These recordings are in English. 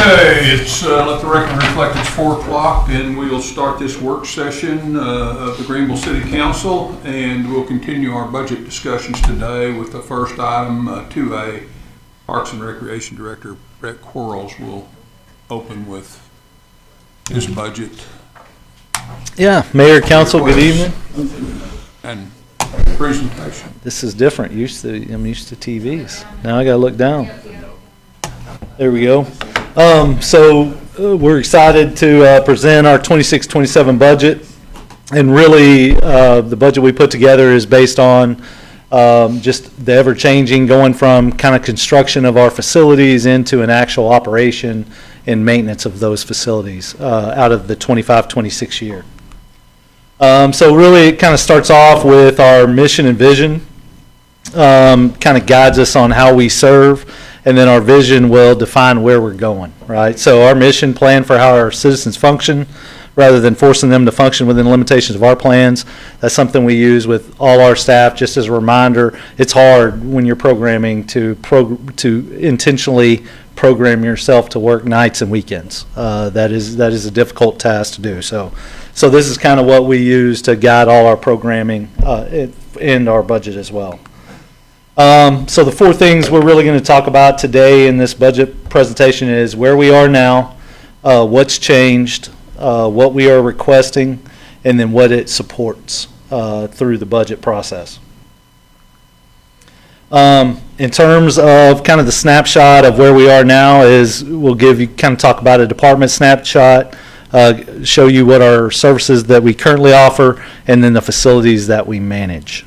Okay, it's, let the record reflect it's 4 o'clock, and we'll start this work session of the Greenville City Council, and we'll continue our budget discussions today with the first item, 2A. Parks and Recreation Director Brett Quarles will open with his budget. Yeah, Mayor, Council, good evening. And presentation. This is different. I'm used to TVs. Now I gotta look down. There we go. We're excited to present our 26-27 budget. And really, the budget we put together is based on just the ever-changing, going from kind of construction of our facilities into an actual operation and maintenance of those facilities out of the 25-26 year. So really, it kind of starts off with our mission and vision, kind of guides us on how we serve, and then our vision will define where we're going, right? So our mission plan for how our citizens function, rather than forcing them to function within the limitations of our plans. That's something we use with all our staff. Just as a reminder, it's hard when you're programming to intentionally program yourself to work nights and weekends. That is a difficult task to do. So this is kind of what we use to guide all our programming and our budget as well. So the four things we're really going to talk about today in this budget presentation is where we are now, what's changed, what we are requesting, and then what it supports through the budget process. In terms of kind of the snapshot of where we are now is we'll give you kind of talk about a department snapshot, show you what our services that we currently offer, and then the facilities that we manage.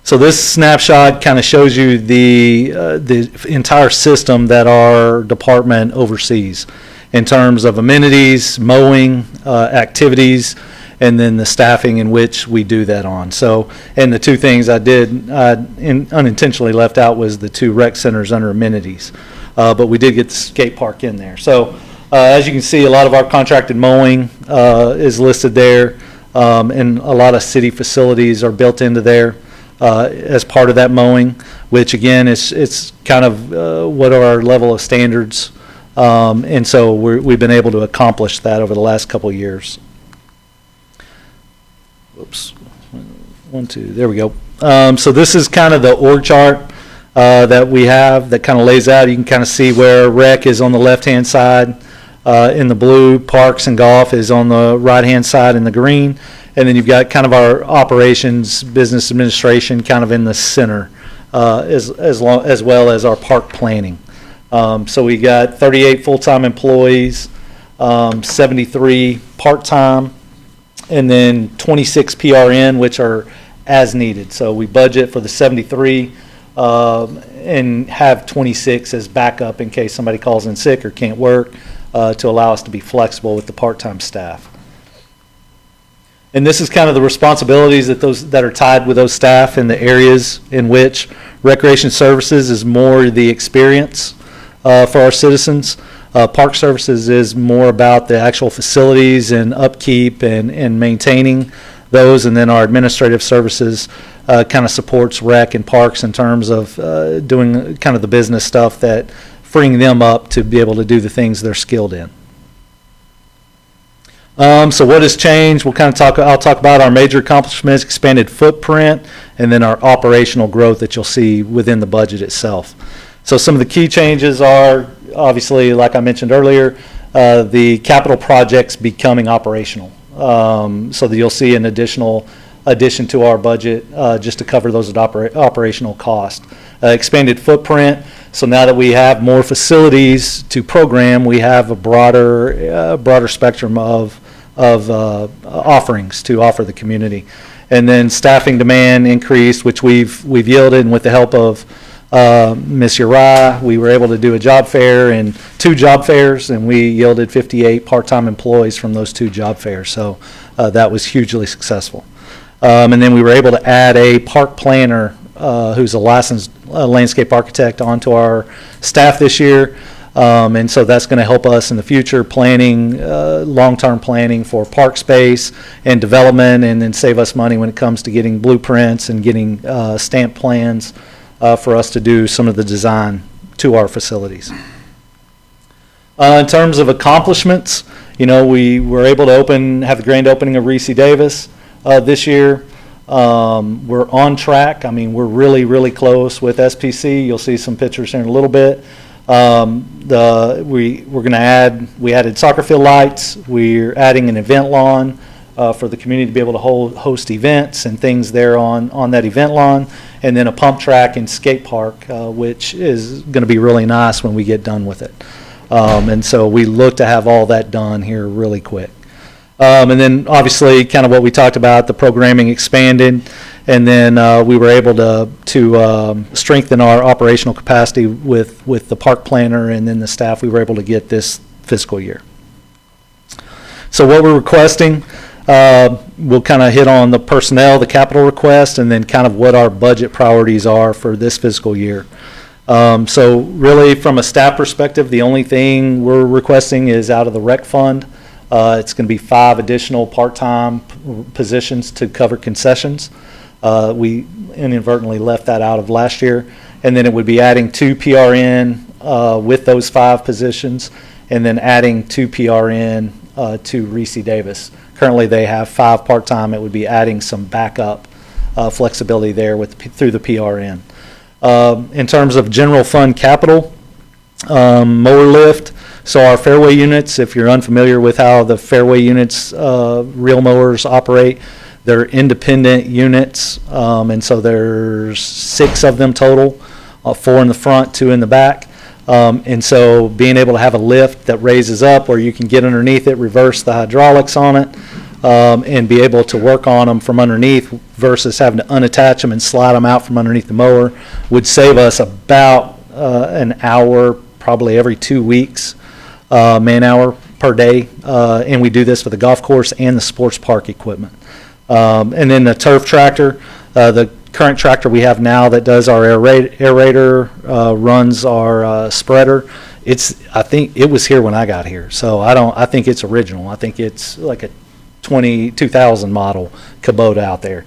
So this snapshot kind of shows you the entire system that our department oversees in terms of amenities, mowing, activities, and then the staffing in which we do that on. So, and the two things I unintentionally left out was the two rec centers under amenities, but we did get the skate park in there. So as you can see, a lot of our contracted mowing is listed there, and a lot of city facilities are built into there. As part of that mowing, which again it's kind of what are our level of standards, and so we've been able to accomplish that over the last couple of years. Oops, 1, 2, there we go. So this is kind of the org chart that we have that kind of lays out. You can kind of see where rec is on the left-hand side in the blue, parks and golf is on the right-hand side in the green. And then you've got kind of our operations, business administration kind of in the center, as well as our park planning. So we got 38 full-time employees, 73 part-time, and then 26 PRN, which are as needed. So we budget for the 73 and have 26 as backup in case somebody calls in sick or can't work, to allow us to be flexible with the part-time staff. And this is kind of the responsibilities that are tied with those staff in the areas in which recreation services is more the experience for our citizens. Park services is more about the actual facilities and upkeep and maintaining those. And then our administrative services kind of supports rec and parks in terms of doing kind of the business stuff that freeing them up to be able to do the things they're skilled in. So what has changed? I'll talk about our major accomplishments, expanded footprint, and then our operational growth that you'll see within the budget itself. So some of the key changes are, obviously, like I mentioned earlier, the capital projects becoming operational. So that you'll see an addition to our budget just to cover those operational costs. Expanded footprint. So now that we have more facilities to program, we have a broader spectrum of offerings to offer the community. And then staffing demand increased, which we've yielded, and with the help of Ms. Uriah, we were able to do a job fair and 2 job fairs, and we yielded 58 part-time employees from those 2 job fairs. So that was hugely successful. And then we were able to add a park planner who's a licensed landscape architect onto our staff this year. And so that's going to help us in the future planning, long-term planning for park space and development, and then save us money when it comes to getting blueprints and getting stamp plans for us to do some of the design to our facilities. In terms of accomplishments, we were able to have the grand opening of Reese Davis this year. We're on track. I mean, we're really, really close with SPC. You'll see some pictures here in a little bit. We added soccer field lights. We're adding an event lawn for the community to be able to host events and things there on that event lawn, and then a pump track and skate park, which is going to be really nice when we get done with it. And so we look to have all that done here really quick. And then obviously kind of what we talked about, the programming expanded, and then we were able to strengthen our operational capacity with the park planner and then the staff we were able to get this fiscal year. So what we're requesting, we'll kind of hit on the personnel, the capital request, and then kind of what our budget priorities are for this fiscal year. So really from a staff perspective, the only thing we're requesting is out of the rec fund. It's going to be 5 additional part-time positions to cover concessions. We inadvertently left that out of last year. And then it would be adding 2 PRN with those 5 positions, and then adding 2 PRN to Reese Davis. Currently they have 5 part-time. It would be adding some backup flexibility there through the PRN. In terms of general fund capital, mower lift. So our fairway units, if you're unfamiliar with how the fairway units, reel mowers operate, they're independent units, and so there's 6 of them total, 4 in the front, 2 in the back. And so being able to have a lift that raises up where you can get underneath it, reverse the hydraulics on it, and be able to work on them from underneath versus having to unattach them and slide them out from underneath the mower would save us about an hour, probably every 2 weeks. Man hour per day, and we do this for the golf course and the sports park equipment. And then the turf tractor, the current tractor we have now that does our aerator, runs our spreader. I think it was here when I got here, so I think it's original. I think it's like a 2000 model Kubota out there.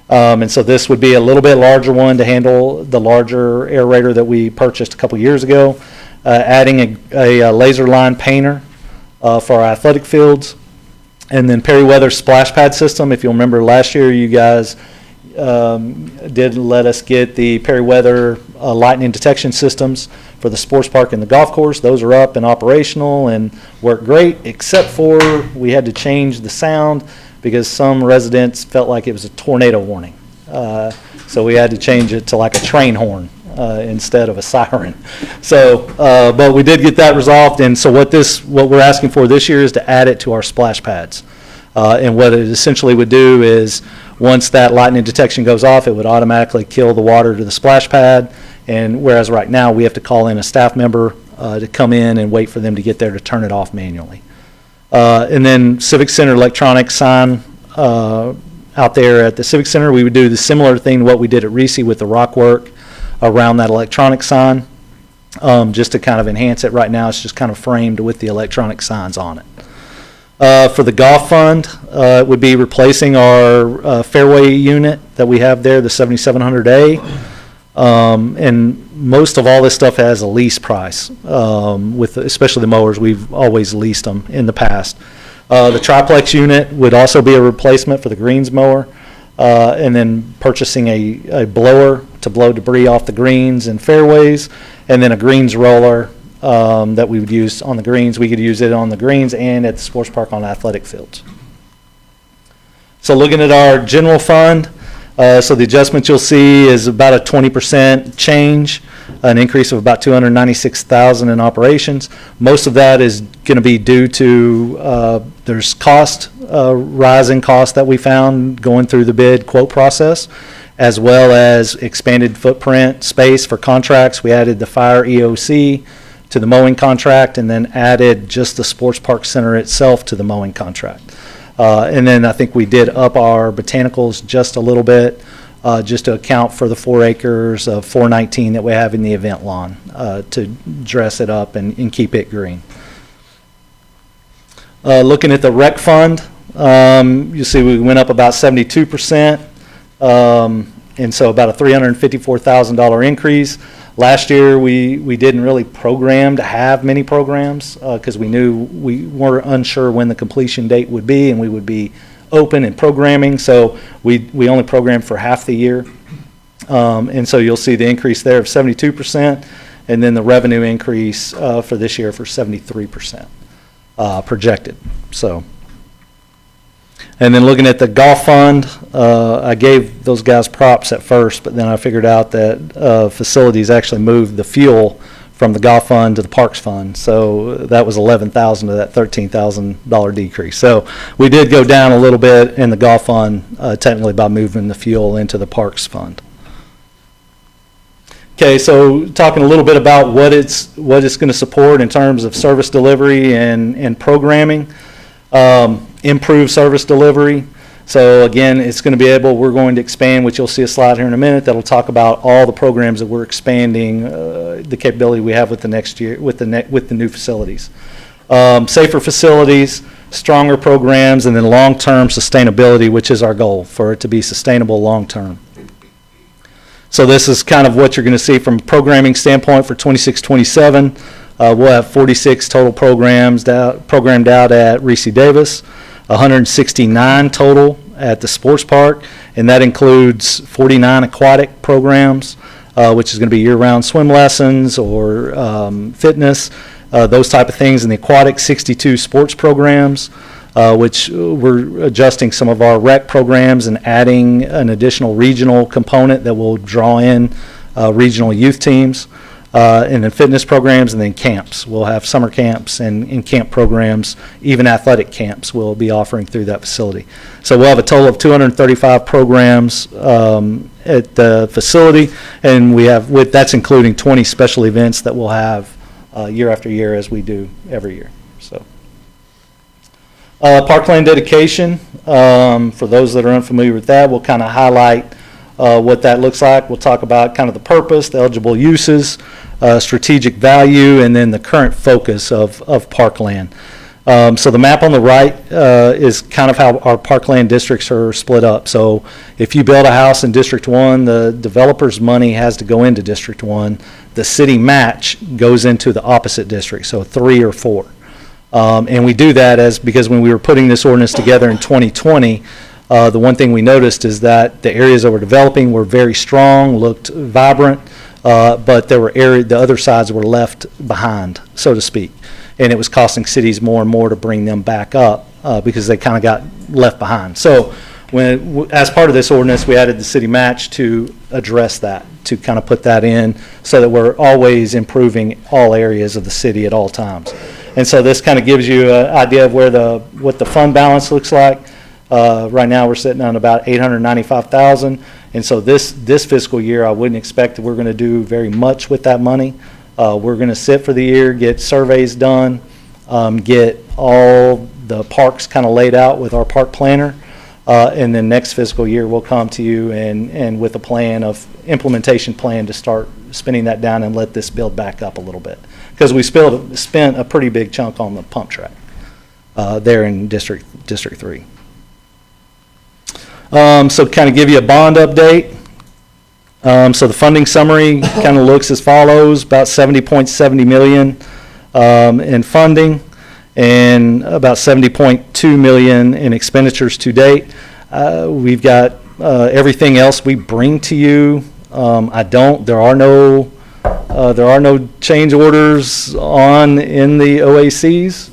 And so this would be a little bit larger one to handle the larger aerator that we purchased a couple years ago. Adding a laser line painter for our athletic fields, and then Perryweather splash pad system. If you'll remember last year, you guys did let us get the Perryweather lightning detection systems for the sports park and the golf course. Those are up and operational and work great, except for we had to change the sound because some residents felt like it was a tornado warning. So we had to change it to like a train horn instead of a siren. So, but we did get that resolved, and so what we're asking for this year is to add it to our splash pads. And what it essentially would do is once that lightning detection goes off, it would automatically kill the water to the splash pad, and whereas right now we have to call in a staff member to come in and wait for them to get there to turn it off manually. And then Civic Center electronic sign out there at the Civic Center, we would do the similar thing to what we did at Reese with the rock work around that electronic sign, just to kind of enhance it. Right now it's just kind of framed with the electronic signs on it. For the golf fund, it would be replacing our fairway unit that we have there, the 7700A. And most of all this stuff has a lease price, with especially the mowers. We've always leased them in the past. The triplex unit would also be a replacement for the greens mower, and then purchasing a blower to blow debris off the greens and fairways, and then a greens roller that we would use on the greens. We could use it on the greens and at the sports park on athletic fields. So looking at our general fund, so the adjustment you'll see is about a 20% change, an increase of about $296,000 in operations. Most of that is going to be due to there's rising cost that we found going through the bid quote process, as well as expanded footprint space for contracts. We added the fire EOC to the mowing contract, and then added just the sports park center itself to the mowing contract. And then I think we did up our botanicals just a little bit, just to account for the 4 acres of 419 that we have in the event lawn, to dress it up and keep it green. Looking at the rec fund, you see we went up about 72%, and so about a $354,000 increase. Last year, we didn't really program to have many programs because we knew we were unsure when the completion date would be and we would be open and programming. So we only programmed for half the year. And so you'll see the increase there of 72%, and then the revenue increase for this year for 73% projected. So, and then looking at the golf fund, I gave those guys props at first, but then I figured out that facilities actually moved the fuel from the golf fund to the parks fund. So that was $11,000 of that $13,000 decrease. So we did go down a little bit in the golf fund, technically by moving the fuel into the parks fund. Okay, so talking a little bit about what it's going to support in terms of service delivery and programming. Improve service delivery. So again, it's going to be we're going to expand, which you'll see a slide here in a minute that'll talk about all the programs that we're expanding, the capability we have with the next year, with the new facilities. Safer facilities, stronger programs, and then long-term sustainability, which is our goal, for it to be sustainable long-term. So this is kind of what you're going to see from a programming standpoint for 26-27. We'll have 46 total programs programmed out at Reese Davis, 169 total at the sports park, and that includes 49 aquatic programs, which is going to be year-round swim lessons or fitness, those type of things. In the aquatic, 62 sports programs, which we're adjusting some of our rec programs and adding an additional regional component that will draw in regional youth teams. And then fitness programs, and then camps. We'll have summer camps and camp programs, even athletic camps we'll be offering through that facility. So we'll have a total of 235 programs at the facility, and that's including 20 special events that we'll have year after year as we do every year. So, parkland dedication, for those that are unfamiliar with that, we'll kind of highlight what that looks like. We'll talk about kind of the purpose, the eligible uses, strategic value, and then the current focus of parkland. So the map on the right is kind of how our parkland districts are split up. So if you build a house in District 1, the developer's money has to go into District 1. The city match goes into the opposite district, so 3 or 4. And we do that because when we were putting this ordinance together in 2020, the one thing we noticed is that the areas that were developing were very strong, looked vibrant, but there were the other sides were left behind, so to speak. And it was costing cities more and more to bring them back up because they kind of got left behind. So as part of this ordinance, we added the city match to address that, to kind of put that in so that we're always improving all areas of the city at all times. And so this kind of gives you an idea of what the fund balance looks like. Right now, we're sitting on about $895,000, and so this fiscal year, I wouldn't expect that we're going to do very much with that money. We're going to sit for the year, get surveys done, get all the parks kind of laid out with our park planner, and then next fiscal year, we'll come to you and with a plan of implementation plan to start spinning that down and let this build back up a little bit, because we spent a pretty big chunk on the pump track there in District 3. So kind of give you a bond update. So the funding summary kind of looks as follows: about $70.70 million in funding, and about $70.2 million in expenditures to date. We've got everything else we bring to you. There are no change orders in the OACs.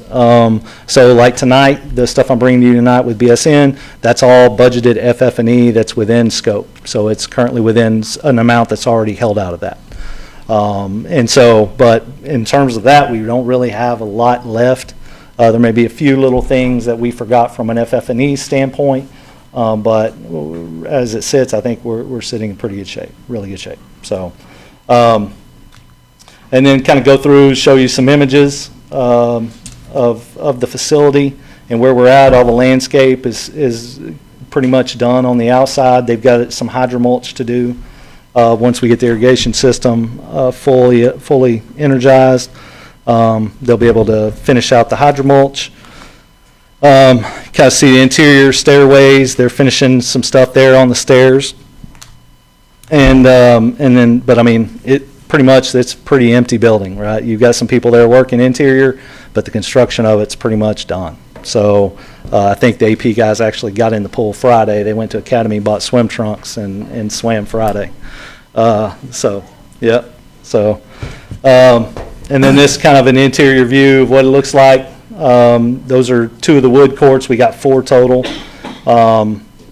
So like tonight, the stuff I'm bringing to you tonight with BSN, that's all budgeted FF&E that's within scope. So it's currently within an amount that's already held out of that. But in terms of that, we don't really have a lot left. There may be a few little things that we forgot from an FF&E standpoint, but as it sits, I think we're sitting in pretty good shape, really good shape. So, and then kind of go through, show you some images of the facility and where we're at. All the landscape is pretty much done on the outside. They've got some hydromulch to do once we get the irrigation system fully energized. They'll be able to finish out the hydromulch. Kind of see the interior stairways. They're finishing some stuff there on the stairs. And then, but I mean, pretty much, it's a pretty empty building, right? You've got some people there working interior, but the construction of it's pretty much done. So I think the AP guys actually got in the pool Friday. They went to Academy, bought swim trunks, and swam Friday. So, yeah. So, and then this kind of an interior view of what it looks like. Those are 2 of the wood courts. We got 4 total.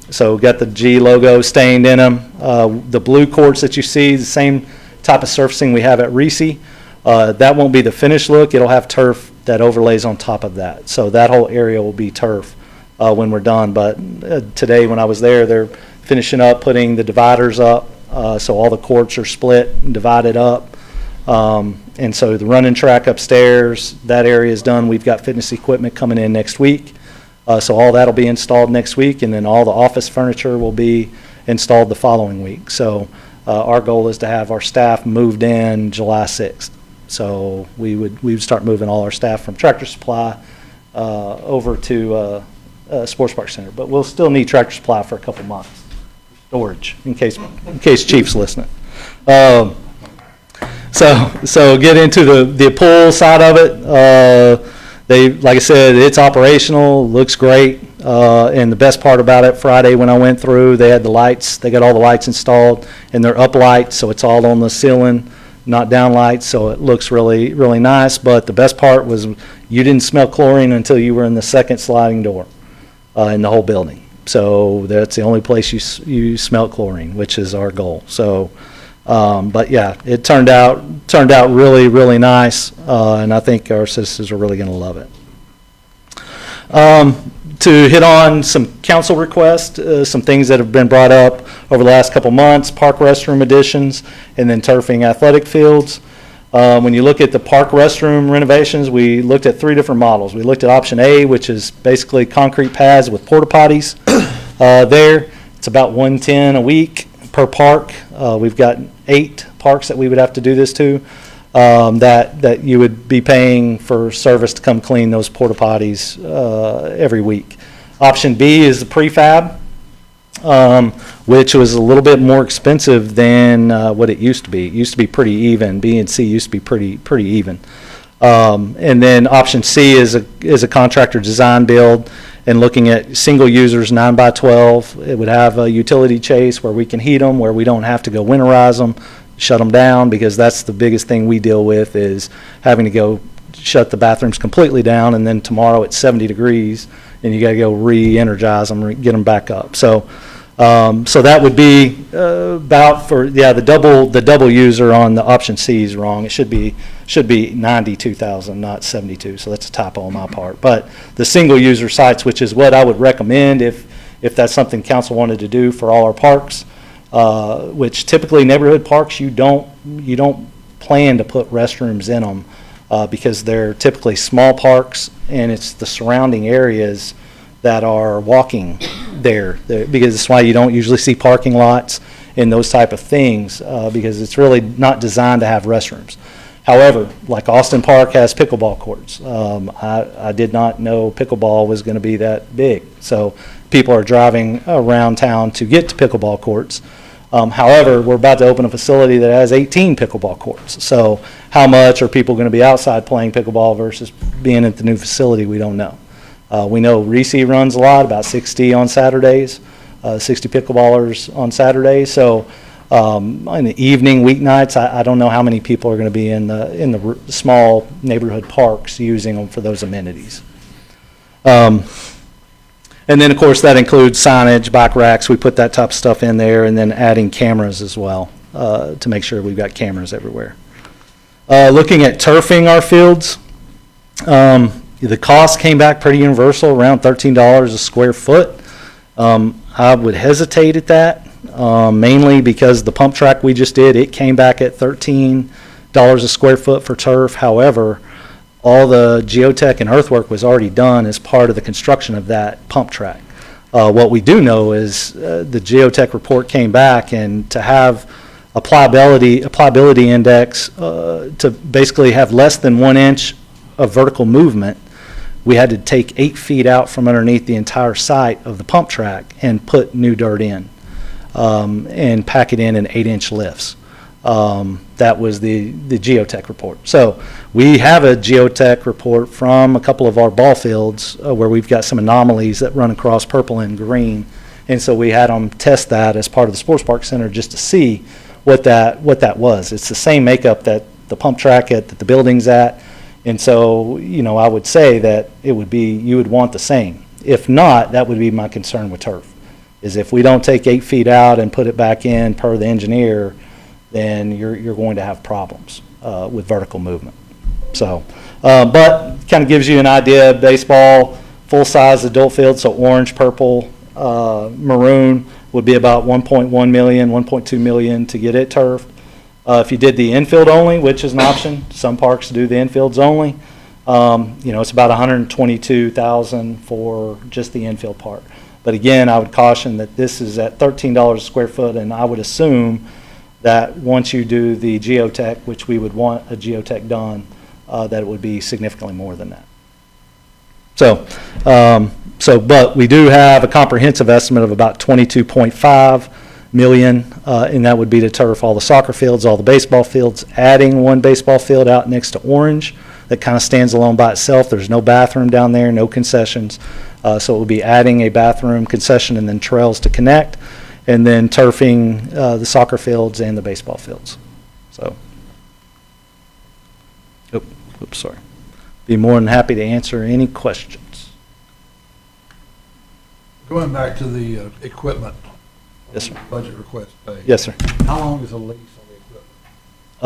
So got the G logo stained in them. The blue courts that you see, the same type of surfacing we have at Reese. That won't be the finished look. It'll have turf that overlays on top of that. So that whole area will be turf when we're done. But today when I was there, they're finishing up putting the dividers up. So all the courts are split and divided up. And so the running track upstairs, that area is done. We've got fitness equipment coming in next week. So all that'll be installed next week, and then all the office furniture will be installed the following week. So our goal is to have our staff moved in July 6th. So we would start moving all our staff from Tractor Supply over to Sports Park Center. But we'll still need Tractor Supply for a couple months, storage, in case Chief's listening. So get into the pool side of it. Like I said, it's operational, looks great. And the best part about it, Friday when I went through, they had the lights. They got all the lights installed, and they're up lights, so it's all on the ceiling, not down lights. So it looks really, really nice. But the best part was you didn't smell chlorine until you were in the second sliding door in the whole building. So that's the only place you smell chlorine, which is our goal. So. But yeah, it turned out really, really nice, and I think our citizens are really going to love it. To hit on some council requests, some things that have been brought up over the last couple months: park restroom additions, and then turfing athletic fields. When you look at the park restroom renovations, we looked at 3 different models. We looked at option A, which is basically concrete pads with porta potties. There, it's about $110 a week per park. We've got 8 parks that we would have to do this to, that you would be paying for service to come clean those porta potties every week. Option B is the prefab, which was a little bit more expensive than what it used to be. It used to be pretty even. B and C used to be pretty even. And then option C is a contractor design build. And looking at single users, 9x12, it would have a utility chase where we can heat them, where we don't have to go winterize them, shut them down, because that's the biggest thing we deal with is having to go shut the bathrooms completely down, and then tomorrow it's 70 degrees, and you got to go re-energize them, get them back up. So that would be about the double user on the option C is wrong. It should be 92,000, not 72. So that's a typo on my part. But the single user sites, which is what I would recommend if that's something council wanted to do for all our parks, which typically neighborhood parks you don't plan to put restrooms in them because they're typically small parks, and it's the surrounding areas that are walking there, because it's why you don't usually see parking lots and those type of things, because it's really not designed to have restrooms. However, like Austin Park has pickleball courts. I did not know pickleball was going to be that big. So people are driving around town to get to pickleball courts. However, we're about to open a facility that has 18 pickleball courts. So how much are people going to be outside playing pickleball versus being at the new facility, we don't know. We know Reese runs a lot, about 60 on Saturdays, 60 pickleballers on Saturdays. So in the evening, weeknights, I don't know how many people are going to be in the small neighborhood parks using them for those amenities. And then, of course, that includes signage, bike racks. We put that type of stuff in there, and then adding cameras as well to make sure we've got cameras everywhere. Looking at turfing our fields, the cost came back pretty universal, around $13 a square foot. I would hesitate at that, mainly because the pump track we just did, it came back at $13 a square foot for turf. However, all the geotech and earthwork was already done as part of the construction of that pump track. What we do know is the geotech report came back, and to have a pliability index to basically have less than 1 inch of vertical movement, we had to take 8 feet out from underneath the entire site of the pump track and put new dirt in and pack it in 8-inch lifts. That was the geotech report. So we have a geotech report from a couple of our ball fields where we've got some anomalies that run across purple and green. And so we had them test that as part of the Sports Park Center just to see what that was. It's the same makeup that the pump track that the building's at. And so, I would say that you would want the same. If not, that would be my concern with turf, is if we don't take 8 feet out and put it back in per the engineer, then you're going to have problems with vertical movement. So, but kind of gives you an idea. Baseball, full-size adult field, so orange, purple, maroon would be about 1.1 million, 1.2 million to get it turfed. If you did the infield only, which is an option, some parks do the infields only, it's about 122,000 for just the infield part. But again, I would caution that this is at $13 a square foot, and I would assume that once you do the geotech, which we would want a geotech done, that it would be significantly more than that. But we do have a comprehensive estimate of about 22.5 million, and that would be to turf all the soccer fields, all the baseball fields, adding one baseball field out next to Orange that kind of stands alone by itself. There's no bathroom down there, no concessions. So it would be adding a bathroom, concession, and then trails to connect, and then turfing the soccer fields and the baseball fields. So, oops, sorry. Be more than happy to answer any questions. Going back to the equipment. Yes, sir. Budget request page. Yes, sir. How long is a lease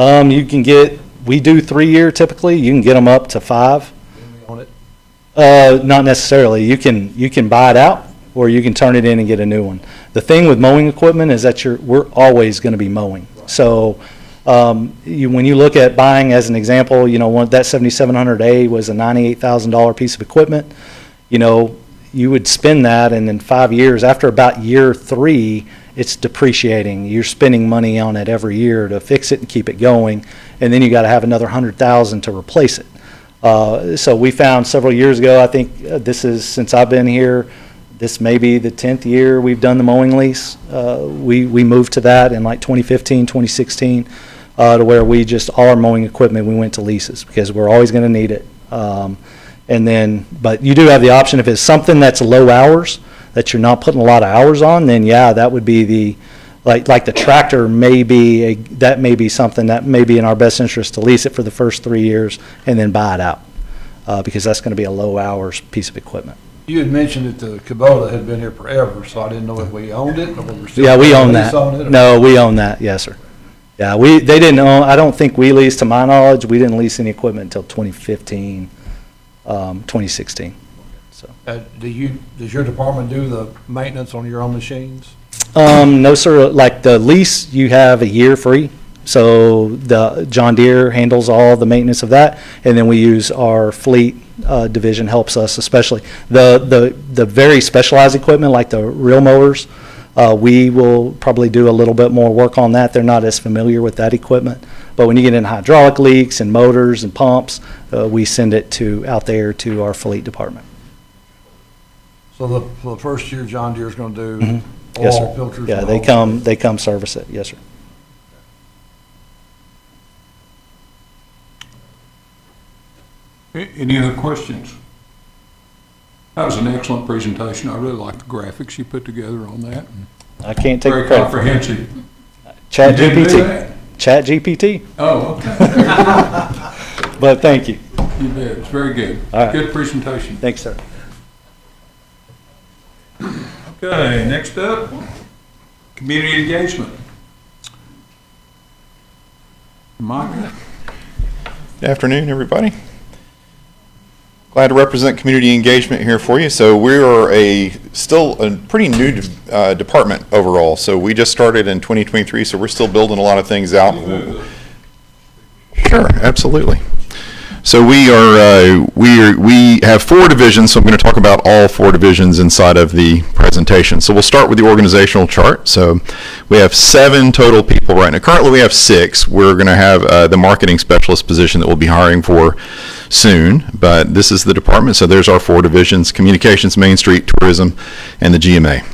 on the equipment? We do 3-year typically. You can get them up to 5. Do we own it? Not necessarily. You can buy it out, or you can turn it in and get a new one. The thing with mowing equipment is that we're always going to be mowing. So when you look at buying, as an example, that 7700A was a $98,000 piece of equipment. You would spend that, and in 5 years, after about year 3, it's depreciating. You're spending money on it every year to fix it and keep it going, and then you got to have another $100,000 to replace it. So we found several years ago, I think this is, since I've been here, this may be the 10th year we've done the mowing lease. We moved to that in like 2015, 2016, to where all our mowing equipment, we went to leases because we're always going to need it. But you do have the option, if it's something that's low hours, that you're not putting a lot of hours on, then yeah, that would be like the tractor may be something that may be in our best interest to lease it for the first 3 years and then buy it out, because that's going to be a low hours piece of equipment. You had mentioned that the Kubota had been here forever, so I didn't know if we owned it or we were still. Yeah, we own lease that. on it, or- No, we own that, yes, sir. Yeah, they didn't own, I don't think we leased, to my knowledge, we didn't lease any equipment until 2015, 2016. So. Does your department do the maintenance on your own machines? No, sir. Like the lease, you have a year free. So the John Deere handles all the maintenance of that, and then we use our fleet division helps us, especially the very specialized equipment like the reel mowers. We will probably do a little bit more work on that. They're not as familiar with that equipment. But when you get in hydraulic leaks and motors and pumps, we send it out there to our fleet department. So for the first year, John Deere's going to do Mm-hmm. Yes, oil sir. filters? Yeah, and they come service it. Yes, sir. Any other questions? That was an excellent presentation. I really like the graphics you put together on that. I can't take Very credit for it. comprehensive. Chat You didn't do GPT. that? Chat GPT. Oh, okay. But thank you. You bet. It's very good. All right. Good presentation. Thanks, sir. Okay, next up, community engagement. Mike? Good afternoon, everybody. Glad to represent community engagement here for you. So we are still a pretty new department overall. So we just started in 2023, so we're still building a lot of things out. Sure, absolutely. So we have 4 divisions, so I'm going to talk about all 4 divisions inside of the presentation. So we'll start with the organizational chart. So we have 7 total people right now. Currently we have 6. We're going to have the marketing specialist position that we'll be hiring for soon, but this is the department. So there's our 4 divisions: communications, Main Street, tourism, and the GMA.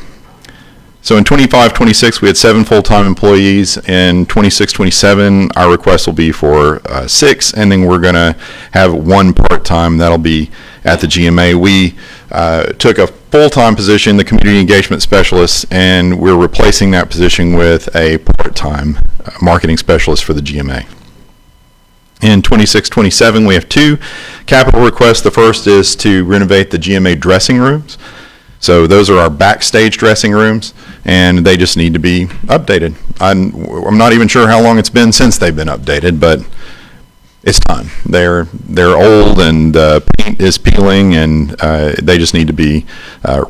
So in 25-26, we had 7 full-time employees. In 26-27, our request will be for 6, and then we're going to have 1 part-time. That'll be at the GMA. We took a full-time position, the community engagement specialist, and we're replacing that position with a part-time marketing specialist for the GMA. In 26-27, we have 2 capital requests. The first is to renovate the GMA dressing rooms. So those are our backstage dressing rooms, and they just need to be updated. I'm not even sure how long it's been since they've been updated, but it's time. They're old, and paint is peeling, and they just need to be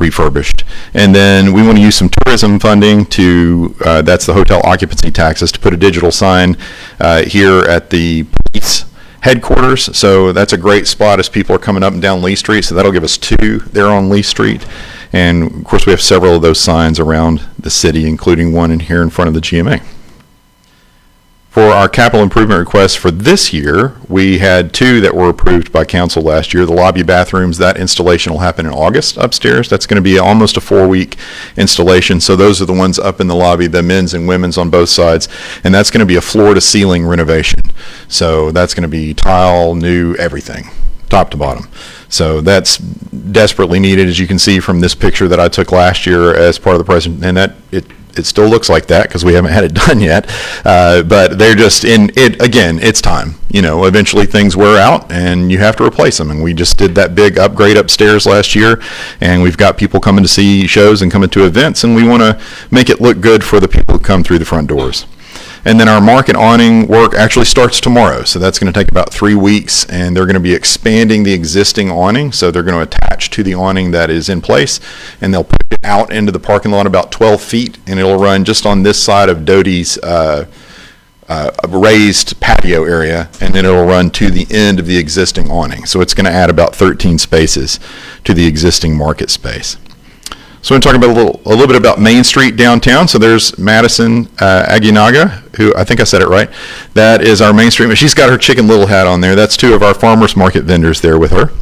refurbished. And then we want to use some tourism funding to, that's the hotel occupancy taxes, to put a digital sign here at the police headquarters. So that's a great spot as people are coming up and down Lee Street. So that'll give us 2 there on Lee Street. And of course, we have several of those signs around the city, including one in here in front of the GMA. For our capital improvement requests for this year, we had 2 that were approved by council last year. The lobby bathrooms, that installation will happen in August upstairs. That's going to be almost a 4-week installation. So those are the ones up in the lobby, the men's and women's on both sides. And that's going to be a floor-to-ceiling renovation. So that's going to be tile, new, everything, top to bottom. So that's desperately needed, as you can see from this picture that I took last year as part of the presentation. And that it still looks like that because we haven't had it done yet. But they're just in it again. It's time. You know, eventually things wear out and you have to replace them. And we just did that big upgrade upstairs last year, and we've got people coming to see shows and coming to events, and we want to make it look good for the people who come through the front doors. And then our market awning work actually starts tomorrow. So that's going to take about 3 weeks, and they're going to be expanding the existing awning. So they're going to attach to the awning that is in place, and they'll put it out into the parking lot about 12 feet, and it'll run just on this side of Doty's raised patio area, and then it'll run to the end of the existing awning. So it's going to add about 13 spaces to the existing market space. So we're going to talk about a little bit about Main Street downtown. So there's Madison Aguinaga, who I think I said it right. That is our Main Street. She's got her Chicken Little hat on there. That's 2 of our farmers market vendors there with her.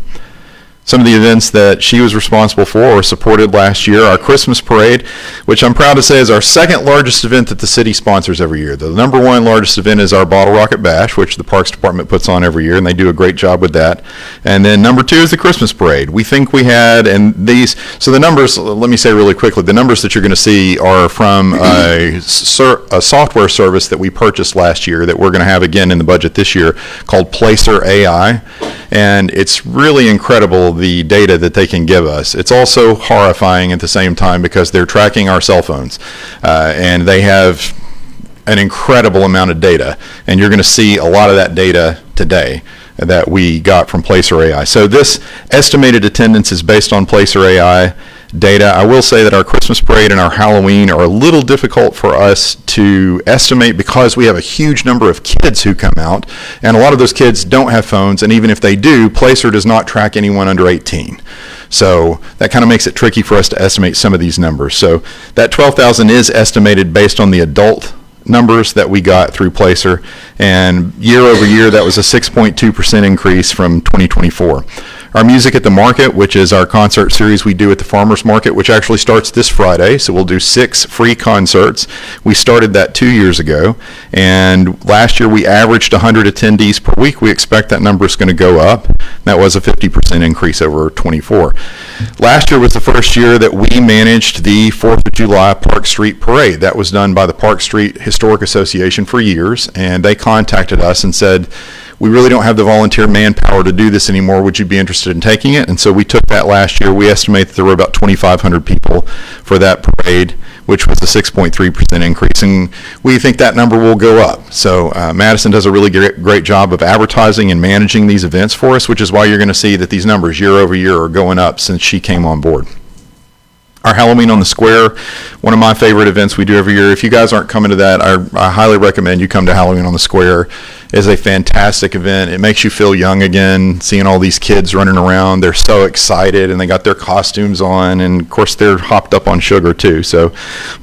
Some of the events that she was responsible for or supported last year, our Christmas parade, which I'm proud to say is our 2nd largest event that the city sponsors every year. The number 1 largest event is our Bottle Rocket Bash, which the Parks Department puts on every year, and they do a great job with that. And then number 2 is the Christmas parade. We think we had, and these, so the numbers, let me say really quickly, the numbers that you're going to see are from a software service that we purchased last year that we're going to have again in the budget this year called Placer AI. And it's really incredible, the data that they can give us. It's also horrifying at the same time because they're tracking our cell phones, and they have an incredible amount of data, and you're going to see a lot of that data today that we got from Placer AI. So this estimated attendance is based on Placer AI data. I will say that our Christmas parade and our Halloween are a little difficult for us to estimate because we have a huge number of kids who come out, and a lot of those kids don't have phones, and even if they do, Placer does not track anyone under 18. So that kind of makes it tricky for us to estimate some of these numbers. So that 12,000 is estimated based on the adult numbers that we got through Placer, and year over year that was a 6.2% increase from 2024. Our Music at the Market, which is our concert series we do at the Farmers Market, which actually starts this Friday, so we'll do 6 free concerts. We started that 2 years ago, and last year we averaged 100 attendees per week. We expect that number is going to go up. That was a 50% increase over 24. Last year was the first year that we managed the 4th of July Park Street Parade. That was done by the Park Street Historic Association for years, and they contacted us and said, we really don't have the volunteer manpower to do this anymore. Would you be interested in taking it? And so we took that last year. We estimate that there were about 2,500 people for that parade, which was a 6.3% increase. And we think that number will go up. So Madison does a really great job of advertising and managing these events for us, which is why you're going to see that these numbers year over year are going up since she came on board. Our Halloween on the Square, one of my favorite events we do every year. If you guys aren't coming to that, I highly recommend you come to Halloween on the Square. is a fantastic event. It makes you feel young again, seeing all these kids running around. They're so excited, and they got their costumes on, and of course they're hopped up on sugar too.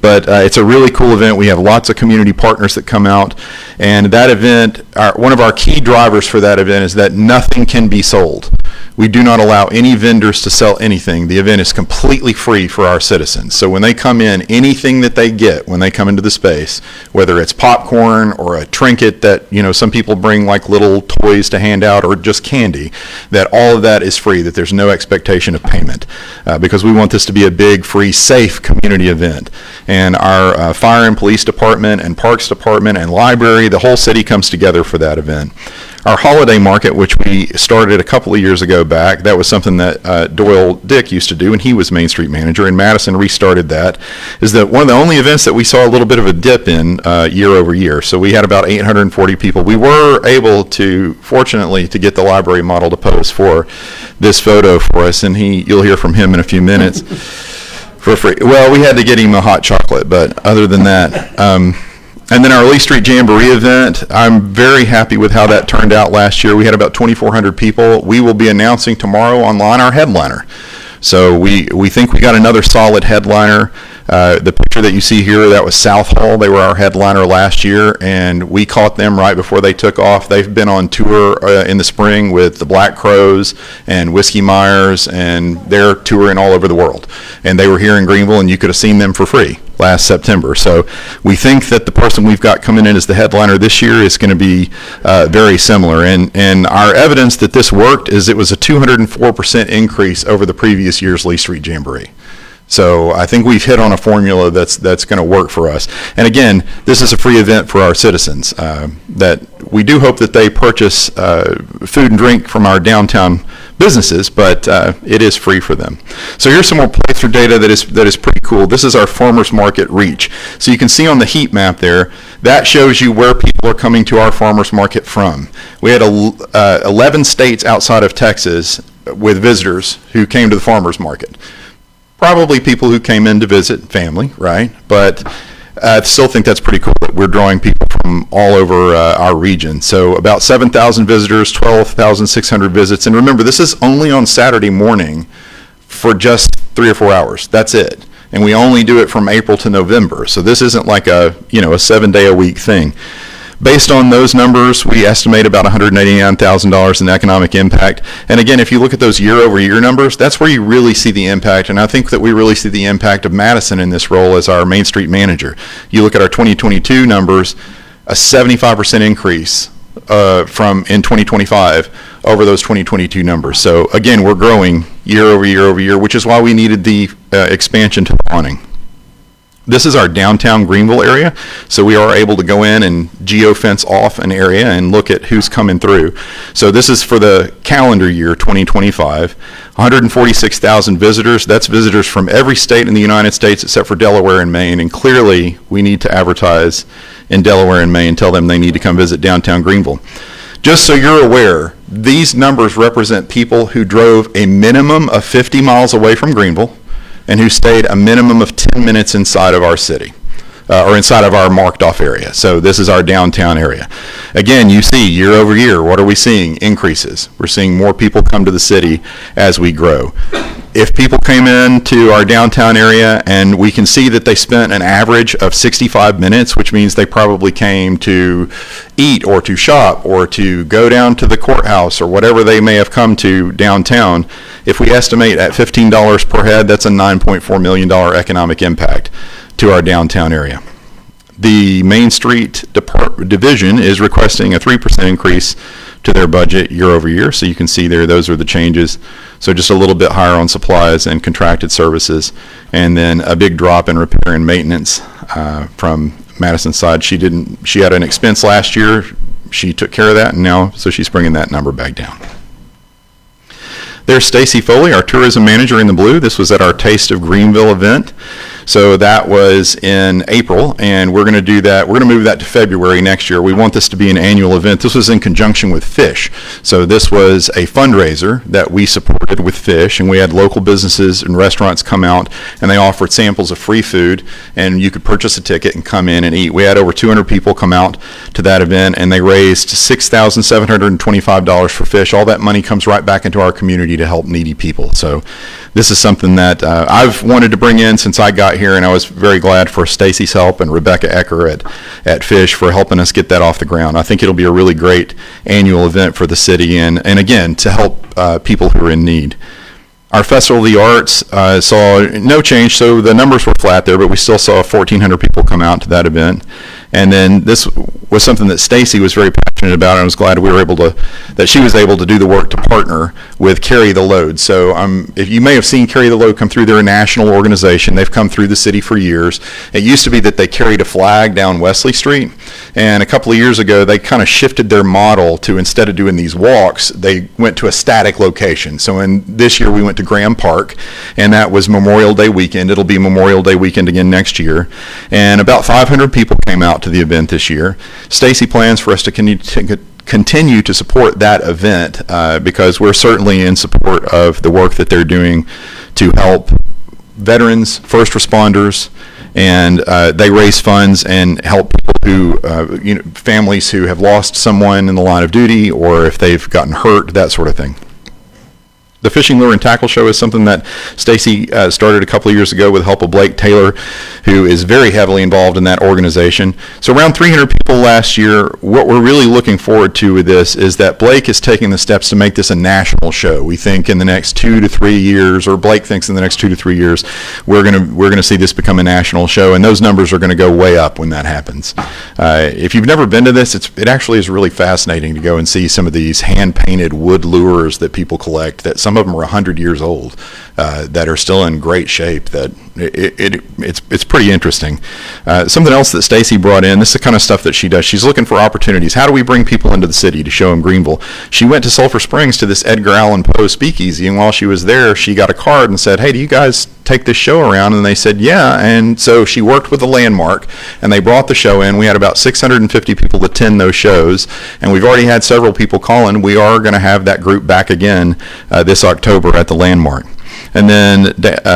But it's a really cool event. We have lots of community partners that come out, and that event, one of our key drivers for that event is that nothing can be sold. We do not allow any vendors to sell anything. The event is completely free for our citizens. So when they come in, anything that they get when they come into the space, whether it's popcorn or a trinket that, some people bring like little toys to hand out, or just candy, that all of that is free, that there's no expectation of payment, because we want this to be a big, free, safe community event. And our fire and police department and parks department and library, the whole city comes together for that event. Our holiday market, which we started a couple of years ago back, that was something that Doyle Dick used to do, and he was Main Street manager, and Madison restarted that, is that one of the only events that we saw a little bit of a dip in year over year. So we had about 840 people. We were able to, fortunately, to get the library model to pose for this photo for us, and you'll hear from him in a few minutes for free. Well, we had to get him a hot chocolate, but other than that, and then our Lee Street Jamboree event, I'm very happy with how that turned out last year. We had about 2,400 people. We will be announcing tomorrow online our headliner. So we think we got another solid headliner. The picture that you see here, that was South Hall. They were our headliner last year, and we caught them right before they took off. They've been on tour in the spring with the Black Crowes and Whiskey Myers, and they're touring all over the world. And they were here in Greenville, and you could have seen them for free last September. So we think that the person we've got coming in as the headliner this year is going to be very similar. And our evidence that this worked is it was a 204% increase over the previous year's Lee Street Jamboree. So I think we've hit on a formula that's going to work for us. And again, this is a free event for our citizens. That we do hope that they purchase food and drink from our downtown businesses, but it is free for them. So here's some more playthrough data that is pretty cool. This is our farmers market reach. So you can see on the heat map there, that shows you where people are coming to our farmers market from. We had 11 states outside of Texas with visitors who came to the farmers market. Probably people who came in to visit family, right? But I still think that's pretty cool that we're drawing people from all over our region. So about 7,000 visitors, 12,600 visits. And remember, this is only on Saturday morning for just 3 or 4 hours. That's it. And we only do it from April to November. So this isn't like a 7-day-a-week thing. Based on those numbers, we estimate about $189,000 in economic impact. And again, if you look at those year-over-year numbers, that's where you really see the impact. And I think that we really see the impact of Madison in this role as our Main Street manager. You look at our 2022 numbers, a 75% increase in 2025 over those 2022 numbers. So again, we're growing year over year over year, which is why we needed the expansion to the awning. This is our downtown Greenville area, so we are able to go in and geofence off an area and look at who's coming through. So this is for the calendar year 2025, 146,000 visitors. That's visitors from every state in the United States except for Delaware and Maine, and clearly we need to advertise in Delaware and Maine, tell them they need to come visit downtown Greenville. Just so you're aware, these numbers represent people who drove a minimum of 50 miles away from Greenville and who stayed a minimum of 10 minutes inside of our city, or inside of our marked off area. So this is our downtown area. Again, you see year over year, what are we seeing? Increases. We're seeing more people come to the city as we grow. If people came into our downtown area and we can see that they spent an average of 65 minutes, which means they probably came to eat or to shop or to go down to the courthouse or whatever they may have come to downtown, if we estimate at $15 per head, that's a $9.4 million economic impact to our downtown area. The Main Street Division is requesting a 3% increase to their budget year over year. So you can see there, those are the changes. So just a little bit higher on supplies and contracted services. And then a big drop in repair and maintenance from Madison's side. She had an expense last year. She took care of that, and now, so she's bringing that number back down. There's Stacy Foley, our tourism manager in the blue. This was at our Taste of Greenville event. So that was in April, and we're going to do that. We're going to move that to February next year. We want this to be an annual event. This was in conjunction with Fish. So this was a fundraiser that we supported with Fish, and we had local businesses and restaurants come out, and they offered samples of free food, and you could purchase a ticket and come in and eat. We had over 200 people come out to that event, and they raised $6,725 for Fish. All that money comes right back into our community to help needy people. So this is something that I've wanted to bring in since I got here, and I was very glad for Stacy's help and Rebecca Ecker at Fish for helping us get that off the ground. I think it'll be a really great annual event for the city, and again, to help people who are in need. Our Festival of the Arts saw no change, so the numbers were flat there, but we still saw 1,400 people come out to that event. And then this was something that Stacy was very passionate about, and I was glad that she was able to do the work to partner with Carry the Load. So if you may have seen Carry the Load come through, they're a national organization. They've come through the city for years. It used to be that they carried a flag down Wesley Street, and a couple of years ago they kind of shifted their model to, instead of doing these walks, they went to a static location. So this year we went to Graham Park, and that was Memorial Day weekend. It'll be Memorial Day weekend again next year, and about 500 people came out to the event this year. Stacy plans for us to continue to support that event because we're certainly in support of the work that they're doing to help veterans, first responders, and they raise funds and help people who, families who have lost someone in the line of duty, or if they've gotten hurt, that sort of thing. The Fishing Lure and Tackle Show is something that Stacy started a couple of years ago with the help of Blake Taylor, who is very heavily involved in that organization. So around 300 people last year. What we're really looking forward to with this is that Blake is taking the steps to make this a national show. We think in the next 2 to 3 years, or Blake thinks in the next 2 to 3 years, we're gonna see this become a national show, and those numbers are going to go way up when that happens. If you've never been to this, it actually is really fascinating to go and see some of these hand-painted wood lures that people collect, that some of them are 100 years old, that are still in great shape. That it's pretty interesting. Something else that Stacy brought in, this is the kind of stuff that she does. She's looking for opportunities. How do we bring people into the city to show them Greenville? She went to Sulphur Springs to this Edgar Allan Poe speakeasy, and while she was there, she got a card and said, "Hey, do you guys take this show around?" And they said, "Yeah." And so she worked with the Landmark, and they brought the show in. We had about 650 people attend those shows, and we've already had several people calling. We are going to have that group back again this October at the Landmark. And then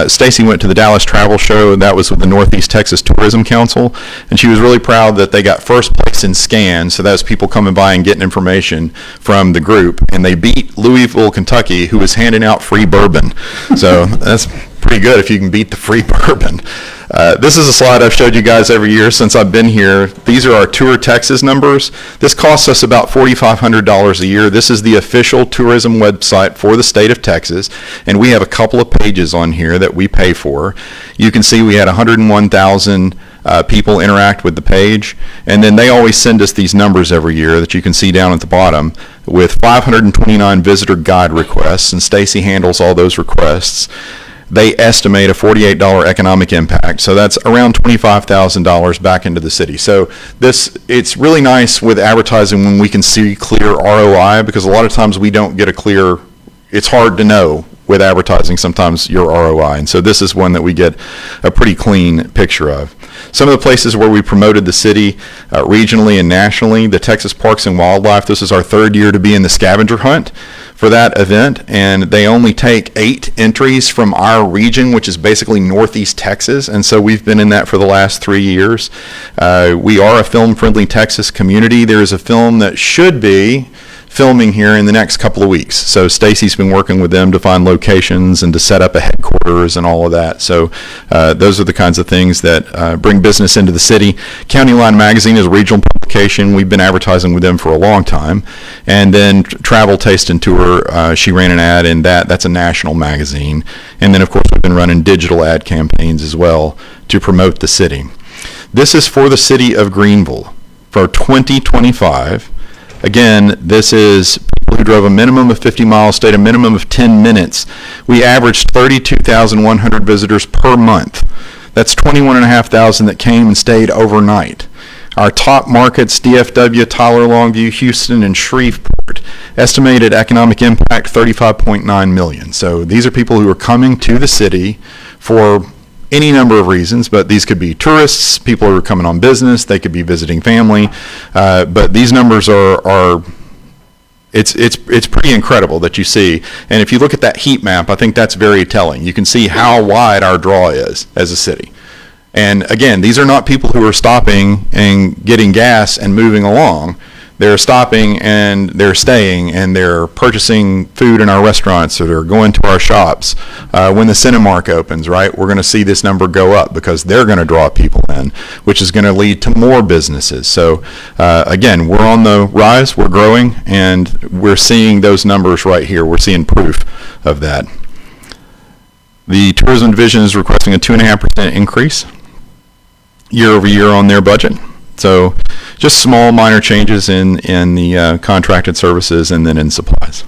Stacy went to the Dallas Travel Show, and that was with the Northeast Texas Tourism Council, and she was really proud that they got first place in scans. So that's people coming by and getting information from the group, and they beat Louisville, Kentucky, who was handing out free bourbon. So that's pretty good if you can beat the free bourbon. This is a slide I've showed you guys every year since I've been here. These are our Tour Texas numbers. This costs us about $4,500 a year. This is the official tourism website for the state of Texas, and we have a couple of pages on here that we pay for. You can see we had 101,000 people interact with the page, and then they always send us these numbers every year that you can see down at the bottom with 529 visitor guide requests, and Stacy handles all those requests. They estimate a $48 economic impact, so that's around $25,000 back into the city. So it's really nice with advertising when we can see clear ROI, because a lot of times we don't get it's hard to know with advertising sometimes your ROI, and so this is one that we get a pretty clean picture of. Some of the places where we promoted the city regionally and nationally, the Texas Parks and Wildlife, this is our third year to be in the scavenger hunt for that event, and they only take 8 entries from our region, which is basically Northeast Texas, and so we've been in that for the last 3 years. We are a film-friendly Texas community. There is a film that should be filming here in the next couple of weeks. So Stacy's been working with them to find locations and to set up a headquarters and all of that. So those are the kinds of things that bring business into the city. County Line Magazine is a regional publication. We've been advertising with them for a long time. And then Travel, Taste, and Tour, she ran an ad in that. That's a national magazine. And then, of course, we've been running digital ad campaigns as well to promote the city. This is for the city of Greenville for 2025. Again, this is people who drove a minimum of 50 miles, stayed a minimum of 10 minutes. We averaged 32,100 visitors per month. That's 21,500 that came and stayed overnight. Our top markets, DFW, Tyler, Longview, Houston, and Shreveport, estimated economic impact $35.9 million. So these are people who are coming to the city for any number of reasons, but these could be tourists, people who are coming on business, they could be visiting family, but these numbers are it's pretty incredible that you see. And if you look at that heat map, I think that's very telling. You can see how wide our draw is as a city. And again, these are not people who are stopping and getting gas and moving along. They're stopping and they're staying and they're purchasing food in our restaurants, or they're going to our shops. When the Cinemark opens, right, we're going to see this number go up because they're going to draw people in, which is going to lead to more businesses. So again, we're on the rise, we're growing, and we're seeing those numbers right here. We're seeing proof of that. The tourism division is requesting a 2.5% increase year over year on their budget. So just small minor changes in the contracted services and then in supplies.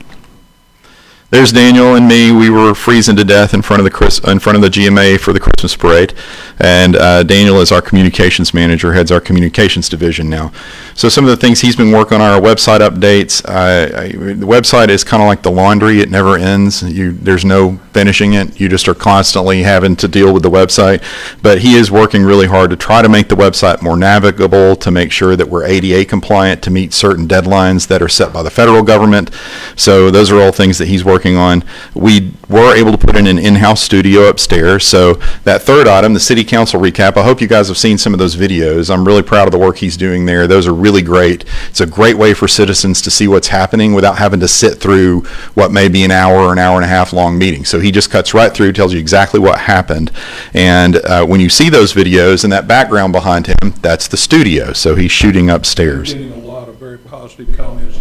There's Daniel and me. We were freezing to death in front of the GMA for the Christmas parade, and Daniel is our communications manager, heads our communications division now. So some of the things he's been working on are our website updates. The website is kind of like the laundry; it never ends. There's no finishing it. You just are constantly having to deal with the website. But he is working really hard to try to make the website more navigable, to make sure that we're ADA compliant, to meet certain deadlines that are set by the federal government. So those are all things that he's working on. We were able to put in an in-house studio upstairs. So that third item, the city council recap, I hope you guys have seen some of those videos. I'm really proud of the work he's doing there. Those are really great. It's a great way for citizens to see what's happening without having to sit through what may be an hour or an hour and a half long meeting. So he just cuts right through, tells you exactly what happened. And when you see those videos and that background behind him, that's the studio. So he's shooting upstairs. Getting a lot of very positive comments.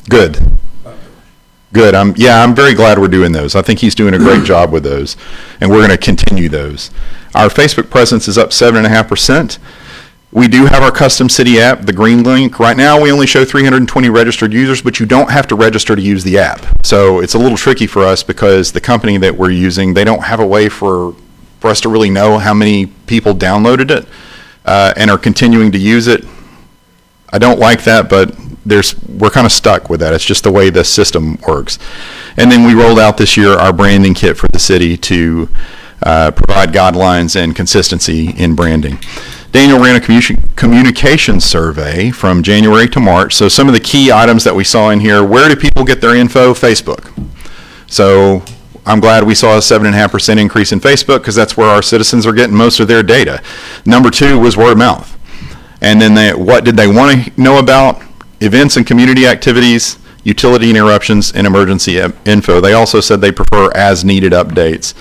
Good. Good. I'm very glad we're doing those. I think he's doing a great job with those, and we're going to continue those. Our Facebook presence is up 7.5%. We do have our custom city app, the Green Link. Right now, we only show 320 registered users, but you don't have to register to use the app. So it's a little tricky for us because the company that we're using, they don't have a way for us to really know how many people downloaded it and are continuing to use it. I don't like that, but we're kind of stuck with that. It's just the way the system works. And then we rolled out this year our branding kit for the city to provide guidelines and consistency in branding. Daniel ran a communication survey from January to March. So some of the key items that we saw in here: where do people get their info? Facebook. So I'm glad we saw a 7.5% increase in Facebook because that's where our citizens are getting most of their data. Number 2 was word of mouth. And then what did they want to know about? Events and community activities, utility interruptions, and emergency info. They also said they prefer as-needed updates.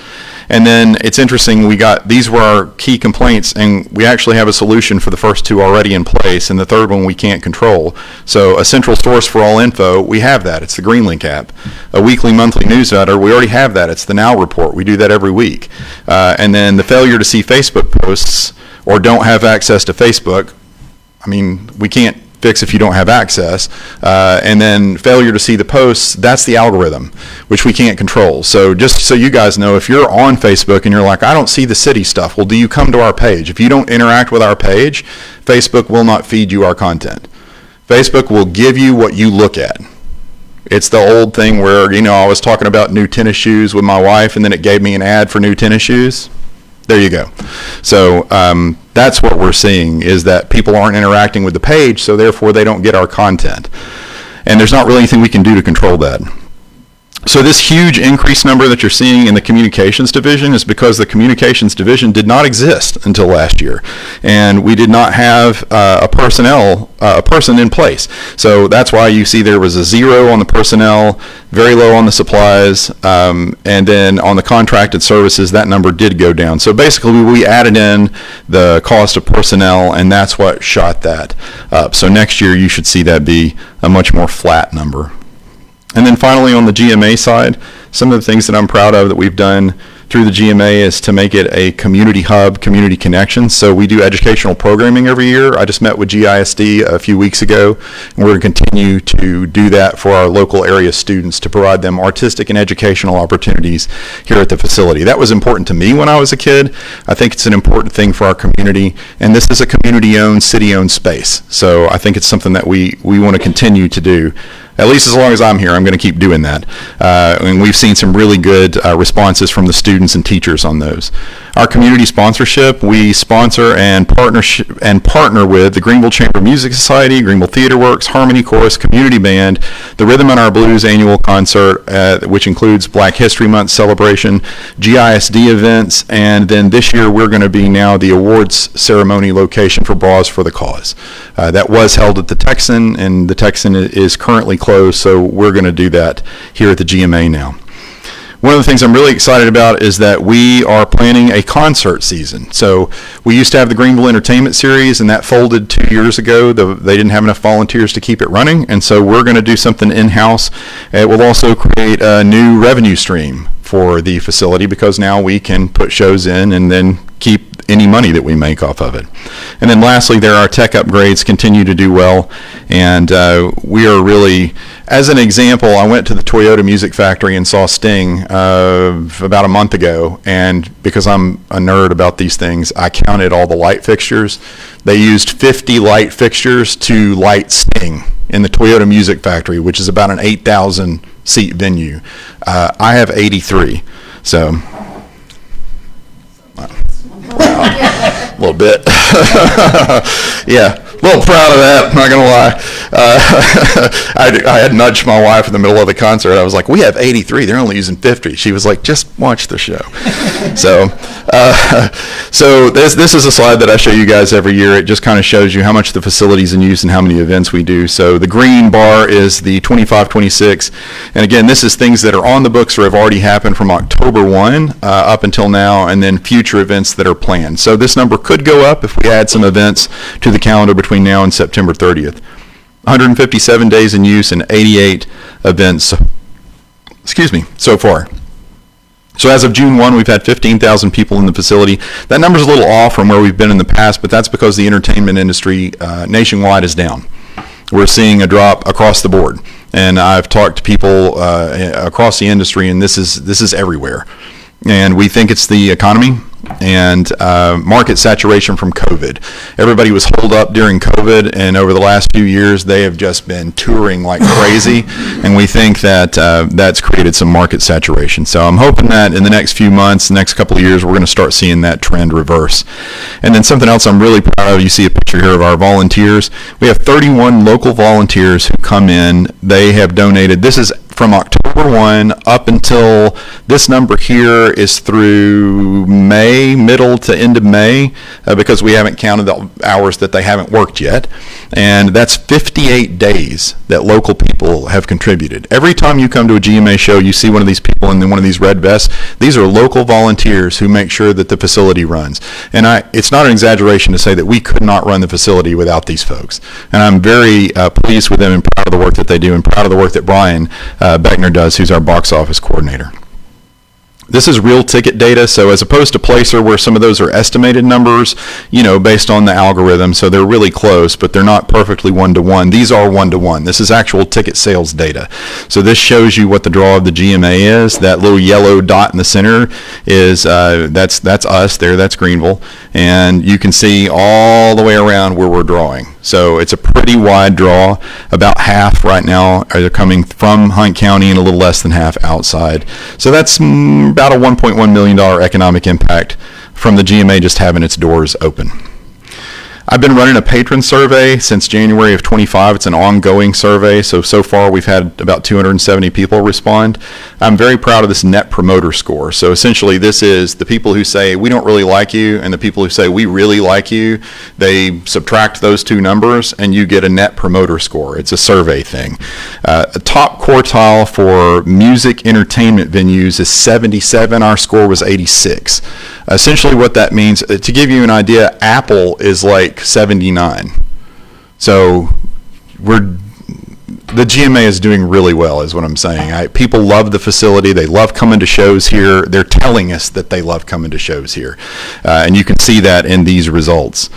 And then it's interesting, these were our key complaints, and we actually have a solution for the first 2 already in place, and the third one we can't control. So a central source for all info, we have that. It's the GreenLink app. A weekly, monthly newsletter, we already have that. It's the Now Report. We do that every week. And then the failure to see Facebook posts or don't have access to Facebook, I mean, we can't fix if you don't have access. And then failure to see the posts, that's the algorithm, which we can't control. So just so you guys know, if you're on Facebook and you're like, I don't see the city stuff, well, do you come to our page? If you don't interact with our page, Facebook will not feed you our content. Facebook will give you what you look at. It's the old thing where, I was talking about new tennis shoes with my wife, and then it gave me an ad for new tennis shoes. There you go. So that's what we're seeing, is that people aren't interacting with the page, so therefore they don't get our content. And there's not really anything we can do to control that. So this huge increase number that you're seeing in the communications division is because the communications division did not exist until last year, and we did not have a person in place. So that's why you see there was a 0 on the personnel, very low on the supplies, and then on the contracted services, that number did go down. So basically, we added in the cost of personnel, and that's what shot that up. So next year, you should see that be a much more flat number. And then finally, on the GMA side, some of the things that I'm proud of that we've done through the GMA is to make it a community hub, community connection. So we do educational programming every year. I just met with GISD a few weeks ago, and we're going to continue to do that for our local area students to provide them artistic and educational opportunities here at the facility. That was important to me when I was a kid. I think it's an important thing for our community, and this is a community-owned, city-owned space. So I think it's something that we want to continue to do. At least as long as I'm here, I'm going to keep doing that. And we've seen some really good responses from the students and teachers on those. Our community sponsorship, we sponsor and partner with the Greenville Chamber Music Society, Greenville Theater Works, Harmony Chorus, Community Band, the Rhythm in Our Blues annual concert, which includes Black History Month celebration, GISD events, and then this year we're going to be now the awards ceremony location for Bras for the Cause. That was held at the Texan, and the Texan is currently closed, so we're going to do that here at the GMA now. One of the things I'm really excited about is that we are planning a concert season. So we used to have the Greenville Entertainment Series, and that folded 2 years ago. They didn't have enough volunteers to keep it running, and so we're going to do something in-house. It will also create a new revenue stream for the facility because now we can put shows in and then keep any money that we make off of it. And then lastly, there are tech upgrades continue to do well, and we are really, as an example, I went to the Toyota Music Factory and saw Sting about a month ago, and because I'm a nerd about these things, I counted all the light fixtures. They used 50 light fixtures to light Sting in the Toyota Music Factory, which is about an 8,000 seat venue. I have 83, so a little bit. Yeah, a little proud of that, not gonna lie. I had nudged my wife in the middle of the concert. I was like, we have 83, they're only using 50. She was like, just watch the show. So this is a slide that I show you guys every year. It just kind of shows you how much the facility's in use and how many events we do. So the green bar is the 25-26, and again, this is things that are on the books or have already happened from October 1 up until now, and then future events that are planned. So this number could go up if we add some events to the calendar between now and September 30th. 157 days in use and 88 events, so far. So as of June 1, we've had 15,000 people in the facility. That number's a little off from where we've been in the past, but that's because the entertainment industry nationwide is down. We're seeing a drop across the board, and I've talked to people across the industry, and this is everywhere. And we think it's the economy and market saturation from COVID. Everybody was holed up during COVID, and over the last few years, they have just been touring like crazy, and we think that that's created some market saturation. So I'm hoping that in the next few months, the next couple of years, we're going to start seeing that trend reverse. And then something else I'm really proud of, you see a picture here of our volunteers. We have 31 local volunteers who come in. They have donated, this is from October 1 up until, this number here is through May, middle to end of May, because we haven't counted the hours that they haven't worked yet. And that's 58 days that local people have contributed. Every time you come to a GMA show, you see one of these people in one of these red vests. These are local volunteers who make sure that the facility runs. And it's not an exaggeration to say that we could not run the facility without these folks. And I'm very pleased with them and proud of the work that they do, and proud of the work that Brian Beckner does, who's our box office coordinator. This is real ticket data, so as opposed to Placer, where some of those are estimated numbers, based on the algorithm, so they're really close, but they're not perfectly one-to-one. These are one-to-one. This is actual ticket sales data. So this shows you what the draw of the GMA is. That little yellow dot in the center is, that's us there, that's Greenville, and you can see all the way around where we're drawing. So it's a pretty wide draw. About half right now are coming from Hunt County and a little less than half outside. So that's about a $1.1 million economic impact from the GMA just having its doors open. I've been running a patron survey since January of 25. It's an ongoing survey, so far we've had about 270 people respond. I'm very proud of this Net Promoter Score. So essentially this is the people who say we don't really like you and the people who say we really like you. They subtract those two numbers and you get a Net Promoter Score. It's a survey thing. A top quartile for music entertainment venues is 77. Our score was 86. Essentially what that means, to give you an idea, Apple is like 79. So the GMA is doing really well is what I'm saying. People love the facility. They love coming to shows here. They're telling us that they love coming to shows here. And you can see that in these results.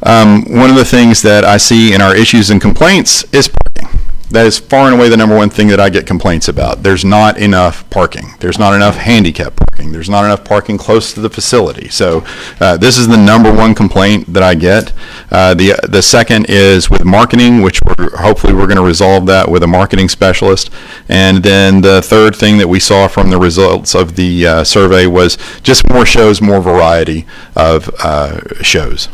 One of the things that I see in our issues and complaints is parking. That is far and away the number one thing that I get complaints about. There's not enough parking. There's not enough handicap parking. There's not enough parking close to the facility. So this is the number one complaint that I get. The second is with marketing, which hopefully we're going to resolve that with a marketing specialist. And then the third thing that we saw from the results of the survey was just more shows, more variety of shows.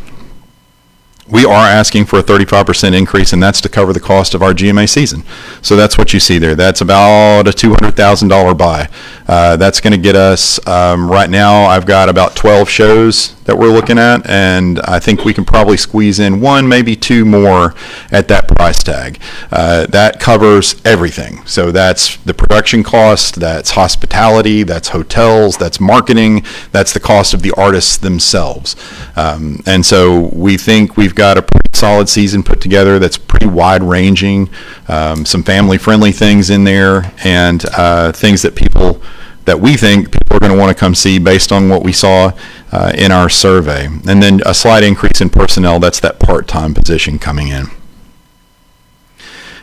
We are asking for a 35% increase, and that's to cover the cost of our GMA season. So that's what you see there. That's about a $200,000 buy. That's going to get us, right now, I've got about 12 shows that we're looking at, and I think we can probably squeeze in one, maybe two more at that price tag. That covers everything. So that's the production cost, that's hospitality, that's hotels, that's marketing, that's the cost of the artists themselves. And so we think we've got a pretty solid season put together that's pretty wide-ranging, some family-friendly things in there, and things that we think people are going to want to come see based on what we saw in our survey. And then a slight increase in personnel, that's that part-time position coming in.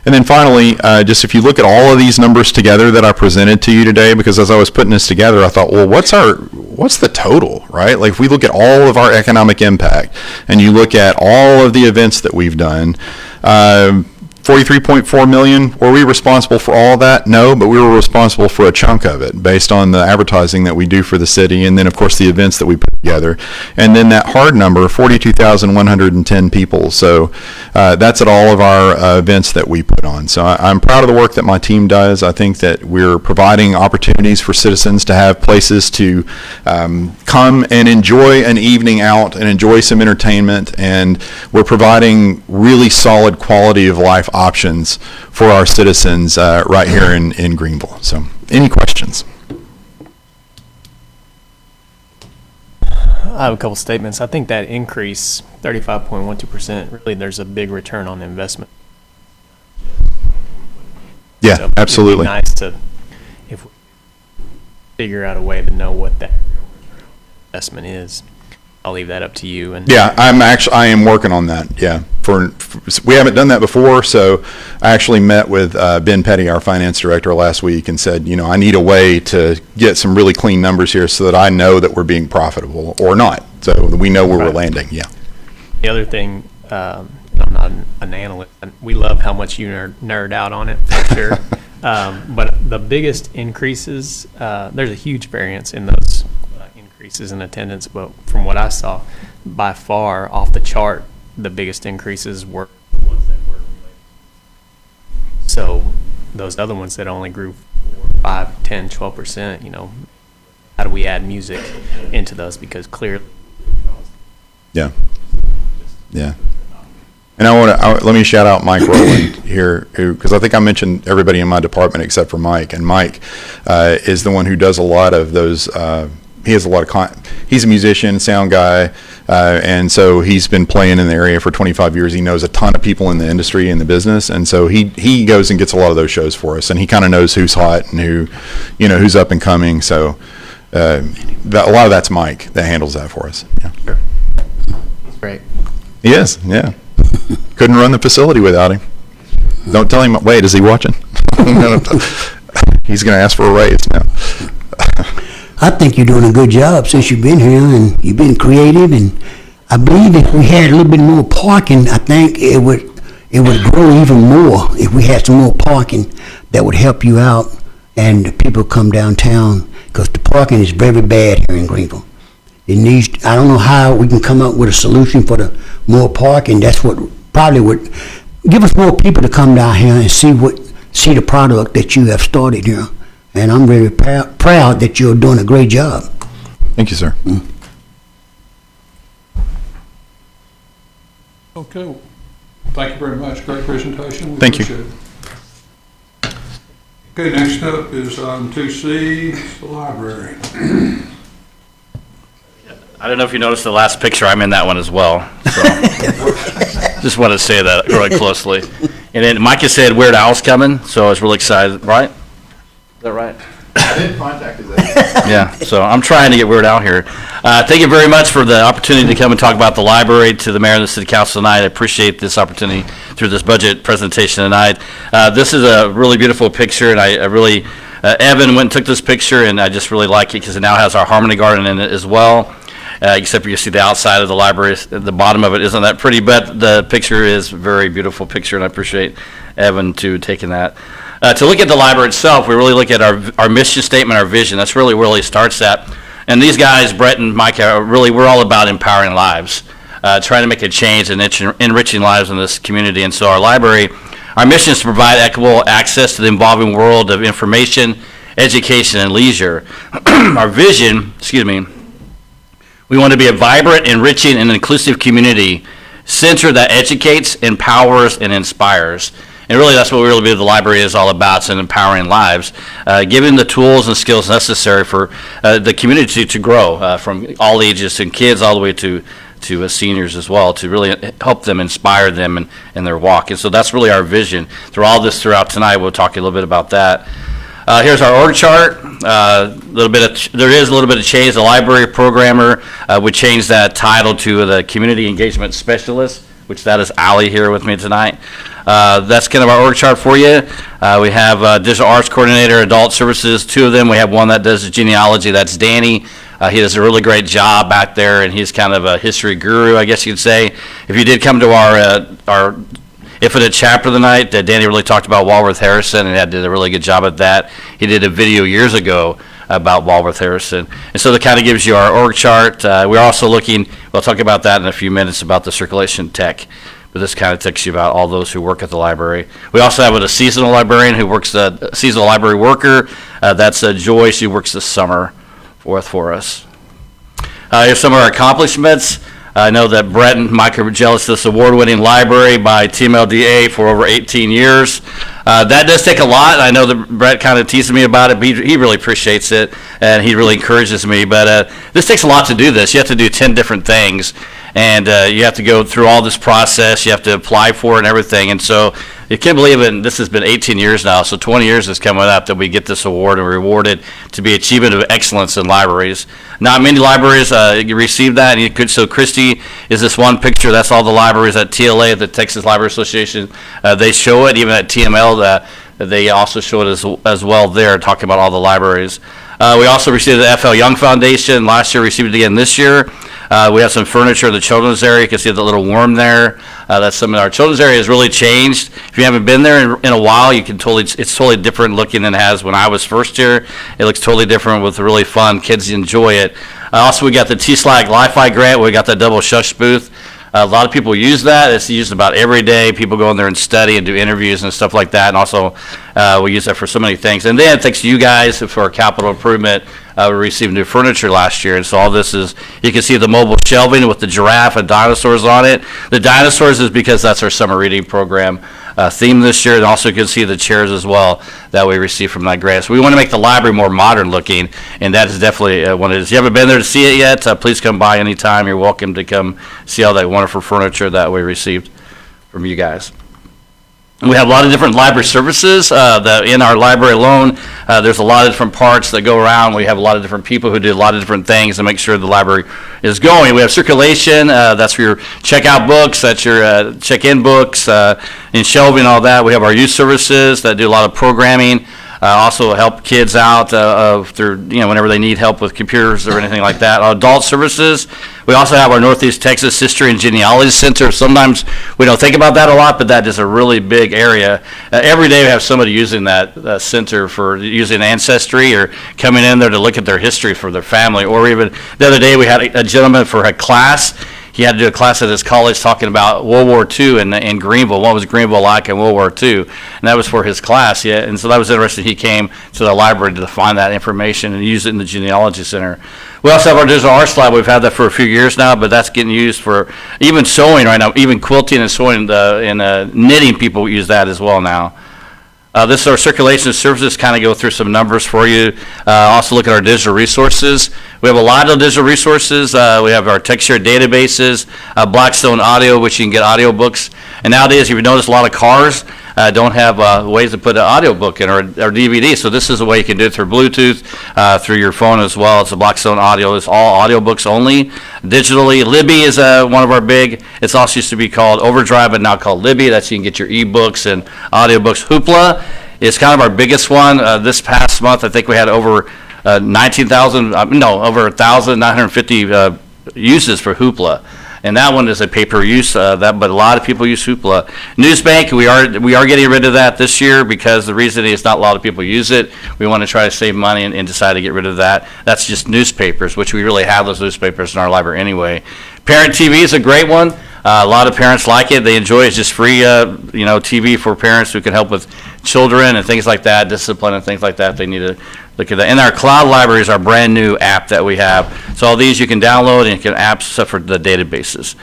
And then finally, just if you look at all of these numbers together that I presented to you today, because as I was putting this together, I thought, well, what's the total, right? Like if we look at all of our economic impact and you look at all of the events that we've done, 43.4 million, were we responsible for all of that? No, but we were responsible for a chunk of it based on the advertising that we do for the city, and then of course the events that we put together. And then that hard number, 42,110 people. So that's at all of our events that we put on. So I'm proud of the work that my team does. I think that we're providing opportunities for citizens to have places to come and enjoy an evening out and enjoy some entertainment, and we're providing really solid quality of life options for our citizens right here in Greenville. So any questions? I have a couple statements. I think that increase, 35.12%, really there's a big return on investment. Yeah, So it'd be absolutely. nice to, if we figure out a way to know what that investment is. I'll leave that up to you. And Yeah, I am working on that. Yeah, we haven't done that before, so I actually met with Ben Petty, our finance director, last week, and said, I need a way to get some really clean numbers here so that I know that we're being profitable or not, so we know where we're landing. Yeah. The other thing, I'm not an analyst, and we love how much you nerd out on it, for sure. But the biggest increases, there's a huge variance in those increases in attendance, but from what I saw, by far off the chart, the biggest increases were the ones that were related. So those other ones that only grew 4, 5, 10, 12%, how do we add music into those? Because clearly, Yeah. And let me shout out Mike Rowland here, because I think I mentioned everybody in my department except for Mike, and Mike is the one who does a lot of those. He has a lot of he's a musician, sound guy, and so he's been playing in the area for 25 years. He knows a ton of people in the industry and the business, and so he goes and gets a lot of those shows for us, and he kind of knows who's hot and who's up and coming. So a lot of that's Mike that handles that for us. Yeah. sure. He's great. He is, yeah. Couldn't run the facility without him. Don't tell him. Wait, is he watching? He's going to ask for a raise now. I think you're doing a good job since you've been here, and you've been creative, and I believe if we had a little bit more parking, I think it would grow even more. If we had some more parking, that would help you out, and people come downtown, because the parking is very bad here in Greenville. I don't know how we can come up with a solution for the more parking. That's what probably would give us more people to come down here and see the product that you have started here. And I'm very proud that you're doing a great job. Thank you, sir. Okay. Thank you very much. Great presentation. We Thank you. appreciate it. Okay, next up is item 2C, the library. I don't know if you noticed the last picture, I'm in that one as well. So just want to say that really closely. And then Micah said Weird Al's coming, so I was really excited, right? Is that right? I didn't contact his Yeah, so I'm trying to get word out here. Thank you very much for the opportunity to come and talk about the library to the mayor and the city council tonight. I appreciate this opportunity through this budget presentation tonight. This is a really beautiful picture, and I really, Evan went and took this picture, and I just really like it because it now has our Harmony Garden in it as well. Except for you see the outside of the library, the bottom of it isn't that pretty, but the picture is a very beautiful picture, and I appreciate Evan to taking that. To look at the library itself, we really look at our mission statement, our vision. That's really where it starts at. And these guys, Brett and Mike, we're all about empowering lives, trying to make a change and enriching lives in this community. And so our library, our mission is to provide equitable access to the evolving world of information, education, and leisure. Our vision, we want to be a vibrant, enriching, and inclusive community center that educates, empowers, and inspires. And really, that's what the library is all about, it's empowering lives, giving the tools and skills necessary for the community to grow from all ages and kids all the way to seniors as well, to really help them, inspire them in their walk. And so that's really our vision. Throughout tonight, we'll talk a little bit about that. Here's our org chart. There is a little bit of change. The library programmer would change that title to the community engagement specialist, which that is Allie here with me tonight. That's kind of our org chart for you. We have digital arts coordinator, adult services, 2 of them. We have one that does the genealogy. That's Danny. He does a really great job back there, and he's kind of a history guru, I guess you could say. If you did come to our Infinite chapter tonight, Danny really talked about Walworth Harrison, and did a really good job at that. He did a video years ago about Walworth Harrison. And so that kind of gives you our org chart. We're also looking, we'll talk about that in a few minutes, about the circulation tech. But this kind of takes you about all those who work at the library. We also have a seasonal librarian who works, a seasonal library worker. That's Joy. She works this summer for us. Here's some of our accomplishments. I know that Brett and Mike are jealous of this award-winning library by TMLDA for over 18 years. That does take a lot. I know that Brett kind of teases me about it, but he really appreciates it, and he really encourages me. But this takes a lot to do this. You have to do 10 different things, and you have to go through all this process. You have to apply for it and everything. And so you can't believe it, this has been 18 years now, so 20 years is coming up that we get this award and rewarded to be Achievement of Excellence in Libraries. Not many libraries receive that, and so Christie is this one picture. That's all the libraries at TLA, the Texas Library Association. They show it, even at TML, they also show it as well there, talking about all the libraries. We also received the FL Young Foundation. Last year, received it again this year. We have some furniture in the children's area. You can see the little worm there. That's some of our children's area has really changed. If you haven't been there in a while, you can it's totally different looking than it has when I was first here. It looks totally different with really fun. Kids enjoy it. Also, we got the TSLAG Li-Fi grant. We got the double shush booth. A lot of people use that. It's used about every day. People go in there and study and do interviews and stuff like that. And also, we use that for so many things. And then thanks to you guys for our capital improvement, we received new furniture last year. And so all this is, you can see the mobile shelving with the giraffe and dinosaurs on it. The dinosaurs is because that's our summer reading program theme this year. And also you can see the chairs as well that we received from that grant. So we want to make the library more modern looking, and that is definitely one it is. If you haven't been there to see it yet, please come by anytime. You're welcome to come see all that wonderful furniture that we received from you guys. And we have a lot of different library services that in our library alone. There's a lot of different parts that go around. We have a lot of different people who do a lot of different things to make sure the library is going. We have circulation. That's for your checkout books. That's your check-in books and shelving, all that. We have our youth services that do a lot of programming. Also help kids out through, whenever they need help with computers or anything like that. Adult services. We also have our Northeast Texas History and Genealogy Center. Sometimes we don't think about that a lot, but that is a really big area. Every day we have somebody using that center for using Ancestry or coming in there to look at their history for their family. Or even the other day we had a gentleman for a class. He had to do a class at his college talking about World War II in Greenville. What was Greenville like in World War II? And that was for his class, yeah. And so that was interesting. He came to the library to find that information and use it in the Genealogy Center. We also have our digital arts lab. We've had that for a few years now, but that's getting used for even sewing right now, even quilting and sewing and knitting. People use that as well now. This is our circulation services, kind of go through some numbers for you. Also look at our digital resources. We have a lot of digital resources. We have our TechShare databases, Blackstone Audio, which you can get audiobooks. And nowadays, if you notice, a lot of cars, don't have ways to put an audiobook in or DVD. So this is a way you can do it through Bluetooth, through your phone as well. It's a Blackstone Audio. It's all audiobooks only, digitally. Libby is one of our big. It's also used to be called Overdrive, but now called Libby. That's you can get your ebooks and audiobooks. Hoopla is kind of our biggest one. This past month, I think we had over 19,000, over 1,950 uses for Hoopla. And that one is a pay-per-use, but a lot of people use Hoopla. Newsbank, we are getting rid of that this year because the reason is not a lot of people use it. We want to try to save money and decide to get rid of that. That's just newspapers, which we really have those newspapers in our library anyway. Parent TV is a great one. A lot of parents like it. They enjoy it. It's just free, TV for parents who can help with children and things like that, discipline and things like that. They need to look at that. And our cloud library is our brand new app that we have. So all these you can download and you can apps except for the databases.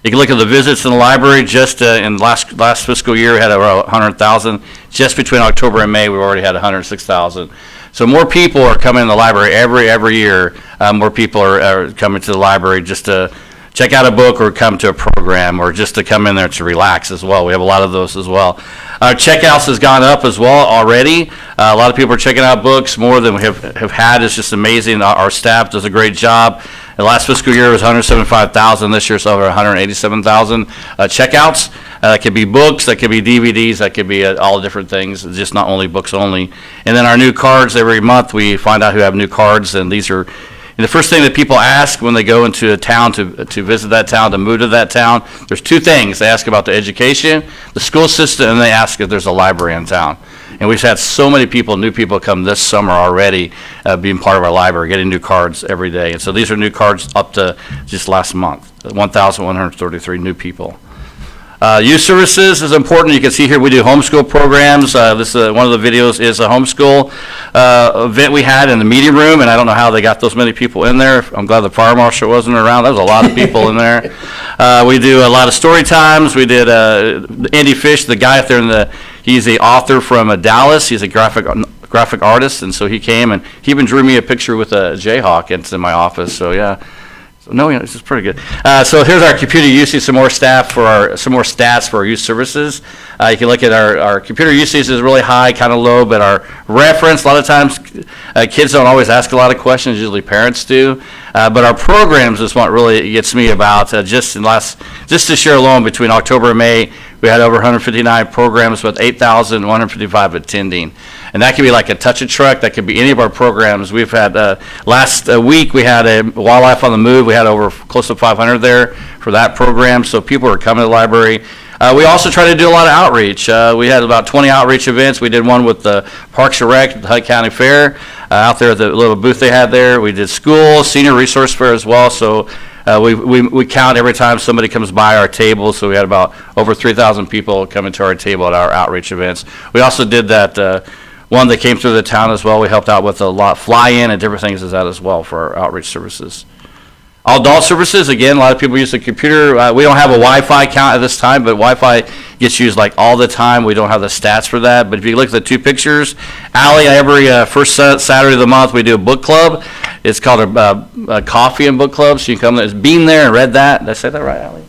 You can look at the visits in the library. Just in last fiscal year, we had around 100,000. Just between October and May, we've already had 106,000. So more people are coming in the library every year. More people are coming to the library just to check out a book or come to a program or just to come in there to relax as well. We have a lot of those as well. Our checkouts has gone up as well already. A lot of people are checking out books more than we have had. It's just amazing. Our staff does a great job. The last fiscal year was 175,000. This year it's over 187,000 checkouts. That could be books, that could be DVDs, that could be all different things, just not only books only. And then our new cards, every month we find out who have new cards, and these are. And the first thing that people ask when they go into a town to visit that town, to move to that town, there's two things. They ask about the education, the school system, and they ask if there's a library in town. And we've had so many people, new people come this summer already, being part of our library, getting new cards every day. And so these are new cards up to just last month, 1,133 new people. Youth services is important. You can see here we do homeschool programs. This one of the videos is a homeschool event we had in the meeting room, and I don't know how they got those many people in there. I'm glad the fire marshal wasn't around. There was a lot of people in there. We do a lot of story times. We did Andy Fish, the guy out there he's the author from Dallas. He's a graphic artist, and so he came and he even drew me a picture with a Jayhawk. It's in my office. So yeah. No, this is pretty good. So here's our computer usage, some more stats for our youth services. You can look at our computer usage is really high, kind of low, but our reference, a lot of times kids don't always ask a lot of questions, usually parents do. But our programs is what really gets me about. Just this year alone, between October and May, we had over 159 programs with 8,155 attending. And that could be like a touch a truck. That could be any of our programs. We've had, last week, we had a Wildlife on the Move. We had over close to 500 there for that program. So people are coming to the library. We also try to do a lot of outreach. We had about 20 outreach events. We did one with the Parks and Rec, the Hunt County Fair, out there at the little booth they had there. We did school, senior resource fair as well. So we count every time somebody comes by our table. So we had about over 3,000 people coming to our table at our outreach events. We also did that one that came through the town as well. We helped out with a lot fly-in and different things as well for our outreach services. All adult services, again, a lot of people use the computer. We don't have a Wi-Fi count at this time, but Wi-Fi gets used like all the time. We don't have the stats for that. But if you look at the two pictures, Allie, every first Saturday of the month, we do a book club. It's called a coffee and book club. So you can come there. It's Being There and Read That. Did I say that right, Allie?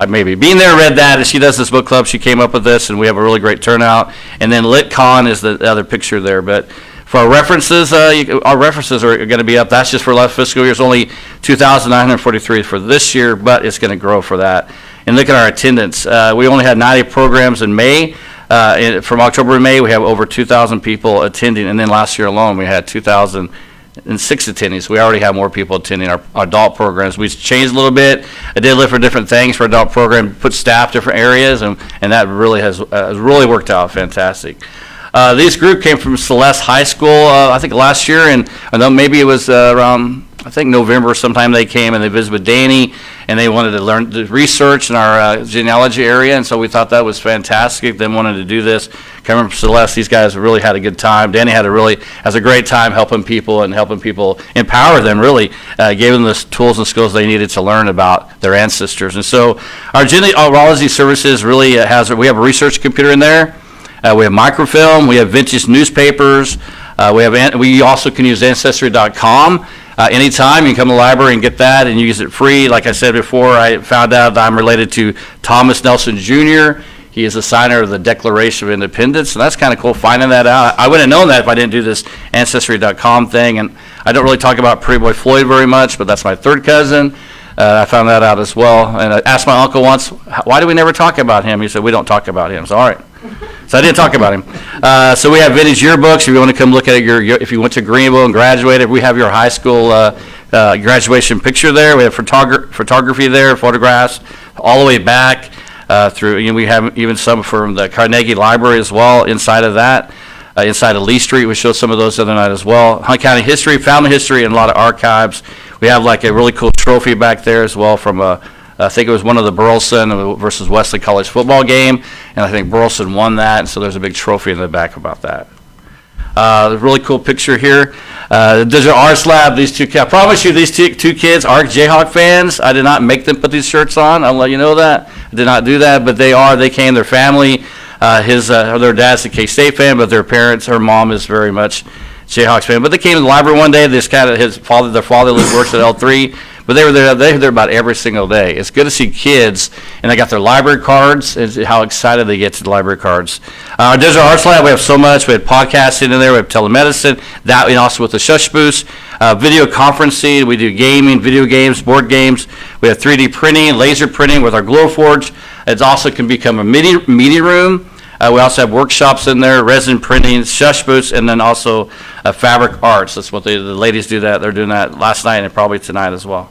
Maybe. Being There, Read That, and she does this book club. She came up with this, and we have a really great turnout. And then LitCon is the other picture there. But for our references are going to be up. That's just for last fiscal year. It's only 2,943 for this year, but it's going to grow for that. And look at our attendance. We only had 90 programs in May. From October to May, we have over 2,000 people attending. And then last year alone, we had 2,006 attendees. We already have more people attending our adult programs. We changed a little bit. I did look for different things for adult program, put staff different areas, and that really has really worked out fantastic. This group came from Celeste High School, I think last year, and maybe it was around, I think November sometime they came and they visited with Danny, and they wanted to learn the research in our genealogy area, and so we thought that was fantastic. They wanted to do this. Coming from Celeste, these guys really had a good time. Danny has a great time helping people empower them, really, gave them the tools and skills they needed to learn about their ancestors. And so our genealogy services really we have a research computer in there. We have microfilm. We have vintage newspapers. We also can use Ancestry.com. Anytime you can come to the library and get that and use it free. Like I said before, I found out that I'm related to Thomas Nelson Jr. He is a signer of the Declaration of Independence, and that's kind of cool finding that out. I wouldn't have known that if I didn't do this Ancestry.com thing, and I don't really talk about Pretty Boy Floyd very much, but that's my third cousin. I found that out as well, and I asked my uncle once, why do we never talk about him? He said, we don't talk about him. So, all right. So I didn't talk about him. So we have vintage yearbooks. If you want to come look at if you went to Greenville and graduated, we have your high school graduation picture there. We have photography there, photographs all the way back through. We have even some from the Carnegie Library as well inside of that. Inside of Lee Street, we showed some of those the other night as well. Hunt County history, family history, and a lot of archives. We have like a really cool trophy back there as well from I think it was one of the Burleson versus Wesley College football game, and I think Burleson won that, and so there's a big trophy in the back about that. A really cool picture here. The Digital Arts Lab, these two kids, I promise you these two kids are Jayhawk fans. I did not make them put these shirts on. I'll let you know that. I did not do that, but they came, their family. Their dad's a K-State fan, but their parents, her mom is very much Jayhawks fan. But they came to the library one day. Their father works at L3, but they were there about every single day. It's good to see kids, and they got their library cards, and how excited they get to the library cards. Our Digital Arts Lab, we have so much. We have podcasting in there. We have telemedicine, that, and also with the Shush Boost. Video conferencing, we do gaming, video games, board games. We have 3D printing, laser printing with our Glowforge. It also can become a media room. We also have workshops in there, resin printing, Shush Boots, and then also fabric arts. That's what the ladies do that. They're doing that last night and probably tonight as well.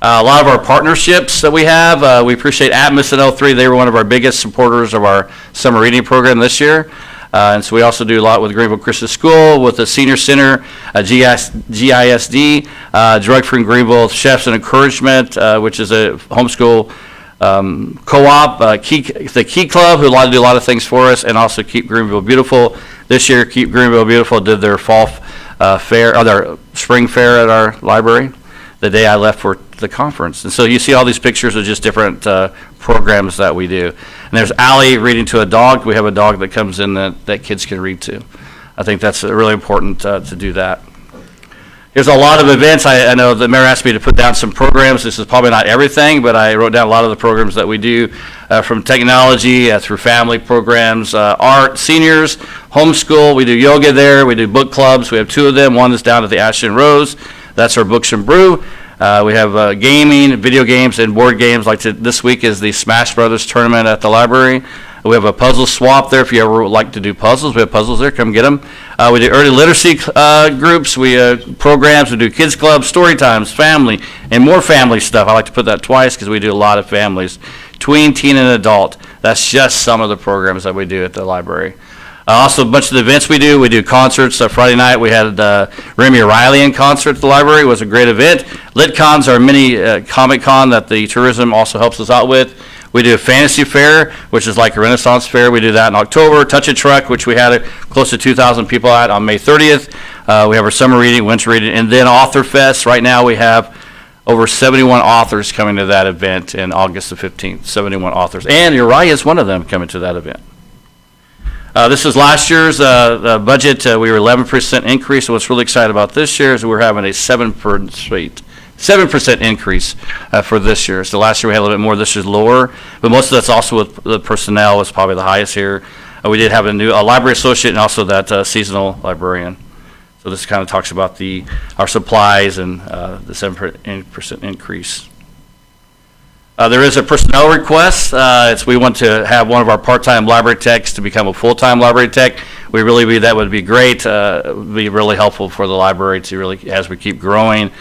A lot of our partnerships that we have, we appreciate Atmos and L3. They were one of our biggest supporters of our summer reading program this year. And so we also do a lot with Greenville Christian School, with the Senior Center, GISD, Drug Free Greenville Chefs and Encouragement, which is a homeschool co-op, the Key Club, who do a lot of things for us, and also Keep Greenville Beautiful. This year, Keep Greenville Beautiful did their fall fair, or their spring fair at our library the day I left for the conference. And so you see all these pictures of just different programs that we do. And there's Allie reading to a dog. We have a dog that comes in that kids can read to. I think that's really important to do that. There's a lot of events. I know the mayor asked me to put down some programs. This is probably not everything, but I wrote down a lot of the programs that we do, from technology through family programs, art, seniors, homeschool. We do yoga there. We do book clubs. We have 2 of them. One is down at the Ashton Rose. That's our Books and Brew. We have gaming, video games, and board games. This week is the Smash Brothers tournament at the library. We have a puzzle swap there. If you ever would like to do puzzles, we have puzzles there. Come get them. We do early literacy groups. We programs. We do kids clubs, story times, family, and more family stuff. I like to put that twice because we do a lot of families, tween, teen, and adult. That's just some of the programs that we do at the library. Also, a bunch of the events we do. We do concerts. Friday night we had Remy O'Reilly in concert at the library. It was a great event. LitCons are a mini Comic Con that the tourism also helps us out with. We do a fantasy fair, which is like a Renaissance fair. We do that in October. Touch a Truck, which we had close to 2,000 people at on May 30th. We have our summer reading, winter reading, and then Author Fest. Right now we have over 71 authors coming to that event in August the 15th, 71 authors. And Uriah is one of them coming to that event. This is last year's budget. We were 11% increase. So what's really exciting about this year is we're having a 7% increase for this year. So last year we had a little bit more, this year's lower, but most of that's also with the personnel was probably the highest here. We did have a new library associate and also that seasonal librarian. So this kind of talks about our supplies and the 7% increase. There is a personnel request. We want to have one of our part-time library techs to become a full-time library tech. We really believe that would be great. It would be really helpful for the library to really, as we keep growing.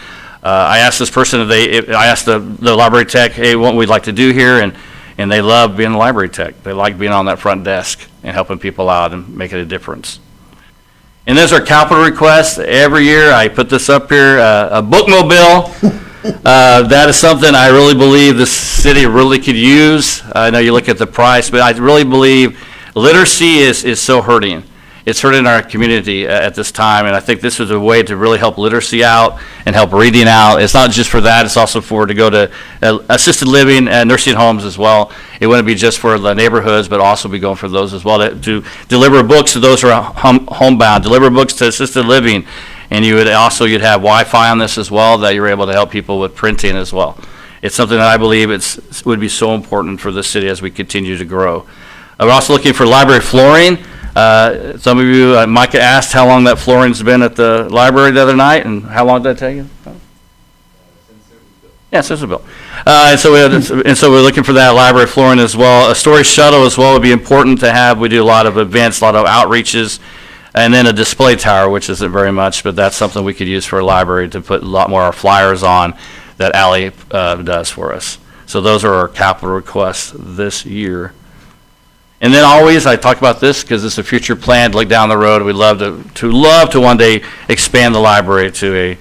I asked this person, I asked the library tech, hey, what we'd like to do here, and they love being a library tech. They like being on that front desk and helping people out and making a difference. And there's our capital request. Every year, I put this up here, a bookmobile. That is something I really believe the city really could use. I know you look at the price, but I really believe literacy is so hurting. It's hurting our community at this time, and I think this is a way to really help literacy out and help reading out. It's not just for that, it's also to go to assisted living and nursing homes as well. It wouldn't be just for the neighborhoods, but also be going for those as well, to deliver books to those who are homebound, deliver books to assisted living, and you'd have Wi-Fi on this as well, that you're able to help people with printing as well. It's something that I believe would be so important for the city as we continue to grow. We're also looking for library flooring. Some of you, Micah asked how long that flooring's been at the library the other night, and how long did that take you? Yeah, since it was built. And so we're looking for that library flooring as well. A storage shuttle as well would be important to have. We do a lot of events, a lot of outreaches, and then a display tower, which isn't very much, but that's something we could use for a library to put a lot more of our flyers on that Ally does for us. So those are our capital requests this year. And then always, I talk about this because it's a future plan to look down the road. We'd love to one day expand the library to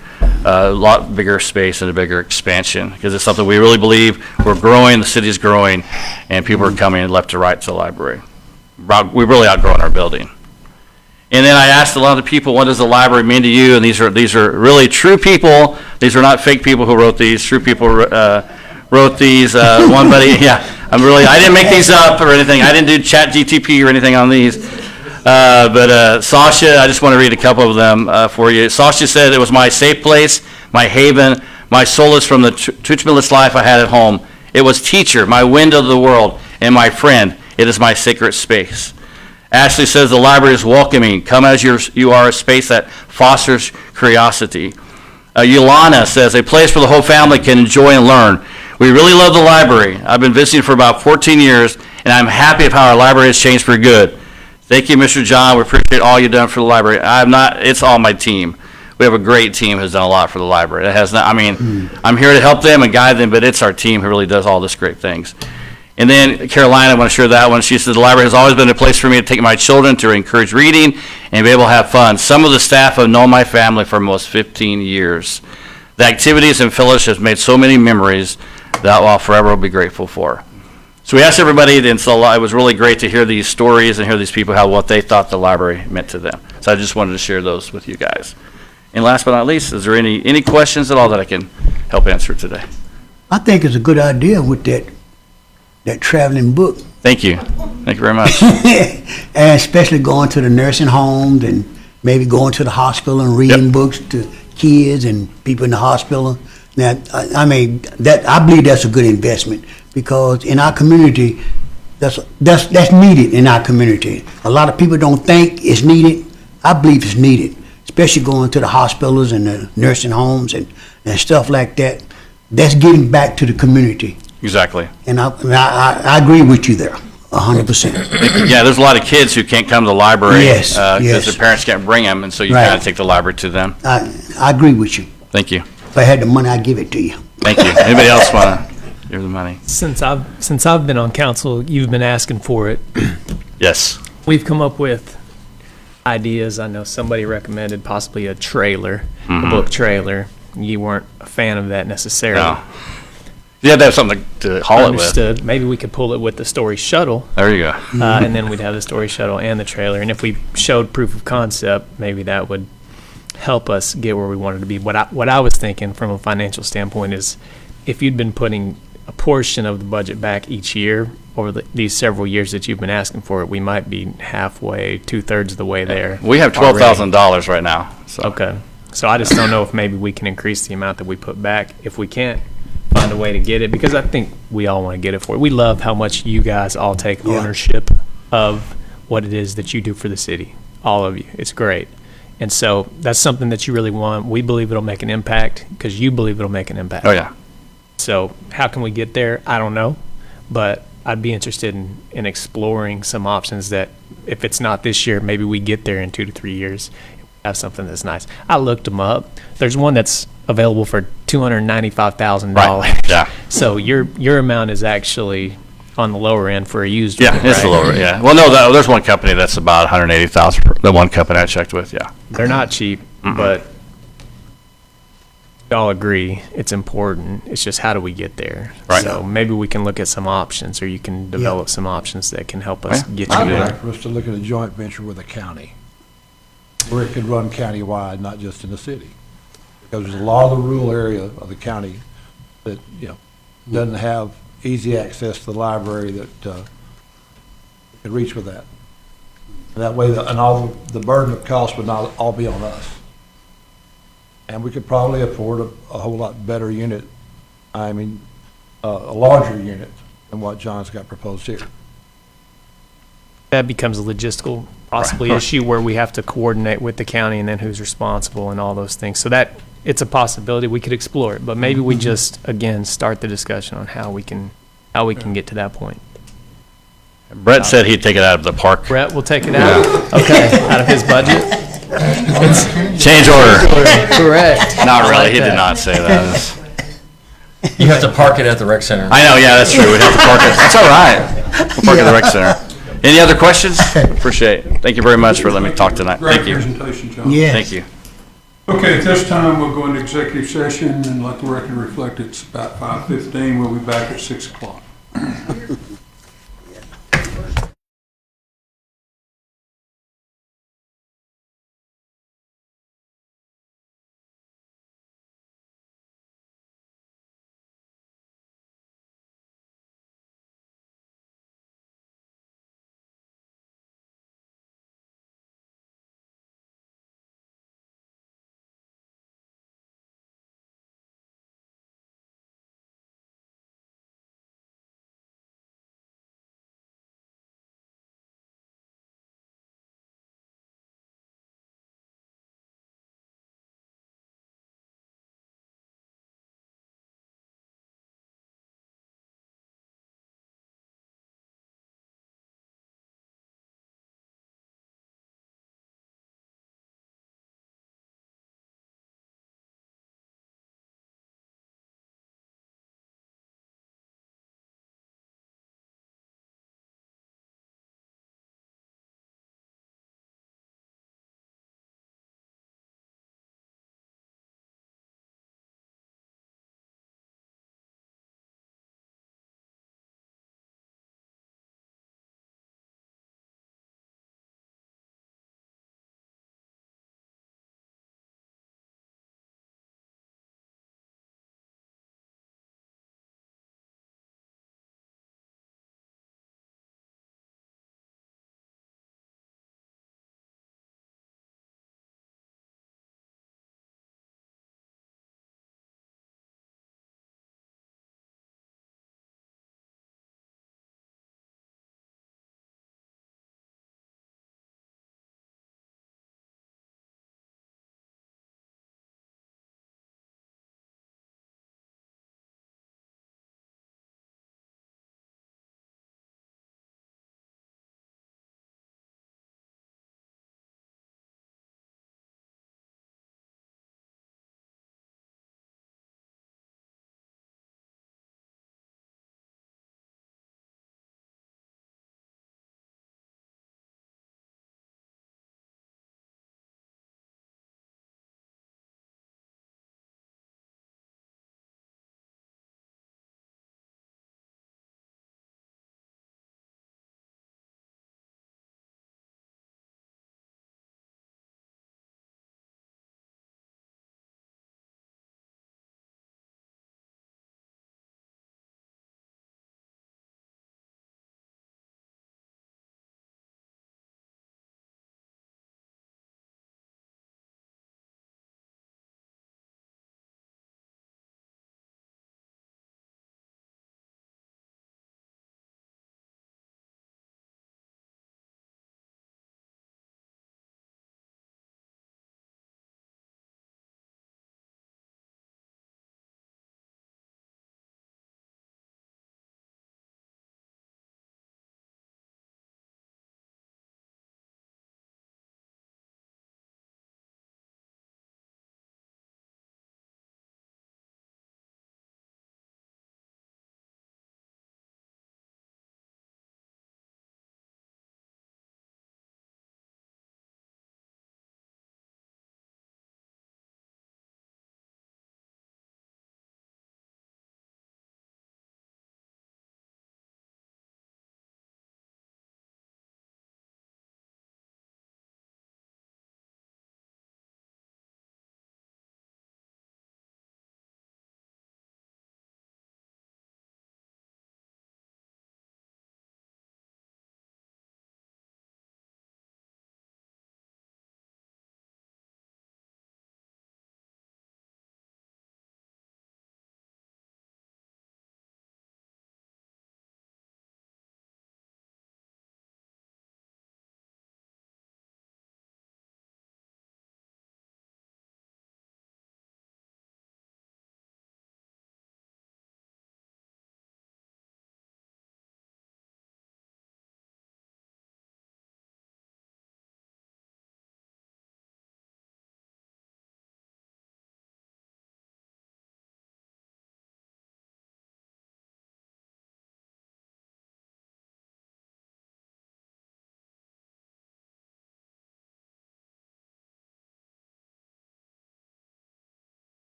a lot bigger space and a bigger expansion, because it's something we really believe. We're growing, the city's growing, and people are coming left to right to the library. We've really outgrown our building. And then I asked a lot of people, what does the library mean to you? And these are really true people. These are not fake people who wrote these. True people wrote these. One buddy, yeah, I didn't make these up or anything. I didn't do ChatGTP or anything on these. But Sasha, I just want to read a couple of them for you. Sasha said, it was my safe place, my haven, my solace from the tumultuous life I had at home. It was teacher, my window to the world, and my friend. It is my sacred space. Ashley says, the library is welcoming. Come as you are, a space that fosters curiosity. Yolanda says, a place where the whole family can enjoy and learn. We really love the library. I've been visiting for about 14 years, and I'm happy of how our library has changed for good. Thank you, Mr. John. We appreciate all you've done for the library. It's all my team. We have a great team who's done a lot for the library. I'm here to help them and guide them, but it's our team who really does all this great things. And then Carolina, I want to share that one. She said, the library has always been a place for me to take my children to encourage reading and be able to have fun. Some of the staff have known my family for almost 15 years. The activities and fellowships made so many memories that I'll forever be grateful for. So we asked everybody, and so it was really great to hear these stories and hear these people what they thought the library meant to them. So I just wanted to share those with you guys. And last but not least, is there any questions at all that I can help answer today? I think it's a good idea with that traveling book. Thank you. Thank you very much. And especially going to the nursing homes and maybe going to the hospital and reading books to kids and people in the hospital. Now, I believe that's a good investment, because in our community, that's needed in our community. A lot of people don't think it's needed. I believe it's needed, especially going to the hospitals and the nursing homes and stuff like that. That's giving back to the community. Exactly. And I agree with you there, 100%. Yeah, there's a lot of kids who can't come to the library Yes, because yes. their parents can't bring them, and so you Right. kind of take the library to them. I agree with you. Thank you. If I had the money, I'd give it to you. Thank you. Anybody else want to give the money? Since I've been on council, you've been asking for it. Yes. We've come up with ideas. I know somebody recommended possibly a trailer, a book trailer. You weren't a fan of that necessarily. No. You have to have something to haul it with. Understood. Maybe we could pull it with the story shuttle, There you go. and then we'd have the story shuttle and the trailer. And if we showed proof of concept, maybe that would help us get where we wanted to be. What I was thinking from a financial standpoint is, if you'd been putting a portion of the budget back each year over these several years that you've been asking for it, we might be halfway, 2/3 of the way there. We have $12,000 right now. So. Okay. So I just don't know if maybe we can increase the amount that we put back. If we can't find a way to get it, because I think we all want to get it for it. We love how much you guys all take ownership of what it is that you do for the city. All of you. It's great. And so that's something that you really want. We believe it'll make an impact because you believe it'll make an impact. Oh, yeah. So how can we get there? I don't know. But I'd be interested in exploring some options that, if it's not this year, maybe we get there in 2 to 3 years. Have something that's nice. I looked them up. There's one that's available for $295,000. Right. Yeah. So your amount is actually on the lower end for a used Yeah, one, it's right? the lower, yeah. Well, no, there's one company that's about $180,000, the one company I checked with, yeah. They're not cheap, but we all agree it's important. It's just, how do we get there? Right. So maybe we can look at some options, or you can develop some options that can help us Yeah. get you I'd there. like for us to look at a joint venture with a county, where it could run countywide, not just in the city. Because there's a lot of the rural area of the county that, doesn't have easy access to the library that could reach with that. And that way, and all the burden of cost would not all be on us. And we could probably afford a whole lot better unit. I mean, a larger unit than what John's got proposed here. That becomes a logistical possibly issue where we have to coordinate with the county and then who's responsible and all those things. So that, it's a possibility. We could explore it, but maybe we just, again, start the discussion on how we can get to that point. Brett said he'd take it out of the park. Brett will take it out? Okay, out of his budget? Change order. Correct. Not really, he did not say that. You have to park it at the rec center. I know, yeah, that's true, we'd have to park it. That's all right. We'll park at the rec center. Any other questions? Appreciate it. Thank you very much for letting me talk tonight. Great Thank you. presentation, John. Yes. Thank you. Okay, at this time, we'll go into executive session and let the record reflect it's about 5:15. We'll be back at 6 o'clock.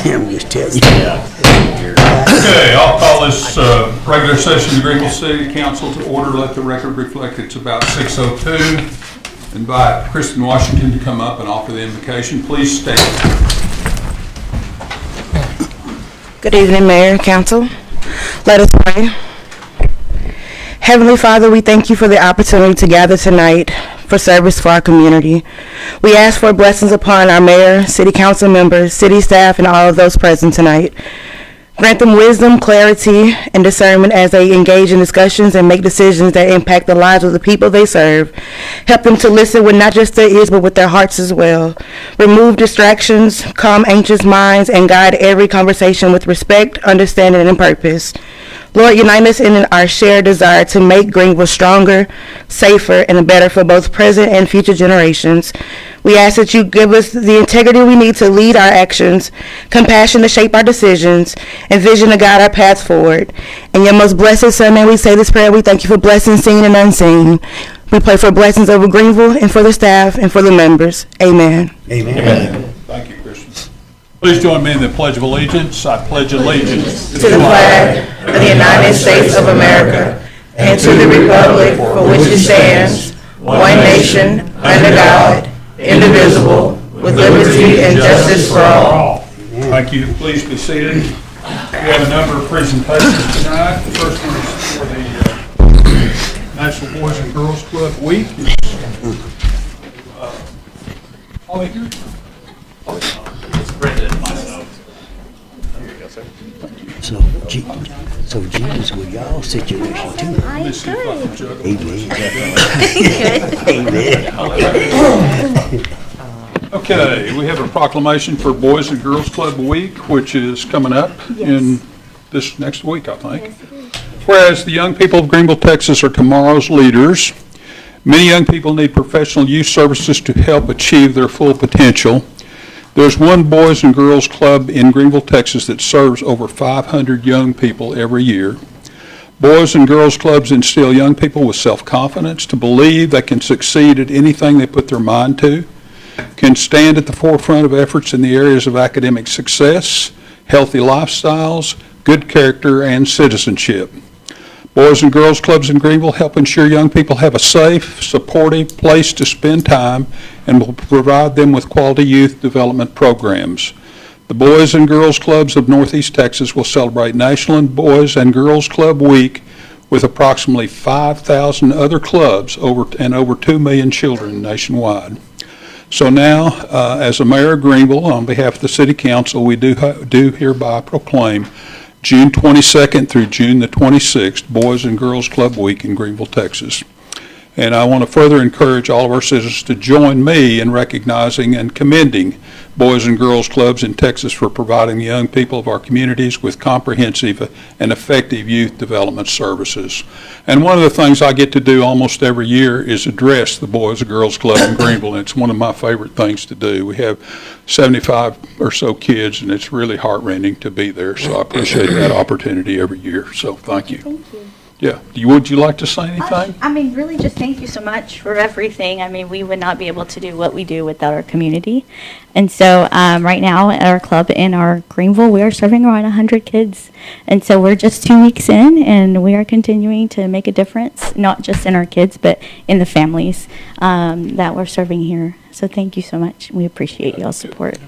I'm just telling you. Okay, I'll call this regular session of the Greenville City Council to order. Let the record reflect it's about 6:02. Invite Kristen Washington to come up and offer the invocation. Please stand. Good evening, Mayor, Council. Let us pray. Heavenly Father, we thank you for the opportunity to gather tonight for service for our community. We ask for blessings upon our mayor, city council members, city staff, and all of those present tonight. Grant them wisdom, clarity, and discernment as they engage in discussions and make decisions that impact the lives of the people they serve. Help them to listen with not just their ears, but with their hearts as well. Remove distractions, calm anxious minds, and guide every conversation with respect, understanding, and purpose. Lord, unite us in our shared desire to make Greenville stronger, safer, and better for both present and future generations. We ask that you give us the integrity we need to lead our actions, compassion to shape our decisions, and vision to guide our paths forward. In your most blessed Son, may we say this prayer. We thank you for blessings seen and unseen. We pray for blessings over Greenville and for the staff and for the members. Amen. Amen. Thank you, Kristen. Please join me in the Pledge of Allegiance. I pledge allegiance To the flag of the United States of America and to the republic for which it stands, one nation, under God, indivisible, with liberty and justice for all. Thank you. Please be seated. We have a number of presentations tonight. The first one is for the National Boys and Girls Club Week. Holly here? So Jesus with y'all situation too. Let me see if I can juggle. Amen. Okay, we have a proclamation for Boys and Girls Club Week, which is coming up in this next week, I think. Whereas the young people of Greenville, Texas are tomorrow's leaders, many young people need professional youth services to help achieve their full potential. There's one Boys and Girls Club in Greenville, Texas that serves over 500 young people every year. Boys and Girls Clubs instill young people with self-confidence to believe they can succeed at anything they put their mind to, can stand at the forefront of efforts in the areas of academic success, healthy lifestyles, good character, and citizenship. Boys and Girls Clubs in Greenville help ensure young people have a safe, supportive place to spend time and will provide them with quality youth development programs. The Boys and Girls Clubs of Northeast Texas will celebrate National Boys and Girls Club Week with approximately 5,000 other clubs and over 2 million children nationwide. So now, as a mayor of Greenville, on behalf of the City Council, we do hereby proclaim June 22nd through June the 26th, Boys and Girls Club Week in Greenville, Texas. And I want to further encourage all of our citizens to join me in recognizing and commending Boys and Girls Clubs in Texas for providing the young people of our communities with comprehensive and effective youth development services. And one of the things I get to do almost every year is address the Boys and Girls Club in Greenville, and it's one of my favorite things to do. We have 75 or so kids, and it's really heart-rending to be there, so I appreciate that opportunity every year, so thank you. Thank you. Yeah, would you like to say anything? I mean, really, just thank you so much for everything. I mean, we would not be able to do what we do without our community. And so right now at our club in our Greenville, we are serving around 100 kids. And so we're just 2 weeks in, and we are continuing to make a difference, not just in our kids, but in the families that we're serving here. So thank you so much. We appreciate y'all's support.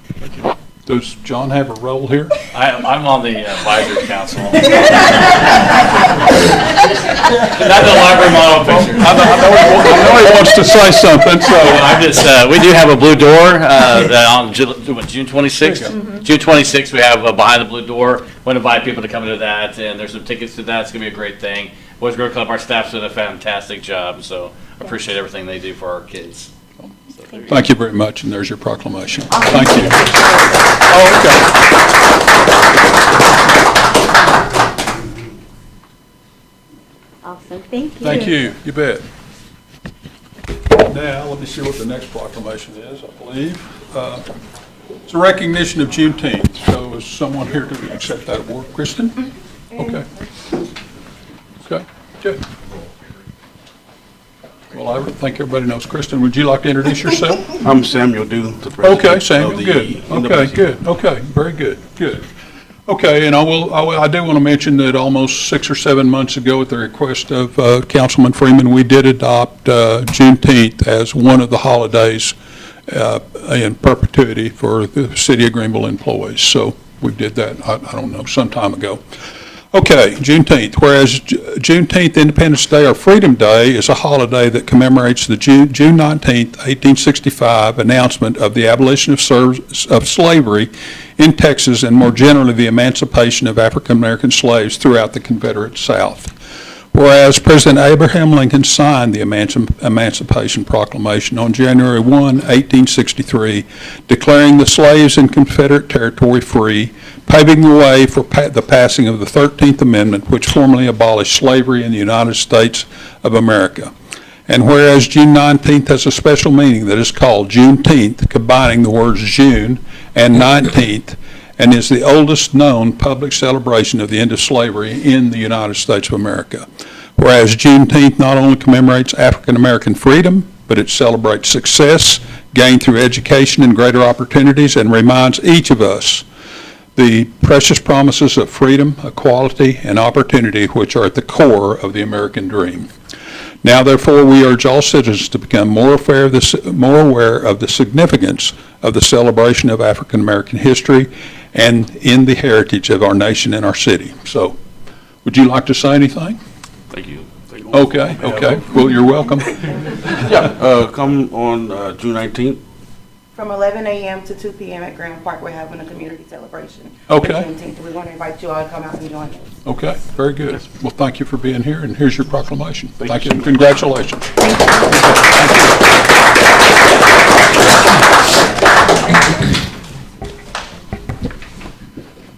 Does John have a role here? I'm on the advisory council. Not the library model picture. I know he wants to say something, so. I'm just, we do have a blue door on June 26th. June 26th, we have Behind the Blue Door. Want to invite people to come to that, and there's some tickets to that. It's going to be a great thing. Boys and Girls Club, our staff's doing a fantastic job, so I appreciate everything they do for our kids. Thank you very much, and there's your proclamation. Thank you. Oh, okay. Awesome. Thank you. Thank you. You bet. Now, let me see what the next proclamation is, I believe. It's a recognition of Juneteenth. So is someone here to accept that award? Kristen? Okay. Okay, good. Well, I think everybody knows. Kristen, would you like to introduce yourself? I'm Samuel Dew, the president. Okay, Samuel, of the good. Okay, NAACP. good. Okay, very good, good. Okay, and I do want to mention that almost 6 or 7 months ago, at the request of Councilman Freeman, we did adopt Juneteenth as one of the holidays in perpetuity for the City of Greenville employees. So we did that, I don't know, some time ago. Okay, Juneteenth. Whereas Juneteenth, Independence Day, or Freedom Day, is a holiday that commemorates the June 19th, 1865 announcement of the abolition of slavery in Texas, and more generally the emancipation of African American slaves throughout the Confederate South. Whereas President Abraham Lincoln signed the Emancipation Proclamation on January 1, 1863, declaring the slaves in Confederate territory free, paving the way for the passing of the 13th Amendment, which formally abolished slavery in the United States of America. And whereas June 19th has a special meaning that is called Juneteenth, combining the words June and 19th, and is the oldest known public celebration of the end of slavery in the United States of America. Whereas Juneteenth not only commemorates African American freedom, but it celebrates success gained through education and greater opportunities, and reminds each of us the precious promises of freedom, equality, and opportunity which are at the core of the American dream. Now, therefore, we urge all citizens to become more aware of the significance of the celebration of African American history and in the heritage of our nation and our city. So, would you like to say anything? Thank you. Okay, okay. Well, you're welcome. Yeah, come on June 19th. From 11 a.m. to 2 p.m. at Grand Park, we're having a community celebration. Okay. For Juneteenth. We want to invite you all to come out and join us. Okay, very good. Well, thank you for being here, and here's your proclamation. Thank you, and congratulations.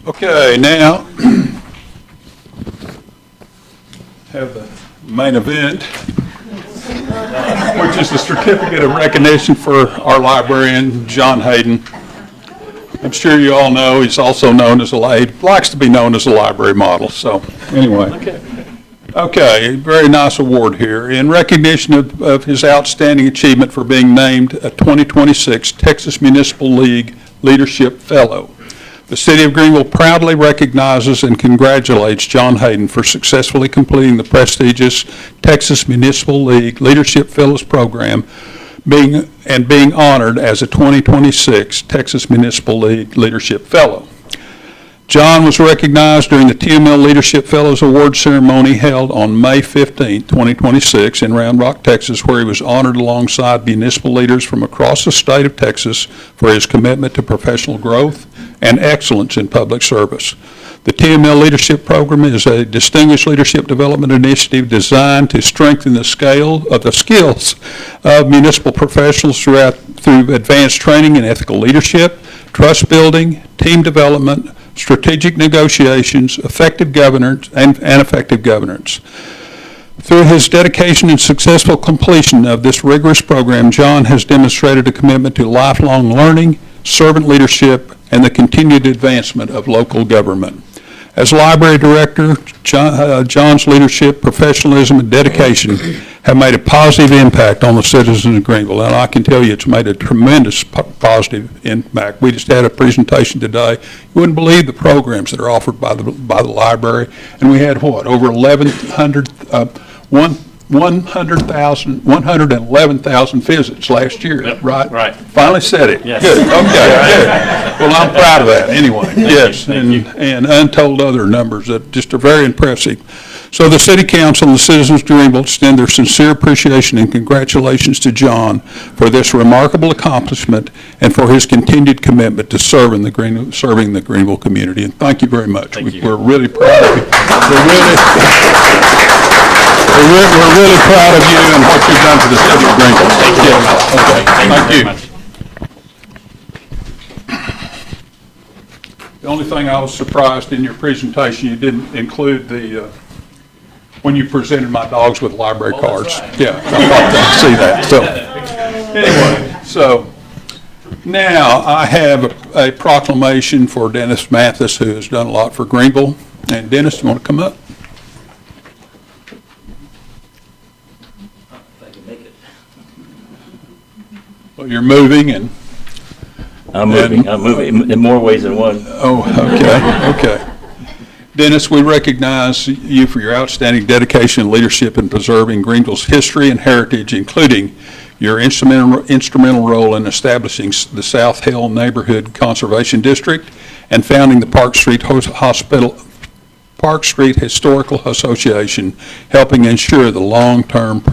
Okay, now, have the main event, which is the certificate of recognition for our librarian, John Hayden. I'm sure you all know he's also known as he likes to be known as a library model, so anyway. Okay, very nice award here. In recognition of his outstanding achievement for being named a 2026 Texas Municipal League Leadership Fellow, the City of Greenville proudly recognizes and congratulates John Hayden for successfully completing the prestigious Texas Municipal League Leadership Fellows Program, being honored as a 2026 Texas Municipal League Leadership Fellow. John was recognized during the TML Leadership Fellows Award ceremony held on May 15, 2026 in Round Rock, Texas, where he was honored alongside municipal leaders from across the state of Texas for his commitment to professional growth and excellence in public service. The TML Leadership Program is a distinguished leadership development initiative designed to strengthen the skills of municipal professionals through advanced training in ethical leadership, trust building, team development, strategic negotiations, effective governance, and effective governance. Through his dedication and successful completion of this rigorous program, John has demonstrated a commitment to lifelong learning, servant leadership, and the continued advancement of local government. As library director, John's leadership, professionalism, and dedication have made a positive impact on the citizens of Greenville, and I can tell you it's made a tremendous positive impact. We just had a presentation today. You wouldn't believe the programs that are offered by the library, and we had over 111,000 visits last year, Yep, right? right. Finally said it. Yes. Good, okay, good. Well, I'm proud of that, anyway. Yes, you. and untold other numbers that just are very impressive. So the City Council and the citizens of Greenville extend their sincere appreciation and congratulations to John for this remarkable accomplishment and for his continued commitment to serving the Greenville community. And thank you very much. We're really proud of you. We're really proud of you and what you've done for the city of Greenville. Okay, thank you. The only thing I was surprised in your presentation, you didn't include when you presented my dogs with library cards. Yeah, I thought to see that. So, anyway, so now I have a proclamation for Dennis Mathis, who has done a lot for Greenville. And Dennis, you want to come up? If I can make it. Well, you're moving and, I'm moving in more ways than one. oh, okay. Dennis, we recognize you for your outstanding dedication and leadership in preserving Greenville's history and heritage, including your instrumental role in establishing the South Hill Neighborhood Conservation District and founding the Park Street Historical Association, helping ensure the long-term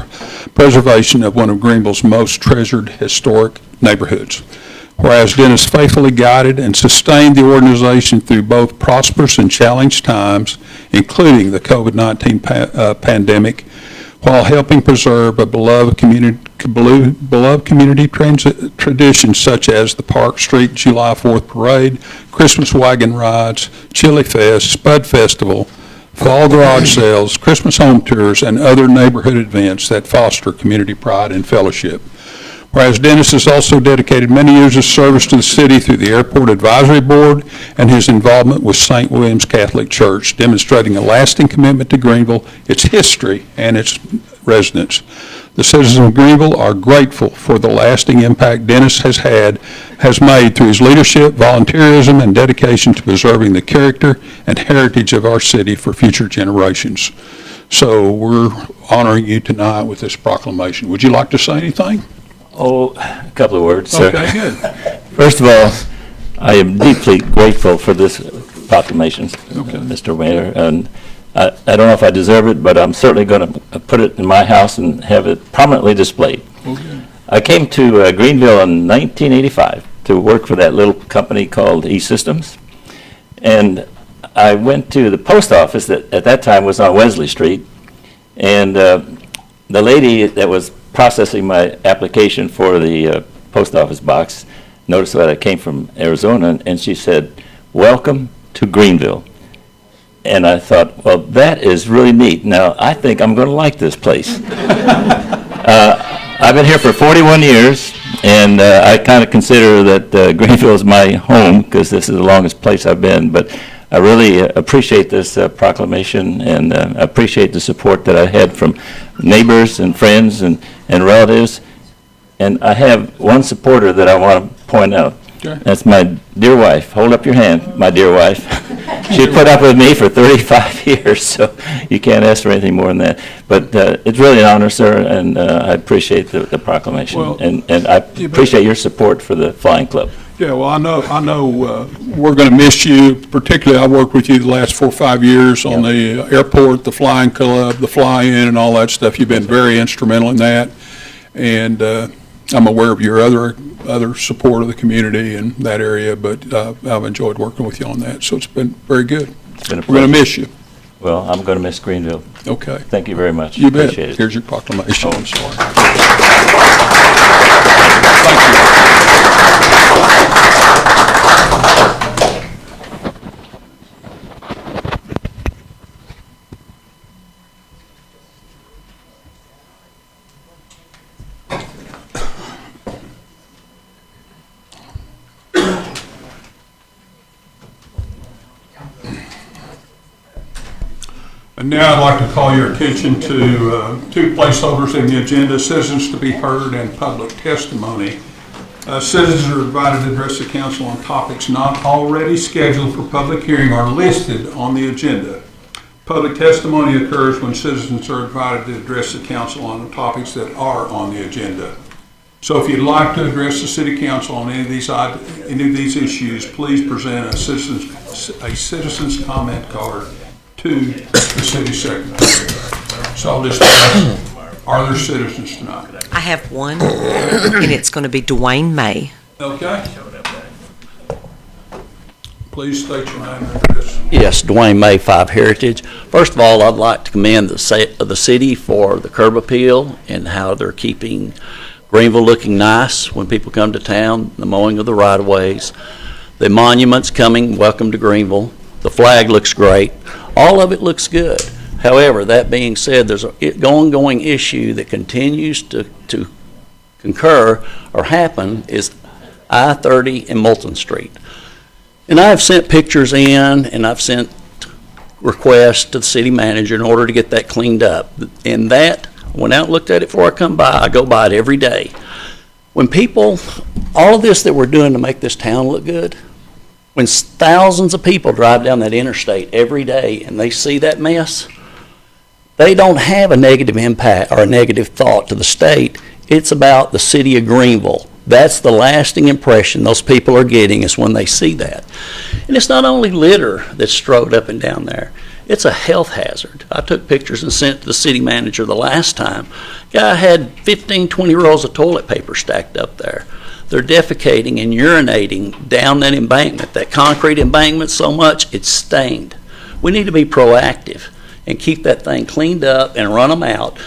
preservation of one of Greenville's most treasured historic neighborhoods. Whereas Dennis faithfully guided and sustained the organization through both prosperous and challenged times, including the COVID-19 pandemic, while helping preserve a beloved community traditions such as the Park Street July 4th Parade, Christmas wagon rides, Chili Fest, Spud Festival, fall garage sales, Christmas home tours, and other neighborhood events that foster community pride and fellowship. Whereas Dennis has also dedicated many years of service to the city through the Airport Advisory Board and his involvement with St. William's Catholic Church, demonstrating a lasting commitment to Greenville, its history, and its residents. The citizens of Greenville are grateful for the lasting impact Dennis has made through his leadership, volunteerism, and dedication to preserving the character and heritage of our city for future generations. So we're honoring you tonight with this proclamation. Would you like to say anything? Oh, a couple of words, sir. Okay, good. First of all, I am deeply grateful for this proclamation, Mr. Mayor, and I don't know if I deserve it, but I'm certainly going to put it in my house and have it prominently displayed. Okay. I came to Greenville in 1985 to work for that little company called E-Systems, and I went to the post office that at that time was on Wesley Street, and the lady that was processing my application for the post office box noticed that I came from Arizona, and she said, "Welcome to Greenville." And I thought, well, that is really neat. Now, I think I'm going to like this place. I've been here for 41 years, and I kind of consider that Greenville is my home because this is the longest place I've been. But I really appreciate this proclamation, and appreciate the support that I had from neighbors and friends and relatives. And I have one supporter that I want to point out. Okay. That's my dear wife. Hold up your hand, my dear wife. She put up with me for 35 years, so you can't ask for anything more than that. But it's really an honor, sir, and I appreciate the proclamation. Well, and I appreciate your support for the Flying Club. Yeah, well, I know we're going to miss you. Particularly, I worked with you the last 4 or 5 years on the airport, the Flying Club, the fly-in, and all that stuff. You've been very instrumental in that, and I'm aware of your other support of the community in that area. But I've enjoyed working with you on that, so it's been very good. It's been a We're going to pleasure. miss you. Well, I'm going to miss Greenville. Okay. Thank you very much. You bet. Appreciate it. Here's your proclamation. Oh, I'm sorry. And now I'd like to call your attention to 2 placeholders in the agenda, citizens to be heard and public testimony. Citizens are invited to address the council on topics not already scheduled for public hearing or listed on the agenda. Public testimony occurs when citizens are invited to address the council on the topics that are on the agenda. So if you'd like to address the city council on any of these issues, please present a citizen's comment card to the city secretary. So I'll just ask, are there citizens tonight? I have one, and it's going to be Dwayne May. Okay. Please state your name and address. Yes, Dwayne May, 5 Heritage. First of all, I'd like to commend the city for the curb appeal and how they're keeping Greenville looking nice when people come to town, the mowing of the right-of-ways, the monuments coming, welcome to Greenville. The flag looks great. All of it looks good. However, that being said, there's an ongoing issue that continues to concur or happen is I-30 and Moulton Street. And I've sent pictures in, and I've sent requests to the city manager in order to get that cleaned up. And that, I went out and looked at it before I come by. I go by it every day. when people, all of this that we're doing to make this town look good, when thousands of people drive down that interstate every day and they see that mess, they don't have a negative impact or a negative thought to the state. It's about the city of Greenville. That's the lasting impression those people are getting is when they see that. And it's not only litter that's strode up and down there. It's a health hazard. I took pictures and sent to the city manager the last time. Guy had 15, 20 rolls of toilet paper stacked up there. They're defecating and urinating down that embankment, that concrete embankment so much it's stained. We need to be proactive and keep that thing cleaned up and run them out,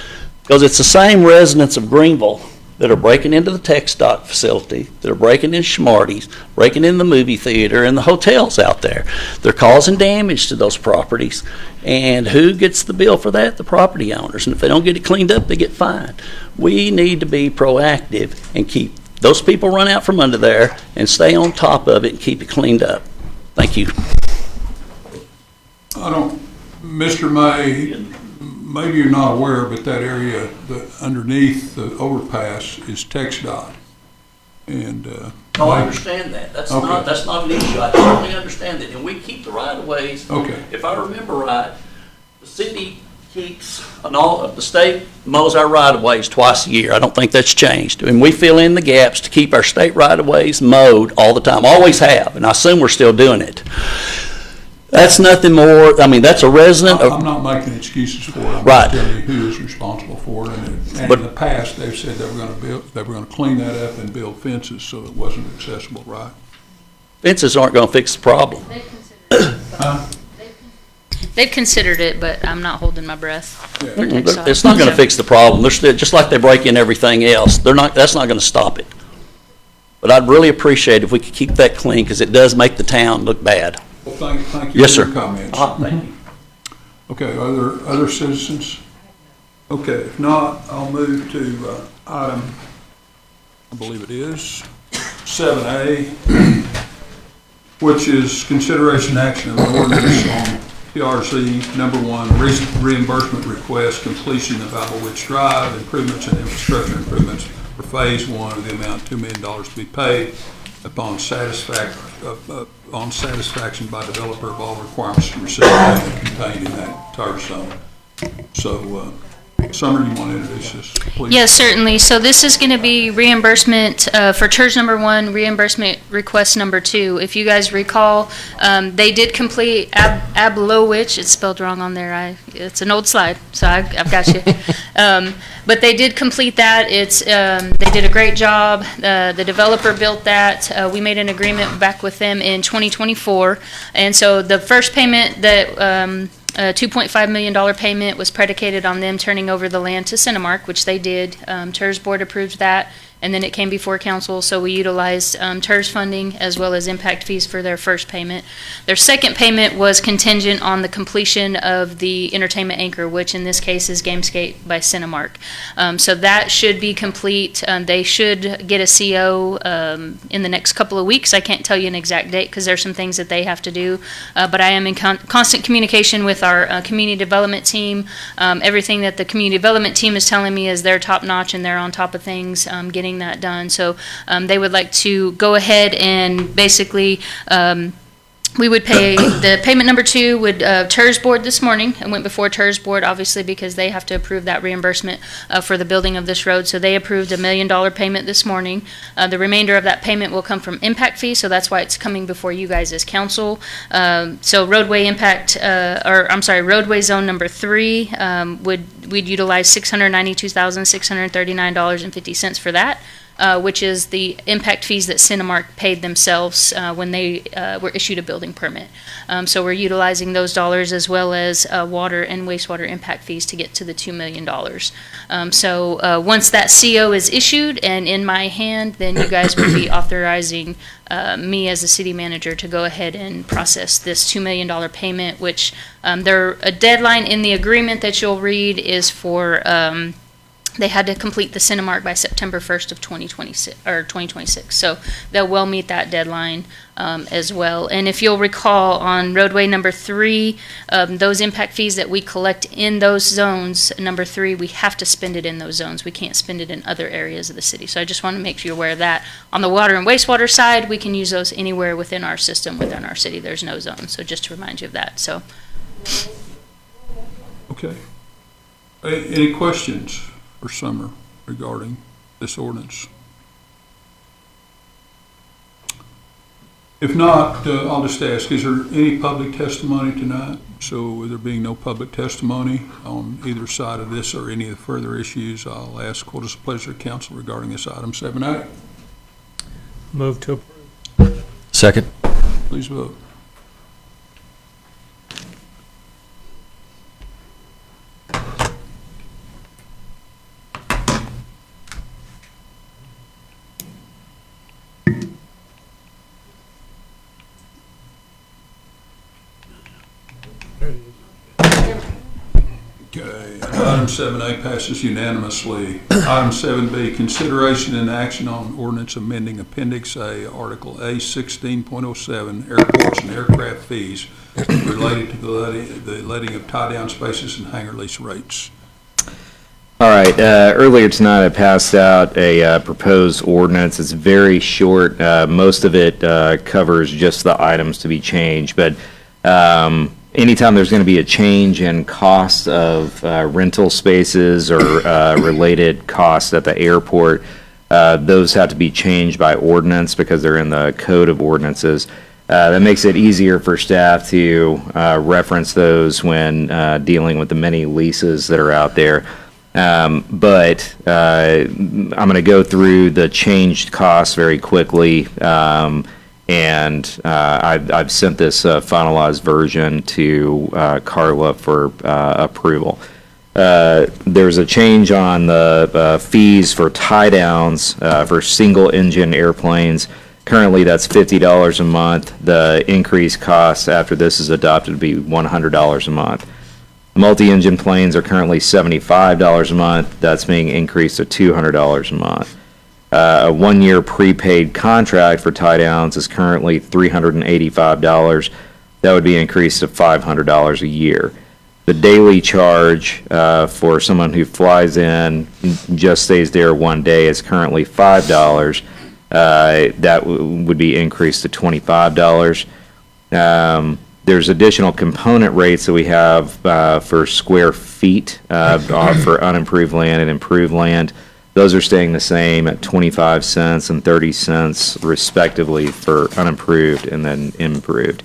because it's the same residents of Greenville that are breaking into the tech stock facility, that are breaking in Schmarty's, breaking in the movie theater and the hotels out there. They're causing damage to those properties, and who gets the bill for that? The property owners. And if they don't get it cleaned up, they get fined. We need to be proactive and keep those people run out from under there and stay on top of it and keep it cleaned up. Thank you. Mr. May, maybe you're not aware, but that area underneath the overpass is TxDOT. And No, I understand that. That's not an issue. I totally understand that. And we keep the right of ways. Okay. If I remember right, the city keeps the state mows our right of ways twice a year. I don't think that's changed. And we fill in the gaps to keep our state right of ways mowed all the time. Always have, and I assume we're still doing it. That's nothing more, I mean, that's a resident of. I'm not making excuses for it. I'm Right. just telling you who is responsible for it. And in the past, they've said they were going to clean that up and build fences so it wasn't accessible, right? Fences aren't going to fix the problem. They've considered it, but I'm not holding my breath. for TxDOT. It's not going to fix the problem. They're still, just like they break in everything else, that's not going to stop it. But I'd really appreciate if we could keep that clean, because it does make the town look bad. Well, thank you Yes, for sir. your comments. Thank you. Okay, other citizens? Okay, if not, I'll move to item, I believe it is, 7A, which is consideration action of an ordinance on PRZ number 1, reimbursement request, completion of Applewich Drive, improvements and infrastructure improvements for Phase 1 of the amount $2 million to be paid upon satisfaction by developer of all requirements to receive payment contained in that TAR zone. So, Summer, you want to introduce this, please? Yes, certainly. So this is going to be reimbursement for TERS number 1, reimbursement request number 2. If you guys recall, they did complete Applewich. It's spelled wrong on there. It's an old slide, so I've got you. But they did complete that. They did a great job. The developer built that. We made an agreement back with them in 2024. And so the first payment that a $2.5 million payment was predicated on them turning over the land to Cinemark, which they did. TERS board approved that, and then it came before council, so we utilized TERS funding as well as impact fees for their first payment. Their second payment was contingent on the completion of the entertainment anchor, which in this case is Gamescape by Cinemark. So that should be complete. They should get a CO in the next couple of weeks. I can't tell you an exact date because there's some things that they have to do, but I am in constant communication with our community development team. Everything that the community development team is telling me is they're top notch and they're on top of things, getting that done. So they would like to go ahead and basically we would pay the payment number 2 would TERS board this morning. It went before TERS board obviously because they have to approve that reimbursement for the building of this road. So they approved $1 million payment this morning. The remainder of that payment will come from impact fee, so that's why it's coming before you guys as council. So roadway impact, roadway zone number 3 we'd utilize $692,639.50 for that. Which is the impact fees that Cinemark paid themselves when they were issued a building permit. So we're utilizing those dollars as well as water and wastewater impact fees to get to the $2 million. So once that CO is issued and in my hand, then you guys would be authorizing me as the city manager to go ahead and process this $2 million payment, which a deadline in the agreement that you'll read is for they had to complete the Cinemark by September 1st of 2026. So they'll well meet that deadline as well. And if you'll recall, on roadway number 3, those impact fees that we collect in those zones, number 3, we have to spend it in those zones. We can't spend it in other areas of the city. So I just want to make you aware of that. On the water and wastewater side, we can use those anywhere within our system, within our city. There's no zone. So just to remind you of that. So. Okay. Any questions for Summer regarding this ordinance? If not, I'll just ask, is there any public testimony tonight? So with there being no public testimony on either side of this or any of the further issues, I'll ask what is the pleasure of council regarding this item 7A? Move to approve. Second. Please vote. Okay, item 7A passes unanimously. Item 7B, consideration and action on ordinance amending Appendix A, Article A 16.07, airports and aircraft fees related to the letting of tie-down spaces and hangar lease rates. All right, earlier tonight I passed out a proposed ordinance. It's very short. Most of it covers just the items to be changed, but anytime there's going to be a change in cost of rental spaces or related costs at the airport, those have to be changed by ordinance because they're in the code of ordinances. That makes it easier for staff to reference those when dealing with the many leases that are out there. But I'm going to go through the changed costs very quickly. And I've sent this finalized version to Carla for approval. There's a change on the fees for tie-downs for single-engine airplanes. Currently, that's $50 a month. The increased cost after this is adopted would be $100 a month. Multi-engine planes are currently $75 a month. That's being increased to $200 a month. A one-year prepaid contract for tie-downs is currently $385. That would be increased to $500 a year. The daily charge for someone who flies in, just stays there one day, is currently $5. That would be increased to $25. There's additional component rates that we have for square feet for unimproved land and improved land. Those are staying the same at 25 cents and 30 cents respectively for unimproved and then improved.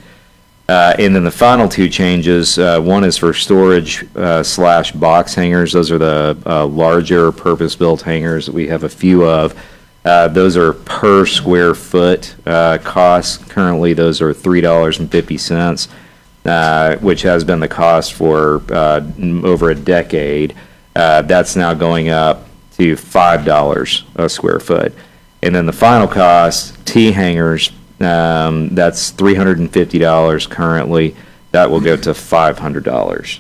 And then the final two changes, one is for storage / box hangers. Those are the larger purpose-built hangers that we have a few of. Those are per square foot costs. Currently, those are $3.50, which has been the cost for over a decade. That's now going up to $5 a square foot. And then the final cost, T-hangers, that's $350 currently. That will go to $500.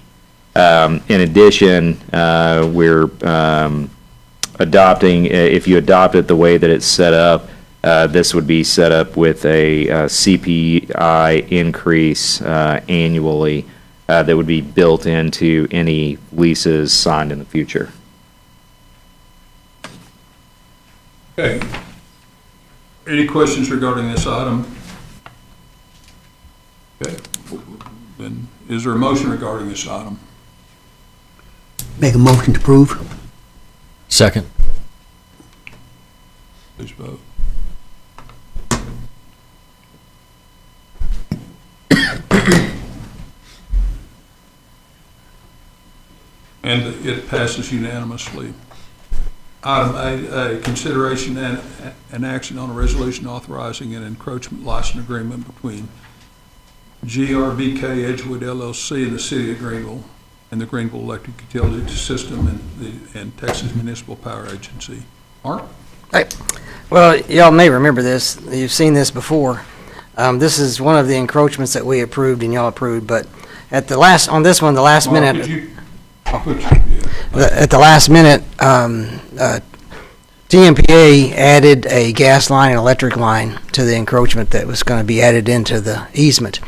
In addition, we're adopting, if you adopt it the way that it's set up, this would be set up with a CPI increase annually that would be built into any leases signed in the future. Okay. Any questions regarding this item? Okay. Then is there a motion regarding this item? Make a motion to approve. Second. Please vote. And it passes unanimously. Item 8A, consideration and action on a resolution authorizing an encroachment license agreement between GRBK Edgewood LLC and the City of Greenville and the Greenville Electric Utility System and Texas Municipal Power Agency. Mark? Hey, well, y'all may remember this. You've seen this before. This is one of the encroachments that we approved and y'all approved, but at the last, on this one, the last Mark, minute. could you, I'll put you, yeah. at the last minute, TMPA added a gas line and electric line to the encroachment that was going to be added into the easement.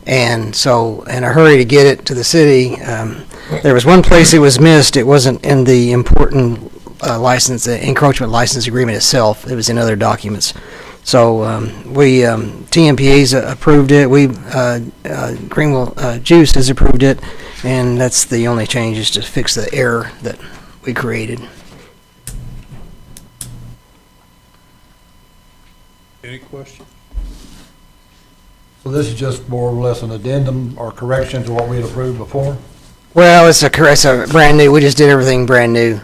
And so, in a hurry to get it to the city, there was one place it was missed. It wasn't in the important encroachment license agreement itself. It was in other documents. So TMPA's approved it. Greenville Juice has approved it, and that's the only change, is to fix the error that we created. Any questions? So this is just more or less an addendum or correction to what we had approved before? Well, it's a brand new. We just did everything brand new,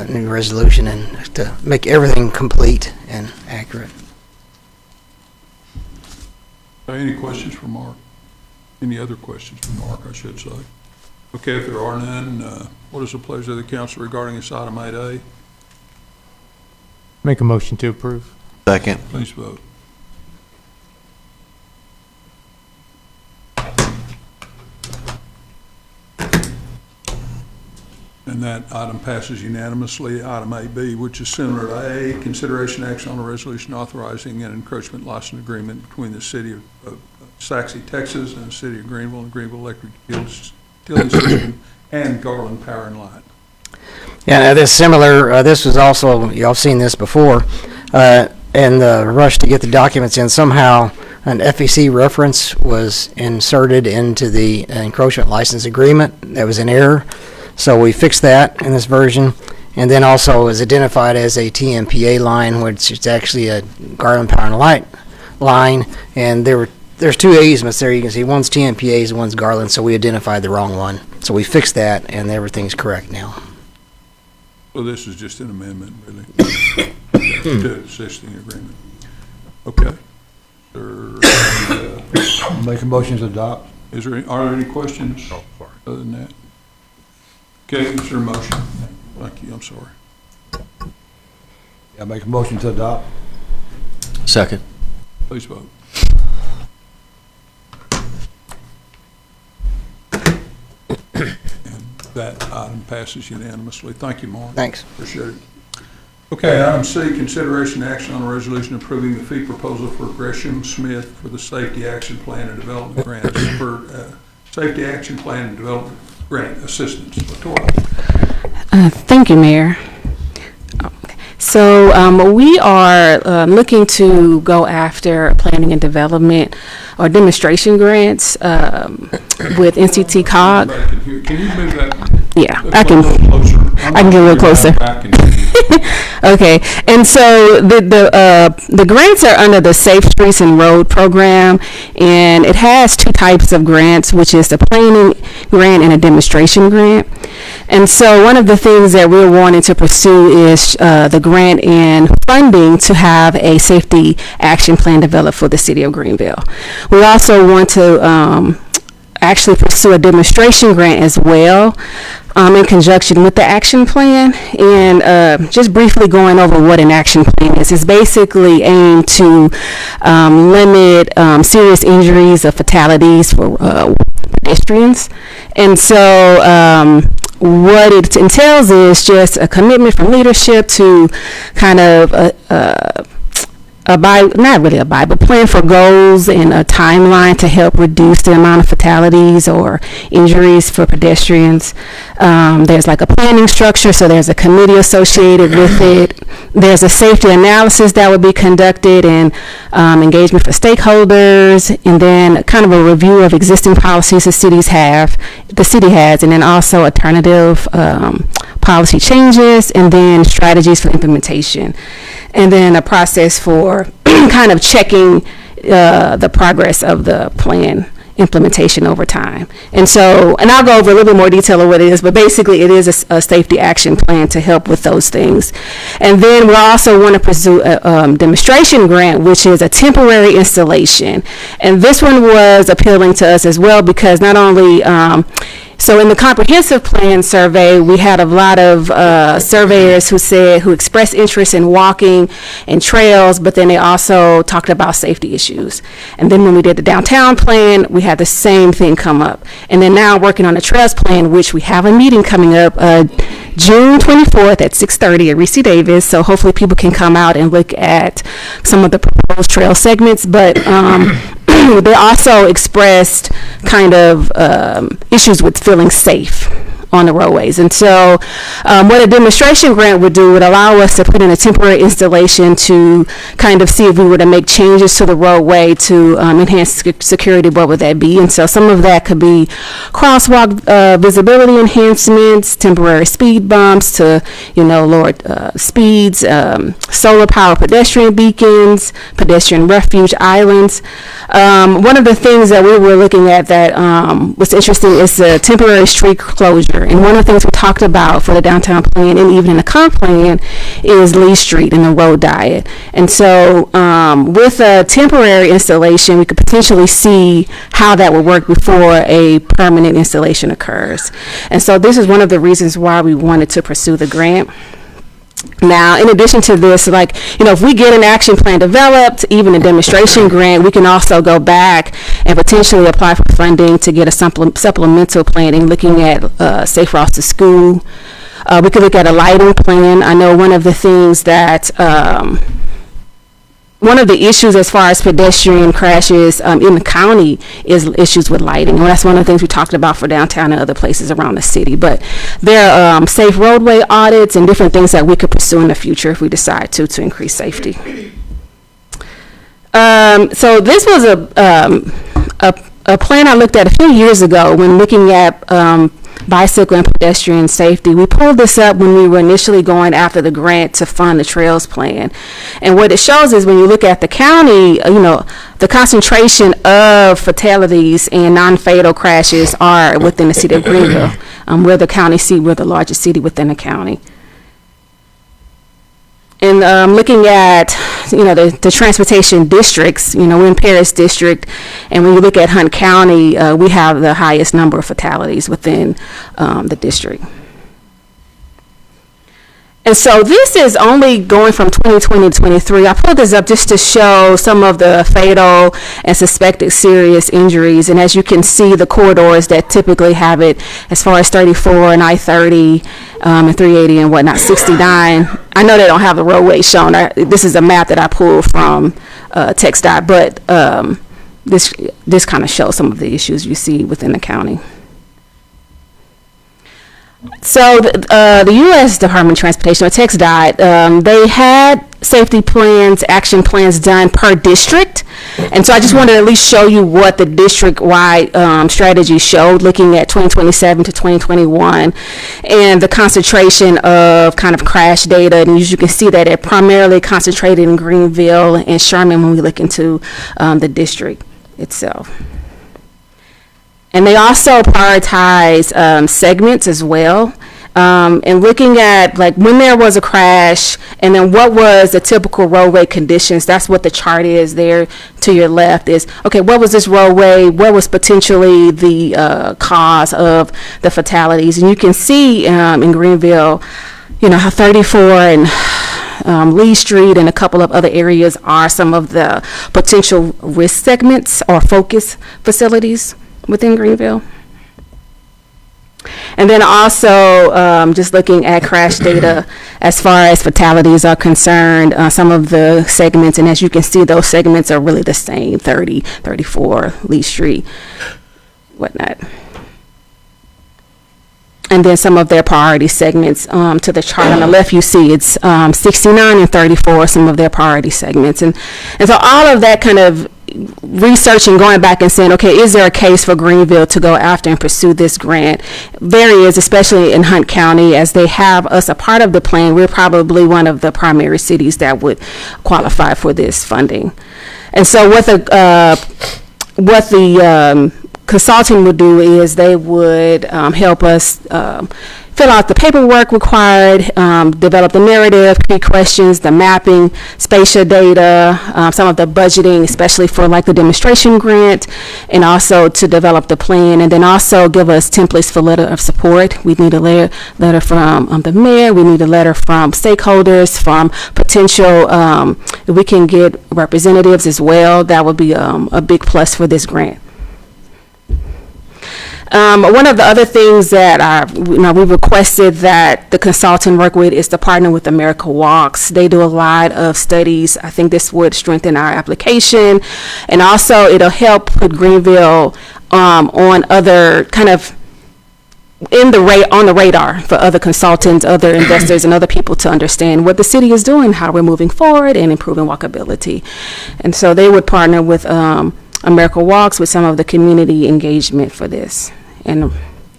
new resolution, and to make everything complete and accurate. Any questions for Mark? Any other questions for Mark, I should say? Okay, if there are none, what is the pleasure of the council regarding this item 8A? Make a motion to approve. Second. Please vote. And that item passes unanimously. Item 8B, which is similar to A, consideration action on a resolution authorizing an encroachment license agreement between the city of Saxe, Texas, and the city of Greenville and Greenville Electric Utility System and Garland Power and Light. Yeah, this similar. This was also, y'all seen this before. In the rush to get the documents in, somehow an FEC reference was inserted into the encroachment license agreement. That was an error. So we fixed that in this version, and then also is identified as a TMPA line, which is actually a Garland Power and Light line. And there's two easements there. You can see one's TMPA's, one's Garland. So we identified the wrong one. So we fixed that, and everything's correct now. So this is just an amendment, really, to the existing agreement. Okay. Make a motion to adopt. Are there any questions other than that? Okay, is there a motion? Thank you, I'm sorry. Yeah, make a motion to adopt. Second. Please vote. And that item passes unanimously. Thank you, Mark. Thanks. Appreciate it. Okay, item C, consideration action on a resolution approving the fee proposal for Gresham Smith for the Safety Action Plan and Development Grant for Safety Action Plan and Development Grant Assistance. Latoya. Thank you, Mayor. So we are looking to go after planning and development or demonstration grants with NCT COG. Can you move that? Yeah, I can get a little closer. Okay, and so the grants are under the Safe Streets and Road program, and it has two types of grants, which is the planning grant and a demonstration grant. And so one of the things that we're wanting to pursue is the grant and funding to have a safety action plan developed for the city of Greenville. We also want to actually pursue a demonstration grant as well in conjunction with the action plan. And just briefly going over what an action plan is, it's basically aimed to limit serious injuries or fatalities for pedestrians. And so what it entails is just a commitment from leadership to kind of plan for goals and a timeline to help reduce the amount of fatalities or injuries for pedestrians. There's like a planning structure, so there's a committee associated with it. There's a safety analysis that would be conducted and engagement for stakeholders, and then kind of a review of existing policies the city has, and then also alternative policy changes, and then strategies for implementation. And then a process for kind of checking the progress of the plan implementation over time. And so, and I'll go over a little bit more detail of what it is, but basically it is a safety action plan to help with those things. And then we also want to pursue a demonstration grant, which is a temporary installation. And this one was appealing to us as well because not only So in the comprehensive plan survey, we had a lot of surveyors who expressed interest in walking and trails, but then they also talked about safety issues. And then when we did the downtown plan, we had the same thing come up. And then now working on the trails plan, which we have a meeting coming up June 24th at 6:30 at Reese Davis. So hopefully people can come out and look at some of the proposed trail segments. But they also expressed kind of issues with feeling safe on the roadways. And so what a demonstration grant would do would allow us to put in a temporary installation to kind of see if we were to make changes to the roadway to enhance security. What would that be? And so some of that could be crosswalk visibility enhancements, temporary speed bumps to, lower speeds, solar power pedestrian beacons, pedestrian refuge islands. One of the things that we were looking at that was interesting is the temporary street closure. And one of the things we talked about for the downtown plan and even in the comp plan is Lee Street and the road diet. And so with a temporary installation, we could potentially see how that would work before a permanent installation occurs. And so this is one of the reasons why we wanted to pursue the grant. Now, in addition to this, if we get an action plan developed, even a demonstration grant, we can also go back and potentially apply for funding to get a supplemental planning, looking at safe routes to school. We could look at a lighting plan. I know one of the things that one of the issues as far as pedestrian crashes in the county is issues with lighting. Well, that's one of the things we talked about for downtown and other places around the city. But there are safe roadway audits and different things that we could pursue in the future if we decide to increase safety. So this was a plan I looked at a few years ago when looking at bicycle and pedestrian safety. We pulled this up when we were initially going after the grant to fund the trails plan. And what it shows is when you look at the county, the concentration of fatalities and non-fatal crashes are within the city of Greenville. We're the largest city within the county. And looking at, the transportation districts, we're in Paris District, and when you look at Hunt County, we have the highest number of fatalities within the district. And so this is only going from 2020 to 23. I pulled this up just to show some of the fatal and suspected serious injuries. And as you can see, the corridors that typically have it as far as 34 and I-30 and 380 and whatnot, 69. I know they don't have the roadway shown. This is a map that I pulled from TxDOT, but this kind of shows some of the issues you see within the county. So the U.S. Department of Transportation, or TxDOT, they had safety plans, action plans done per district. And so I just wanted to at least show you what the district-wide strategy showed, looking at 2027 to 2021, and the concentration of kind of crash data. And as you can see that it primarily concentrated in Greenville and Sherman when we look into the district itself. And they also prioritize segments as well. And looking at when there was a crash and then what was the typical roadway conditions, that's what the chart is there to your left is, okay, what was this roadway? What was potentially the cause of the fatalities? And you can see in Greenville, how 34 and Lee Street and a couple of other areas are some of the potential risk segments or focus facilities within Greenville. And then also just looking at crash data as far as fatalities are concerned, some of the segments, and as you can see, those segments are really the same, 30, 34, Lee Street, whatnot. And then some of their priority segments to the chart on the left, you see it's 69 and 34, some of their priority segments. And so all of that kind of researching, going back and saying, okay, is there a case for Greenville to go after and pursue this grant? There is, especially in Hunt County, as they have us a part of the plan. We're probably one of the primary cities that would qualify for this funding. And so what the consulting would do is they would help us fill out the paperwork required, develop the narrative, key questions, the mapping, spatial data, some of the budgeting, especially for like the demonstration grant, and also to develop the plan, and then also give us templates for letter of support. We need a letter from the mayor. We need a letter from stakeholders, from potential, if we can get representatives as well, that would be a big plus for this grant. One of the other things that we requested that the consultant work with is to partner with America Walks. They do a lot of studies. I think this would strengthen our application, and also it'll help put Greenville on other kind of on the radar for other consultants, other investors, and other people to understand what the city is doing, how we're moving forward, and improving walkability. And so they would partner with America Walks with some of the community engagement for this and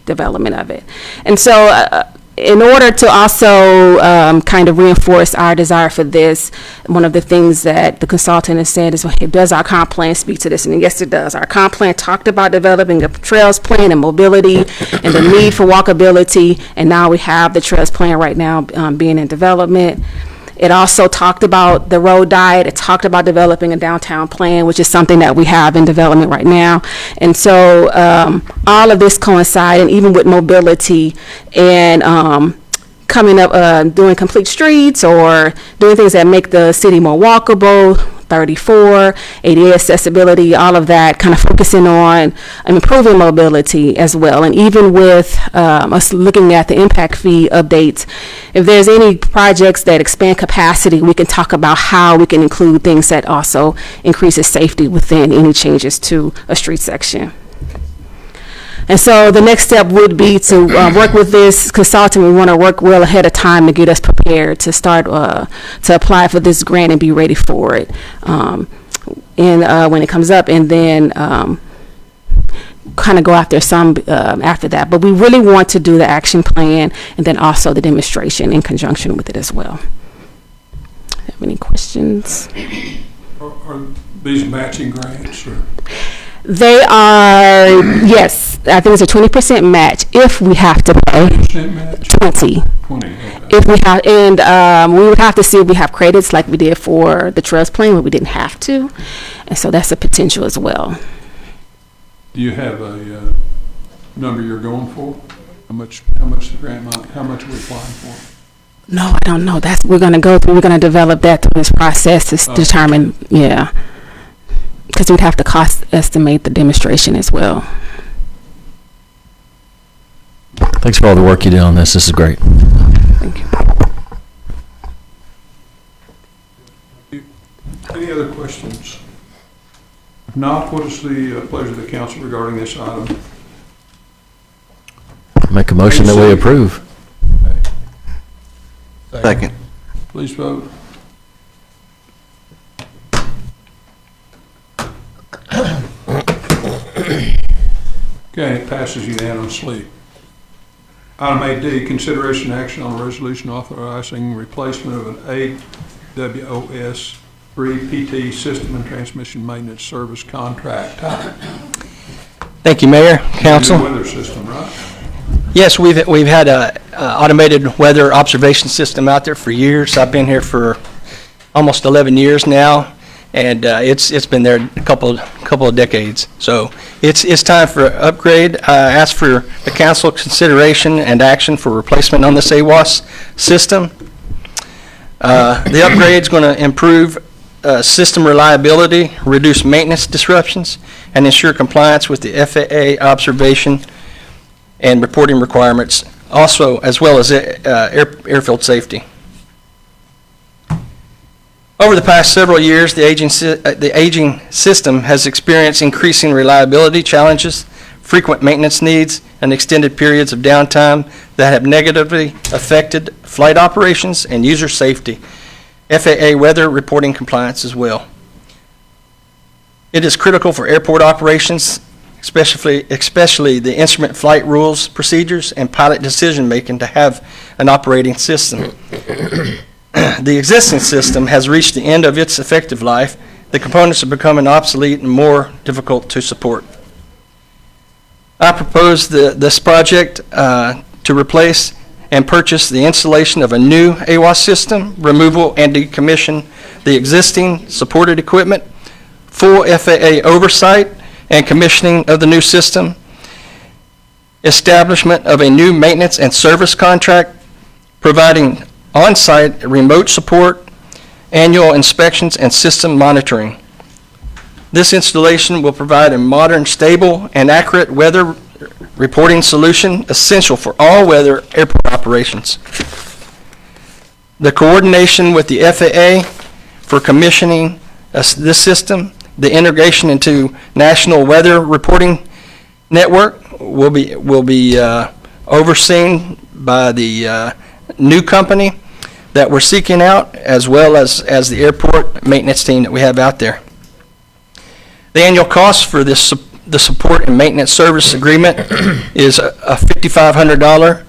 development of it. And so in order to also kind of reinforce our desire for this, one of the things that the consultant has said is, well, does our comp plan speak to this? And yes, it does. Our comp plan talked about developing a trails plan and mobility and the need for walkability, and now we have the trails plan right now being in development. It also talked about the road diet. It talked about developing a downtown plan, which is something that we have in development right now. And so all of this coincide, and even with mobility and coming up, doing complete streets or doing things that make the city more walkable, 34, ADA accessibility, all of that, kind of focusing on improving mobility as well. And even with us looking at the impact fee updates, if there's any projects that expand capacity, we can talk about how we can include things that also increases safety within any changes to a street section. And so the next step would be to work with this consultant. We want to work well ahead of time to get us prepared to start to apply for this grant and be ready for it when it comes up, and then kind of go after some after that. But we really want to do the action plan and then also the demonstration in conjunction with it as well. Have any questions? Are these matching grants or? They are, yes, I think it's a 20% match if we have to pay. 20% match? 20. 20, okay. If we have, and we would have to see if we have credits like we did for the Trails plan, but we didn't have to. And so that's a potential as well. Do you have a number you're going for? How much the grant might, how much are we applying for? No, I don't know. We're going to go through, we're going to develop that through this process to determine, yeah. Because we'd have to cost estimate the demonstration as well. Thanks for all the work you did on this. This is great. Thank you. Any other questions? If not, what is the pleasure of the council regarding this item? Make a motion that we approve. Second. Please vote. Okay, it passes unanimously. Item 8D, consideration action on a resolution authorizing replacement of an AWOS 3 PT system and transmission maintenance service contract. Thank you, Mayor, Council. Weather system, right? Yes, we've had a automated weather observation system out there for years. I've been here for almost 11 years now, and it's been there a couple of decades. So it's time for an upgrade. I asked for the council consideration and action for replacement on this AWOS system. The upgrade's going to improve system reliability, reduce maintenance disruptions, and ensure compliance with the FAA observation and reporting requirements, also as well as airfield safety. Over the past several years, the aging system has experienced increasing reliability challenges, frequent maintenance needs, and extended periods of downtime that have negatively affected flight operations and user safety, FAA weather reporting compliance as well. It is critical for airport operations, especially the instrument flight rules, procedures, and pilot decision-making to have an operating system. The existing system has reached the end of its effective life. The components are becoming obsolete and more difficult to support. I propose this project to replace and purchase the installation of a new AWAS system, removal and decommission the existing supported equipment, full FAA oversight and commissioning of the new system, establishment of a new maintenance and service contract, providing on-site remote support, annual inspections, and system monitoring. This installation will provide a modern, stable, and accurate weather reporting solution essential for all weather airport operations. The coordination with the FAA for commissioning this system, the integration into National Weather Reporting Network will be overseen by the new company that we're seeking out, as well as the airport maintenance team that we have out there. The annual cost for the support and maintenance service agreement is a $5,500,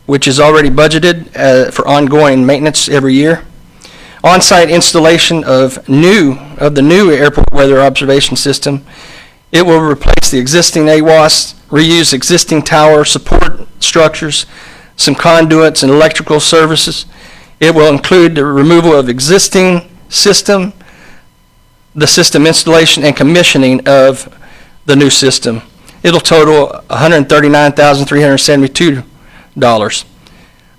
which is already budgeted for ongoing maintenance every year. On-site installation of the new airport weather observation system. It will replace the existing AWAS, reuse existing tower support structures, some conduits and electrical services. It will include the removal of existing system, the system installation and commissioning of the new system. It'll total $139,372.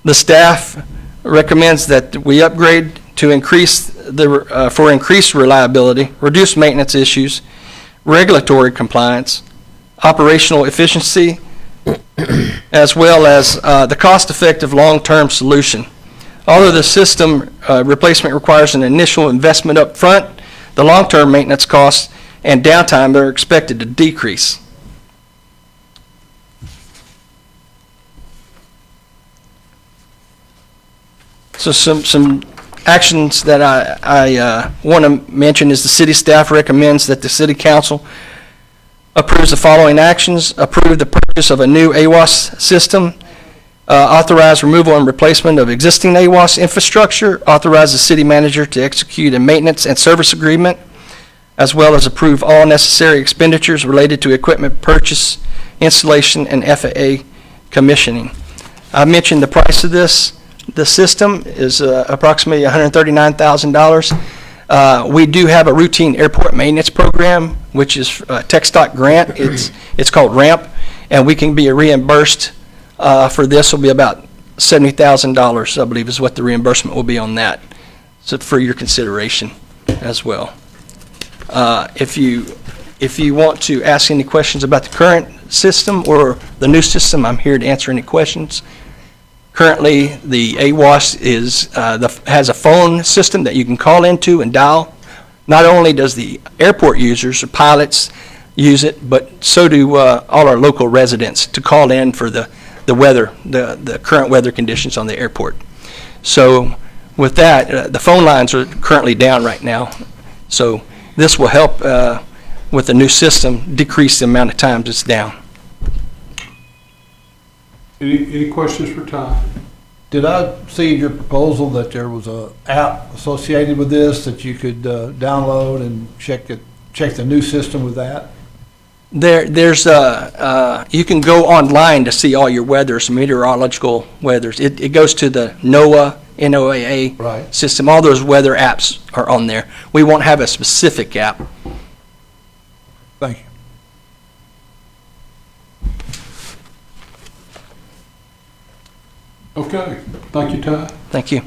The staff recommends that we upgrade to increase for increased reliability, reduce maintenance issues, regulatory compliance, operational efficiency, as well as the cost-effective long-term solution. Although the system replacement requires an initial investment up front, the long-term maintenance costs and downtime are expected to decrease. So some actions that I want to mention is the city staff recommends that the city council approves the following actions: approve the purchase of a new AWAS system, authorize removal and replacement of existing AWAS infrastructure, authorize the city manager to execute a maintenance and service agreement, as well as approve all necessary expenditures related to equipment purchase, installation, and FAA commissioning. I mentioned the price of this. The system is approximately $139,000. We do have a routine airport maintenance program, which is a TechStock grant. It's called RAMP, and we can be reimbursed for this. Will be about $70,000, I believe, is what the reimbursement will be on that. So for your consideration as well. If you want to ask any questions about the current system or the new system, I'm here to answer any questions. Currently, the AWAS has a phone system that you can call into and dial. Not only does the airport users or pilots use it, but so do all our local residents to call in for the weather, the current weather conditions on the airport. So with that, the phone lines are currently down right now. So this will help with the new system decrease the amount of times it's down. Any questions for Ty? Did I see in your proposal that there was a app associated with this that you could download and check the new system with that? There's you can go online to see all your weathers, meteorological weathers. It goes to the NOAA right. system. All those weather apps are on there. We won't have a specific app. Thank you. Okay, thank you, Ty. Thank you.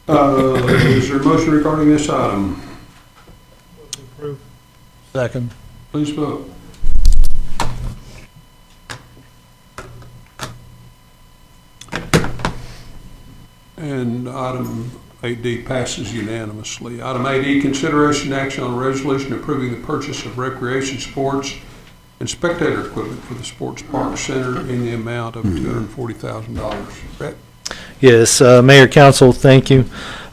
Is there a motion regarding this item? Second. Please vote. And item 8D passes unanimously. Item 8E, consideration and action on a resolution approving the purchase of recreation, sports, and spectator equipment for the Sports Park Center in the amount of $240,000. Brett? Yes, Mayor, Council, thank you.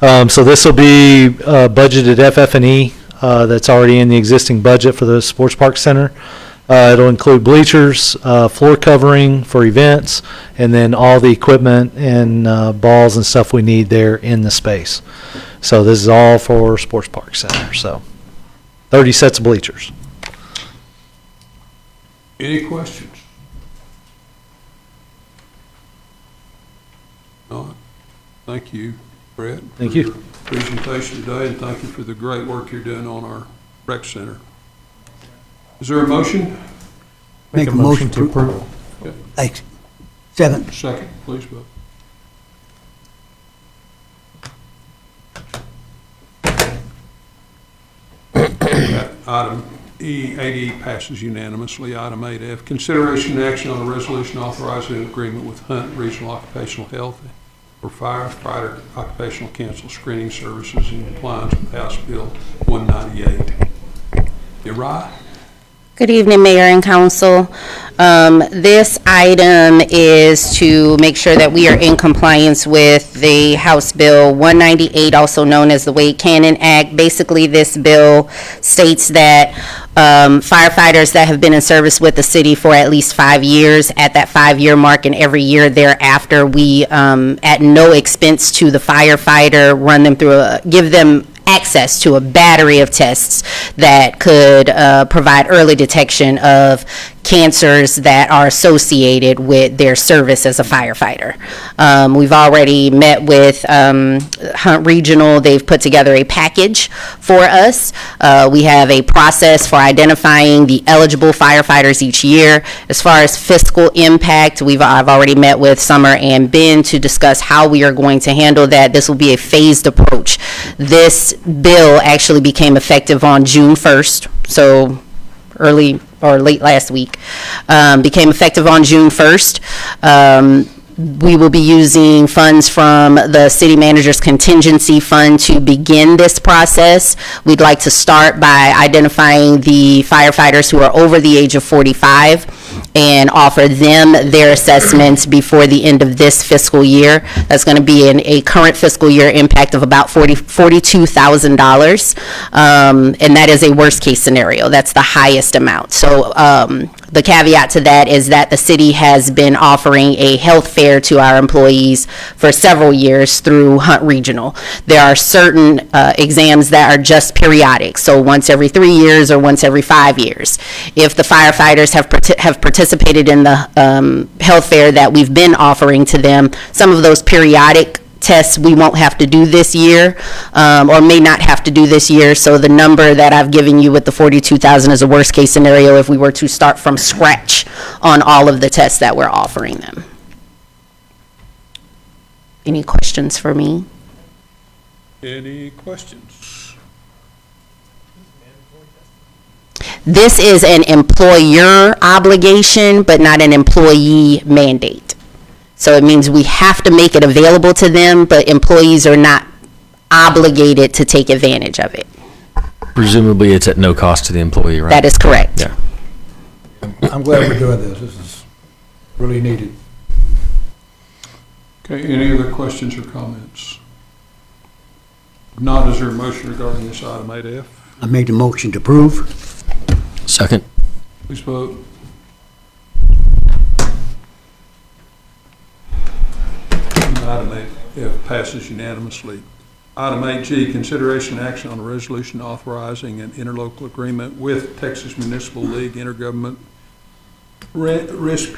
So this will be budgeted FF&E that's already in the existing budget for the Sports Park Center. It'll include bleachers, floor covering for events, and then all the equipment and balls and stuff we need there in the space. So this is all for Sports Park Center. So 30 sets of bleachers. Any questions? All right. Thank you, Brett. Thank you. for your Presentation today, and thank you for the great work you're doing on our rec center. Is there a motion? Make a motion to approve. Thanks. Second. Second, please vote. Item E80 passes unanimously. Item 8F, consideration and action on a resolution authorizing an agreement with Hunt Regional Occupational Health for firefighter occupational cancer screening services in compliance with House Bill 198. Uriah? Good evening, Mayor and Council. This item is to make sure that we are in compliance with the House Bill 198, also known as the Wade Cannon Act. Basically, this bill states that firefighters that have been in service with the city for at least 5 years, at that 5-year mark and every year thereafter, we, at no expense to the firefighter, run them through give them access to a battery of tests that could provide early detection of cancers that are associated with their service as a firefighter. We've already met with Hunt Regional. They've put together a package for us. We have a process for identifying the eligible firefighters each year. As far as fiscal impact, I've already met with Summer and Ben to discuss how we are going to handle that. This will be a phased approach. This bill actually became effective on June 1st, so early or late last week, became effective on June 1st. We will be using funds from the city manager's contingency fund to begin this process. We'd like to start by identifying the firefighters who are over the age of 45 and offer them their assessments before the end of this fiscal year. That's going to be a current fiscal year impact of about $42,000. And that is a worst case scenario. That's the highest amount. So the caveat to that is that the city has been offering a health fair to our employees for several years through Hunt Regional. There are certain exams that are just periodic, so once every 3 years or once every 5 years. If the firefighters have participated in the health fair that we've been offering to them, some of those periodic tests we won't have to do this year, or may not have to do this year. So the number that I've given you with the 42,000 is a worst case scenario if we were to start from scratch on all of the tests that we're offering them. Any questions for me? Any questions? This is an employer obligation, but not an employee mandate. So it means we have to make it available to them, but employees are not obligated to take advantage of it. Presumably, it's at no cost to the employee, right? That is correct. Yeah. I'm glad we're doing this. This is really needed. Okay, any other questions or comments? If not, is there a motion regarding this item 8F? I make the motion to approve. Second. Please vote. Item 8F passes unanimously. Item 8G, consideration and action on a resolution authorizing an interlocal agreement with Texas Municipal League Intergovernment Risk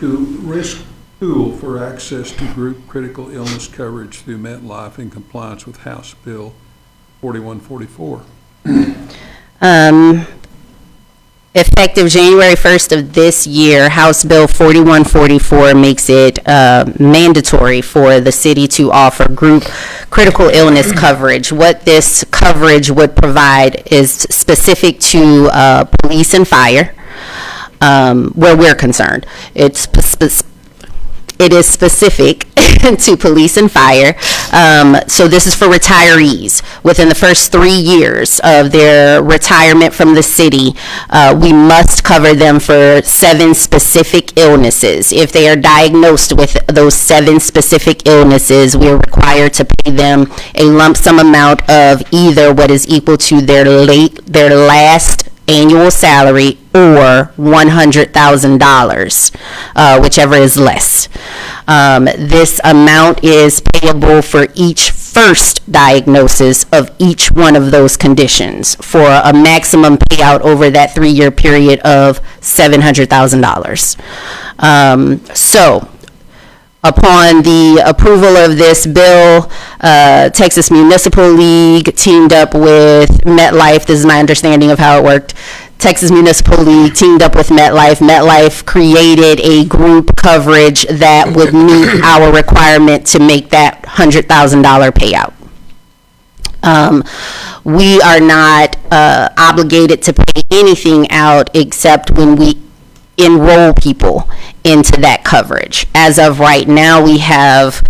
Pool for access to group critical illness coverage through MetLife in compliance with House Bill 4144. Effective January 1st of this year, House Bill 4144 makes it mandatory for the city to offer group critical illness coverage. What this coverage would provide is specific to police and fire, where we're concerned. It is specific to police and fire. So this is for retirees. Within the first 3 years of their retirement from the city, we must cover them for 7 specific illnesses. If they are diagnosed with those 7 specific illnesses, we are required to pay them a lump sum amount of either what is equal to their last annual salary or $100,000, whichever is less. This amount is payable for each first diagnosis of each one of those conditions for a maximum payout over that 3-year period of $700,000. So, upon the approval of this bill, Texas Municipal League teamed up with MetLife. This is my understanding of how it worked. Texas Municipal League teamed up with MetLife. MetLife created a group coverage that would meet our requirement to make that $100,000 payout. We are not obligated to pay anything out except when we enroll people into that coverage. As of right now, we have,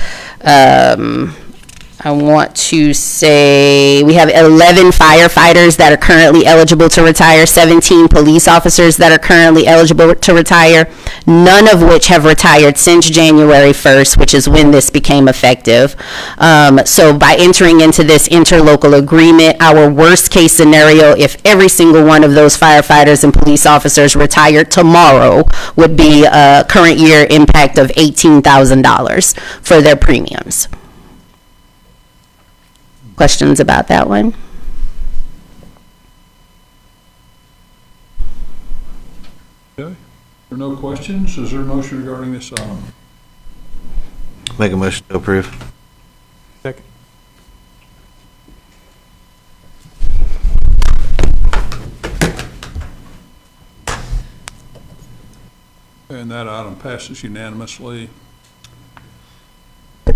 I want to say, we have 11 firefighters that are currently eligible to retire, 17 police officers that are currently eligible to retire, none of which have retired since January 1st, which is when this became effective. So by entering into this interlocal agreement, our worst case scenario, if every single one of those firefighters and police officers retired tomorrow, would be a current year impact of $18,000 for their premiums. Questions about that one? Okay, there are no questions. Is there a motion regarding this item? Make a motion to approve. Second. And that item passes unanimously.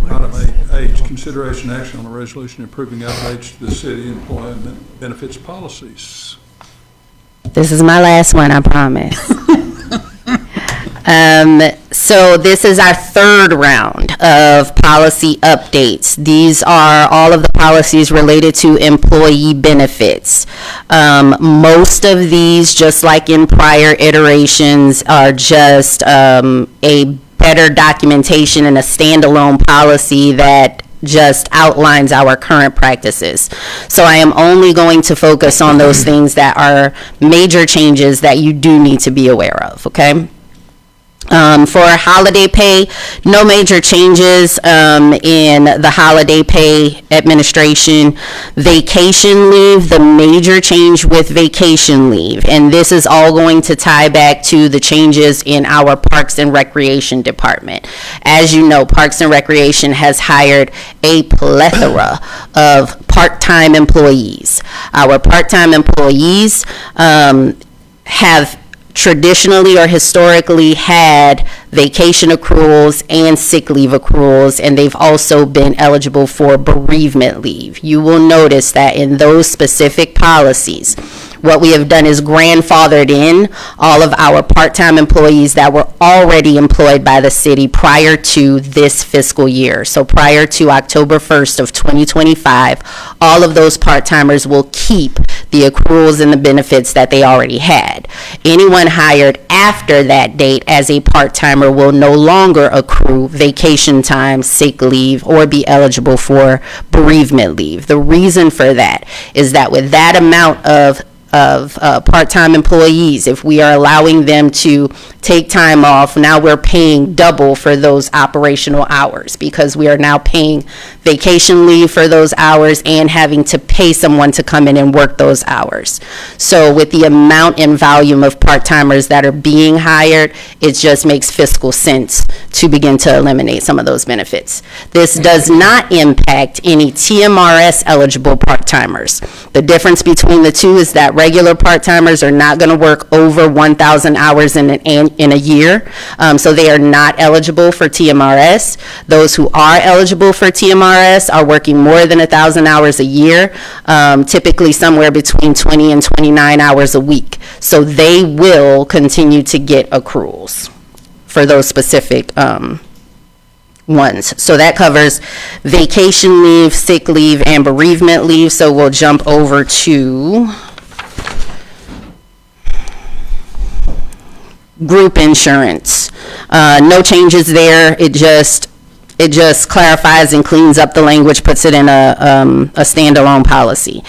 Item 8H, consideration action on a resolution approving updates to the city employment benefits policies. This is my last one, I promise. So this is our third round of policy updates. These are all of the policies related to employee benefits. Most of these, just like in prior iterations, are just a better documentation and a standalone policy that just outlines our current practices. So I am only going to focus on those things that are major changes that you do need to be aware of, okay? For holiday pay, no major changes in the holiday pay administration. Vacation leave, the major change with vacation leave, and this is all going to tie back to the changes in our Parks and Recreation Department. As you know, Parks and Recreation has hired a plethora of part-time employees. Our part-time employees have traditionally or historically had vacation accruals and sick leave accruals, and they've also been eligible for bereavement leave. You will notice that in those specific policies, what we have done is grandfathered in all of our part-time employees that were already employed by the city prior to this fiscal year. So prior to October 1st of 2025, all of those part-timers will keep the accruals and the benefits that they already had. Anyone hired after that date as a part-timer will no longer accrue vacation time, sick leave, or be eligible for bereavement leave. The reason for that is that with that amount of part-time employees, if we are allowing them to take time off, now we're paying double for those operational hours because we are now paying vacation leave for those hours and having to pay someone to come in and work those hours. So with the amount and volume of part-timers that are being hired, it just makes fiscal sense to begin to eliminate some of those benefits. This does not impact any TMRS eligible part-timers. The difference between the two is that regular part-timers are not going to work over 1,000 hours in a year, so they are not eligible for TMRS. Those who are eligible for TMRS are working more than 1,000 hours a year, typically somewhere between 20 and 29 hours a week. So they will continue to get accruals for those specific ones. So that covers vacation leave, sick leave, and bereavement leave. So we'll jump over to group insurance. No changes there. It just clarifies and cleans up the language, puts it in a standalone policy.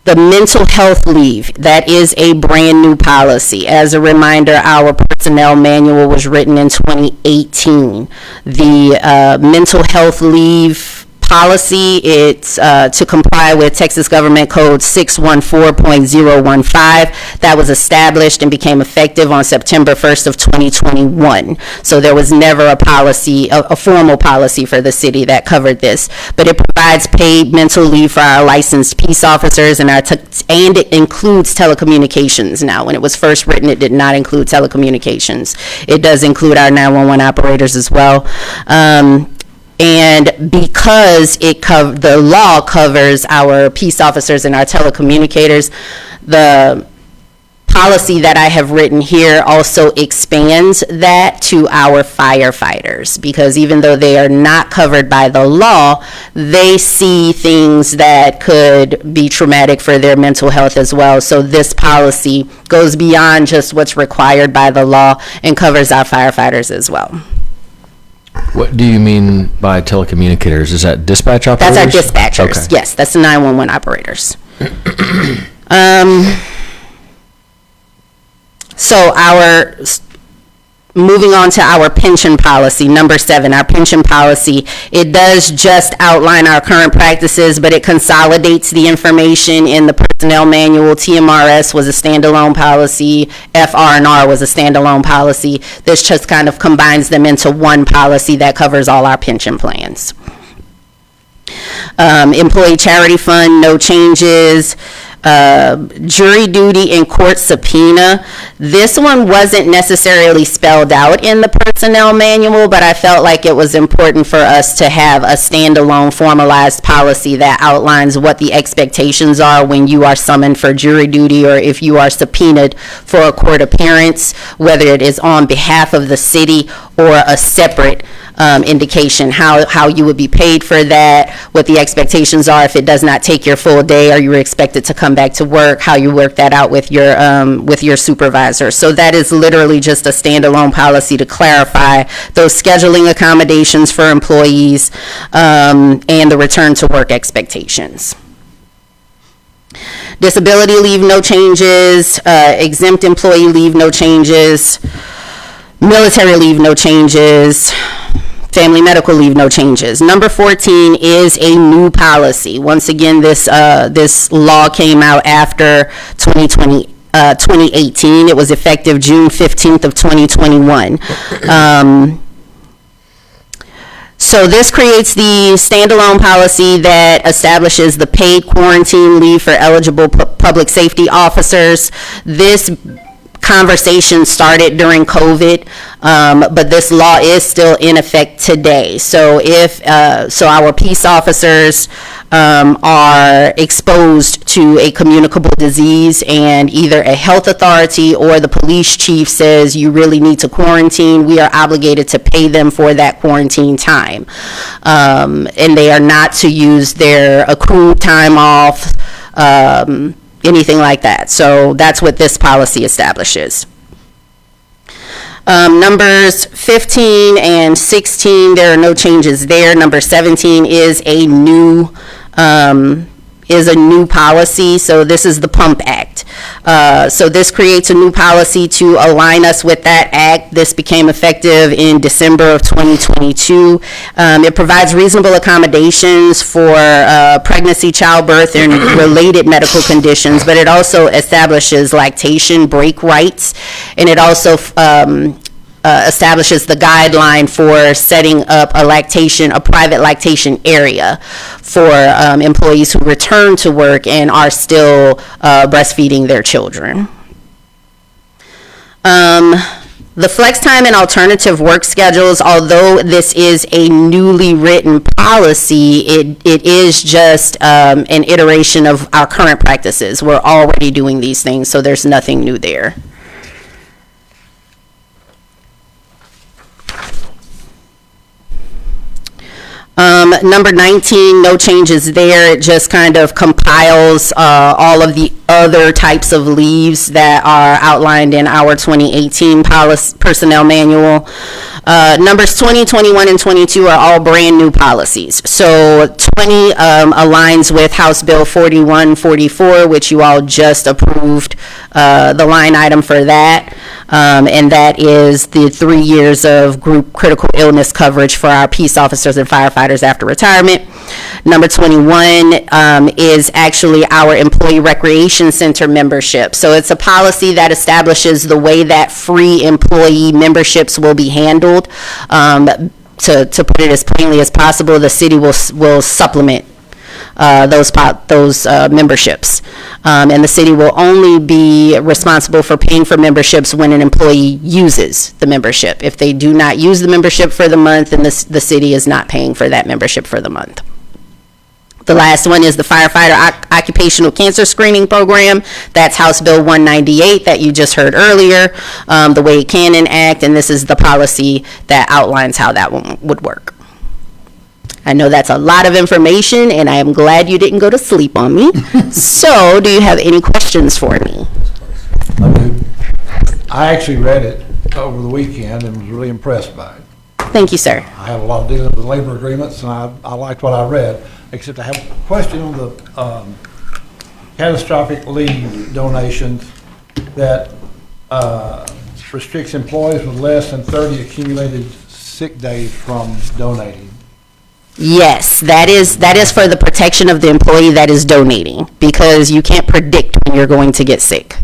The mental health leave, that is a brand new policy. As a reminder, our personnel manual was written in 2018. The mental health leave policy. It's to comply with Texas Government Code 614.015. That was established and became effective on September 1st of 2021. So there was never a policy, a formal policy for the city that covered this. But it provides paid mental leave for our licensed peace officers, and and it includes telecommunications now. When it was first written, it did not include telecommunications. It does include our 911 operators as well. And because the law covers our peace officers and our telecommunicators, the policy that I have written here also expands that to our firefighters, because even though they are not covered by the law, they see things that could be traumatic for their mental health as well. So this policy goes beyond just what's required by the law and covers our firefighters as well. What do you mean by telecommunicators? Is that dispatch operators? That's our dispatchers. Okay. Yes, that's the 911 operators. So moving on to our pension policy, number 7, our pension policy, it does just outline our current practices, but it consolidates the information in the personnel manual. TMRS was a standalone policy. FR&R was a standalone policy. This just kind of combines them into one policy that covers all our pension plans. Employee charity fund, no changes. Jury duty and court subpoena. This one wasn't necessarily spelled out in the personnel manual, but I felt like it was important for us to have a standalone formalized policy that outlines what the expectations are when you are summoned for jury duty, or if you are subpoenaed for a court appearance, whether it is on behalf of the city or a separate indication, how you would be paid for that, what the expectations are if it does not take your full day, are you expected to come back to work, how you work that out with your supervisor. So that is literally just a standalone policy to clarify those scheduling accommodations for employees and the return to work expectations. Disability leave, no changes. Exempt employee leave, no changes. Military leave, no changes. Family medical leave, no changes. Number 14 is a new policy. Once again, this law came out after 2018. It was effective June 15th of 2021. So this creates the standalone policy that establishes the paid quarantine leave for eligible public safety officers. This conversation started during COVID, but this law is still in effect today. So if our peace officers are exposed to a communicable disease and either a health authority or the police chief says you really need to quarantine, we are obligated to pay them for that quarantine time. And they are not to use their accrued time off, anything like that. So that's what this policy establishes. Numbers 15 and 16, there are no changes there. Number 17 is a new policy. So this is the Pump Act. So this creates a new policy to align us with that act. This became effective in December of 2022. It provides reasonable accommodations for pregnancy, childbirth, and related medical conditions, but it also establishes lactation break rights, and it also establishes the guideline for setting up a private lactation area for employees who return to work and are still breastfeeding their children. The flex time and alternative work schedules, although this is a newly written policy, it is just an iteration of our current practices. We're already doing these things, so there's nothing new there. Number 19, no changes there. It just kind of compiles all of the other types of leaves that are outlined in our 2018 personnel manual. Numbers 20, 21, and 22 are all brand new policies. So 20 aligns with House Bill 4144, which you all just approved the line item for that. and that is the 3 years of group critical illness coverage for our peace officers and firefighters after retirement. Number 21 is actually our Employee Recreation Center membership. So it's a policy that establishes the way that free employee memberships will be handled. To put it as plainly as possible, the city will supplement those memberships. And the city will only be responsible for paying for memberships when an employee uses the membership. If they do not use the membership for the month, then the city is not paying for that membership for the month. The last one is the firefighter occupational cancer screening program. That's House Bill 198 that you just heard earlier, the Wade Cannon Act, and this is the policy that outlines how that one would work. I know that's a lot of information, and I am glad you didn't go to sleep on me. So, do you have any questions for me? I actually read it over the weekend and was really impressed by it. Thank you, sir. I have a lot of dealings with labor agreements, and I liked what I read, except I have a question on the catastrophic leave donations that restricts employees with less than 30 accumulated sick days from donating. Yes, that is for the protection of the employee that is donating, because you can't predict when you're going to get sick.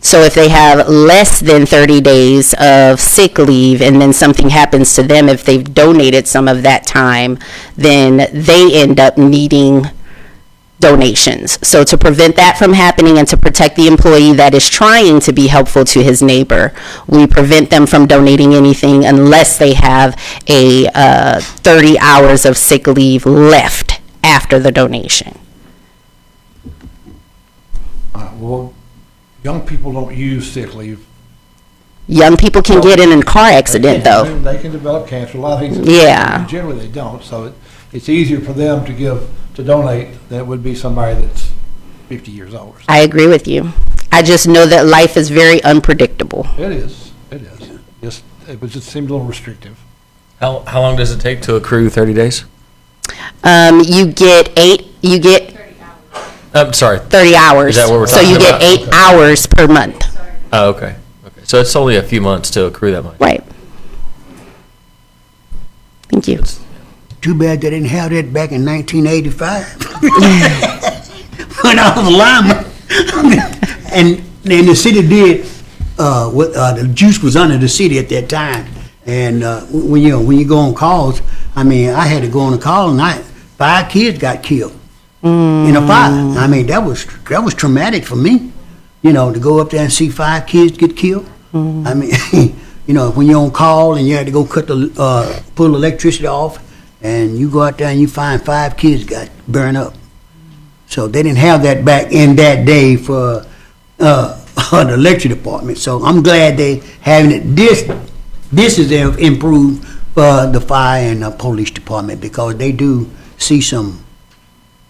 So if they have less than 30 days of sick leave and then something happens to them, if they've donated some of that time, then they end up needing donations. So to prevent that from happening and to protect the employee that is trying to be helpful to his neighbor, we prevent them from donating anything unless they have a 30 hours of sick leave left after the donation. Well, young people don't use sick leave. Young people can get in a car accident, though. They can develop cancer. A lot of things. Yeah. Generally, they don't. So it's easier for them to donate than it would be somebody that's 50 years old. I agree with you. I just know that life is very unpredictable. It is. It is. It just seemed a little restrictive. How long does it take to accrue 30 days? You get I'm sorry. 30 hours. Is that what we're so talking you about? get 8 hours per month. Oh, okay. Okay. So it's only a few months to accrue that much. Right. Thank you. Too bad they didn't have that back in 1985. When I was a lineman. and the city did, the juice was under the city at that time. And when you go on calls, I mean, I had to go on a call and 5 kids got killed in a fire. I mean, that was traumatic for me, to go up there and see 5 kids get killed. I mean, when you're on call and you had to go pull electricity off, and you go out there and you find 5 kids got burned up. So they didn't have that back in that day for the electric department. So I'm glad they having it. This is improved for the fire and the police department, because they do see some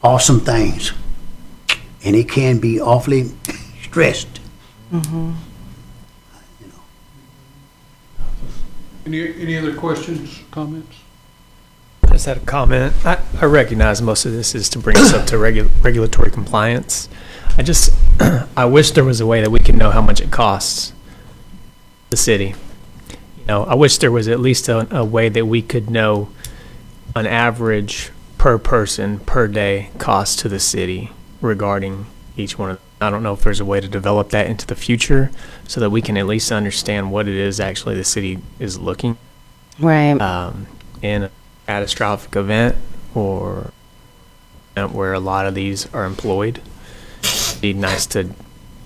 awesome things, and it can be awfully stressed. Any other questions, comments? I just had a comment. I recognize most of this is to bring us up to regulatory compliance. I wish there was a way that we could know how much it costs the city. I wish there was at least a way that we could know an average per person per day cost to the city regarding each one of them. I don't know if there's a way to develop that into the future so that we can at least understand what it is actually the city is looking right in a catastrophic event or where a lot of these are employed. It'd be nice to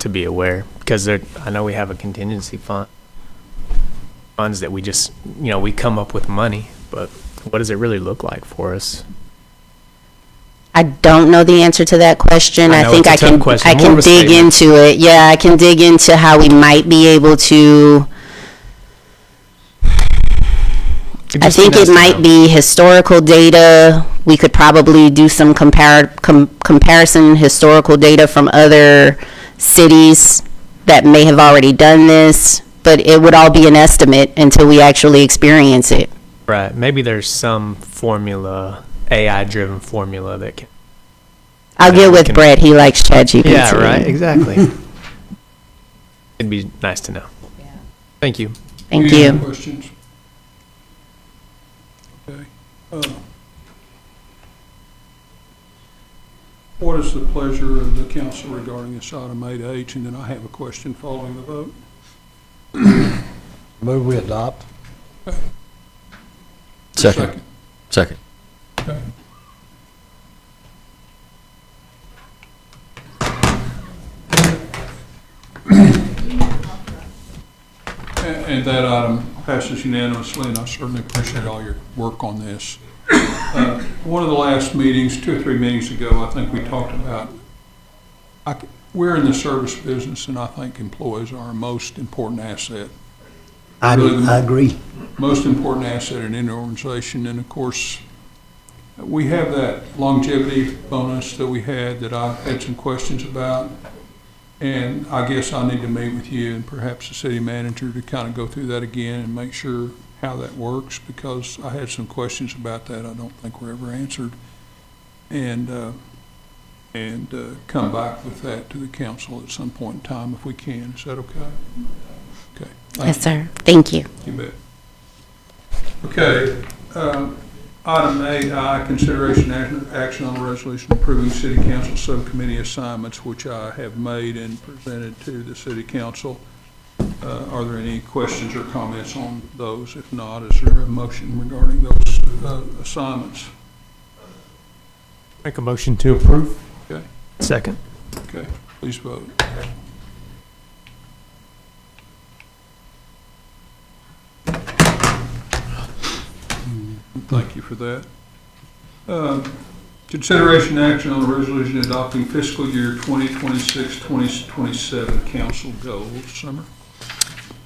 be aware, because I know we have a contingency funds that we just we come up with money, but what does it really look like for us? I don't know the answer to that question. I think I can dig into it. Yeah, I can dig into how we might be able to. I think it might be historical data. We could probably do some comparison historical data from other cities that may have already done this, but it would all be an estimate until we actually experience it. Right. Maybe there's some formula, AI-driven formula that can. I'll get with Brett. He likes ChatGPT. Yeah, right. Exactly. It'd be nice to know. Thank you. Thank Any you. other questions? Okay. What is the pleasure of the council regarding this item 8H? And then I have a question following the vote. Move we adopt. Second. Second. Okay. And that item passes unanimously, and I certainly appreciate all your work on this. One of the last meetings, 2 or 3 meetings ago, I think we talked about, we're in the service business, and I think employees are our most important asset. I agree. Most important asset in any organization, and of course, we have that longevity bonus that we had that I've had some questions about. And I guess I need to meet with you and perhaps the city manager to kind of go through that again and make sure how that works, because I had some questions about that I don't think were ever answered. And come back with that to the council at some point in time if we can. Is that okay? Okay. Yes, sir. Thank you. You bet. Okay. Item 8I, consideration action on a resolution approving city council subcommittee assignments, which I have made and presented to the city council. Are there any questions or comments on those? If not, is there a motion regarding those assignments? Make a motion to approve. Okay. Second. Okay. Please vote. Thank you for that. Consideration action on a resolution adopting fiscal year 2026-2027 council goals. Summer?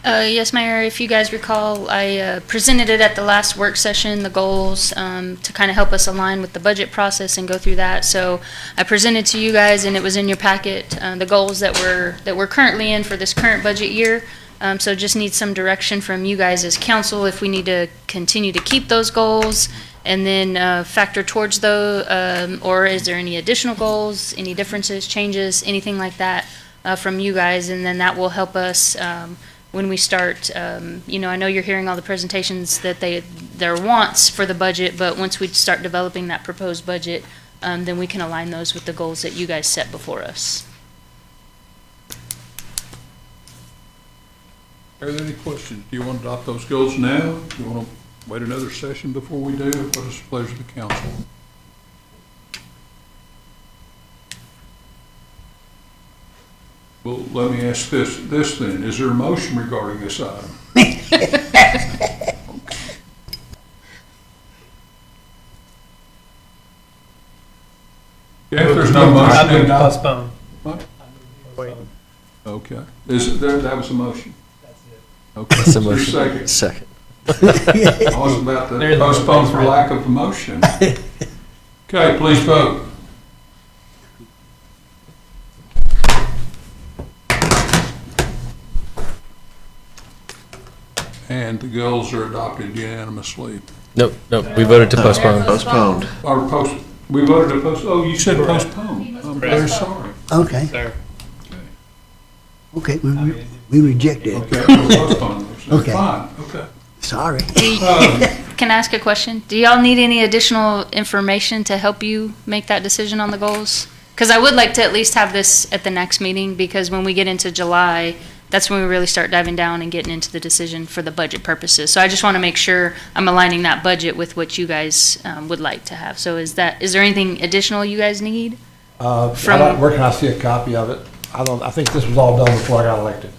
Yes, Mayor, if you guys recall, I presented it at the last work session, the goals, to kind of help us align with the budget process and go through that. So I presented to you guys, and it was in your packet, the goals that we're currently in for this current budget year. So just need some direction from you guys as council if we need to continue to keep those goals and then factor towards those, or is there any additional goals, any differences, changes, anything like that from you guys, and then that will help us when we start. You know, I know you're hearing all the presentations that their wants for the budget, but once we start developing that proposed budget, then we can align those with the goals that you guys set before us. Are there any questions? Do you want to adopt those goals now? Do you want to wait another session before we do? What is the pleasure of the council? Well, let me ask this then. Is there a motion regarding this item? Yeah, if there's no motion. I move to postpone. What? Wait. Okay. That was a motion? Okay. That's a Is there a motion. Second. Second. I was about to postpone for lack of a motion. Okay, please vote. And the goals are adopted unanimously. Nope, we voted to postpone. Postponed. We voted to postpone. Oh, you said postpone. I'm very sorry. Okay. Okay, we reject it. Okay, we'll postpone those. Okay. Fine, okay. Sorry. Can I ask a question? Do y'all need any additional information to help you make that decision on the goals? Because I would like to at least have this at the next meeting, because when we get into July, that's when we really start diving down and getting into the decision for the budget purposes. So I just want to make sure I'm aligning that budget with what you guys would like to have. So is there anything additional you guys need? Where can I see a copy of it? I think this was all done before I got elected.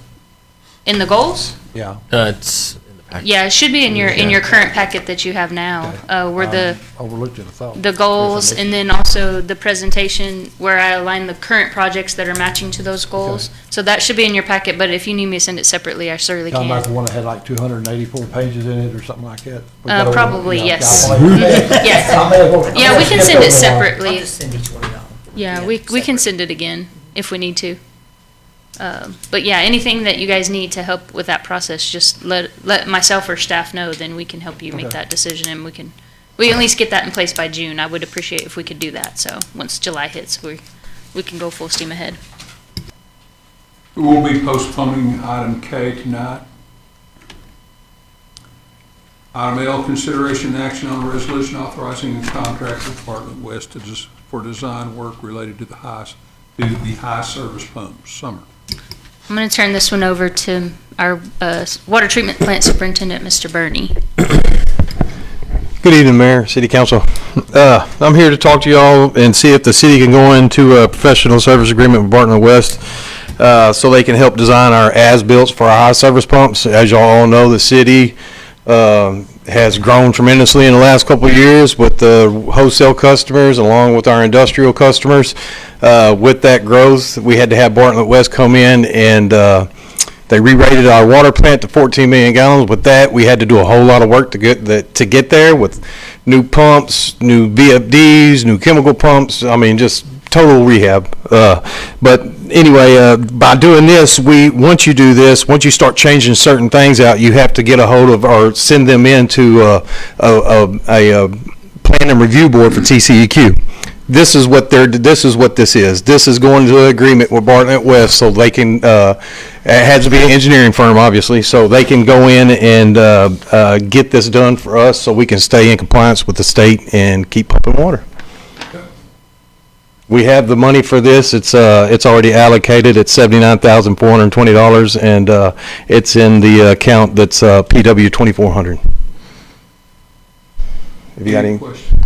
In the goals? Yeah. It's in the package. Yeah, it should be in your current packet that you have now, where Overlooked it, I thought. the goals, and then also the presentation where I align the current projects that are matching to those goals. So that should be in your packet, but if you need me to send it separately, I certainly Talking about the can. one that had like 284 pages in it or something like that. Probably, yes. Yes. Yes. Yeah, we can send it separately. I'll just send each one out. Yeah, we can send it again if we need to. But yeah, anything that you guys need to help with that process, just let myself or staff know, then we can help you make Okay. that decision, and we can at least get that in place by June. I would appreciate if we could do that, so once July hits, we can go full steam ahead. We'll be postponing item K tonight. Item L, consideration and action on a resolution authorizing a contract with Bartlett West for design work related to the high service pumps. Summer. I'm going to turn this one over to our water treatment plant superintendent, Mr. Burney. Good evening, Mayor, City Council. I'm here to talk to y'all and see if the city can go into a professional service agreement with Bartlett West so they can help design our as-built for our high service pumps. As y'all all know, the city has grown tremendously in the last couple of years with the wholesale customers along with our industrial customers. With that growth, we had to have Bartlett West come in and they re-rated our water plant to 14 million gallons. With that, we had to do a whole lot of work to get there with new pumps, new VFDs, new chemical pumps. I mean, just total rehab. But anyway, by doing this, once you do this, once you start changing certain things out, you have to get a hold of or send them into a plan and review board for TCEQ. This is what this is. This is going to an agreement with Bartlett West so they can, it has to be an engineering firm, obviously, so they can go in and get this done for us so we can stay in compliance with the state and keep pumping water. We have the money for this. It's already allocated. It's $79,420, and it's in the account that's PW 2400. Have you got any questions?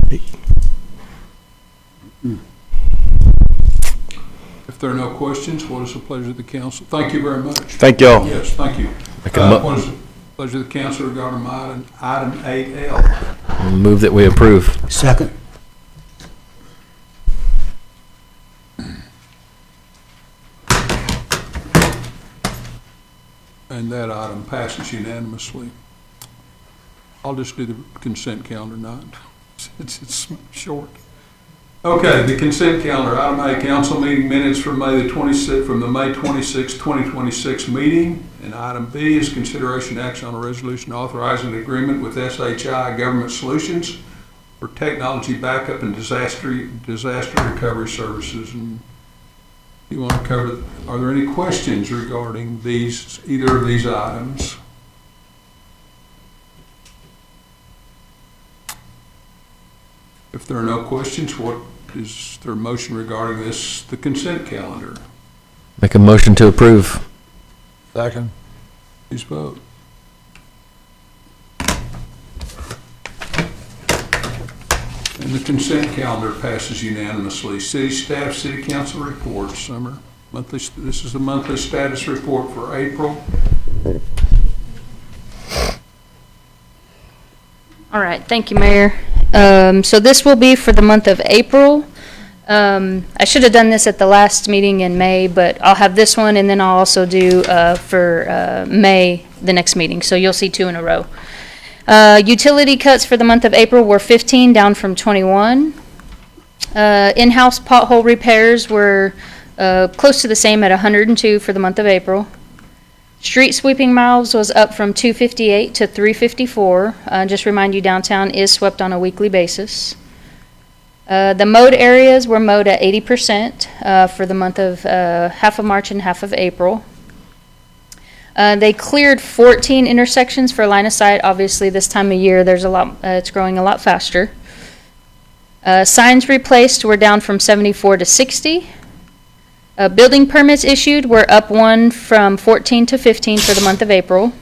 If there are no questions, what is the pleasure of the council? Thank you very much. Thank y'all. Yes, thank you. What is the pleasure of the council regarding item 8L? Move that we approve. Second. And that item passes unanimously. I'll just do the consent calendar not, since it's short. Okay, the consent calendar. Item A, council meeting minutes from May 26, 2026 meeting. And item B is consideration action on a resolution authorizing an agreement with SHI Government Solutions for technology backup and disaster recovery services. And you want to cover, are there any questions regarding either of these items? If there are no questions, what is their motion regarding the consent calendar? Make a motion to approve. Second. Please vote. And the consent calendar passes unanimously. City staff, city council reports. Summer, monthly. This is the monthly status report for April. All right, thank you, Mayor. So this will be for the month of April. I should have done this at the last meeting in May, but I'll have this one, and then I'll also do for May, the next meeting. So you'll see 2 in a row. Utility cuts for the month of April were 15, down from 21. In-house pothole repairs were close to the same at 102 for the month of April. Street sweeping miles was up from 258 to 354. Just remind you, downtown is swept on a weekly basis. The mowed areas were mowed at 80% for the month of half of March and half of April. They cleared 14 intersections for line of sight. Obviously, this time of year, there's a lot. It's growing a lot faster. Signs replaced were down from 74 to 60. Building permits issued were up 1 from 14 to 15 for the month of April.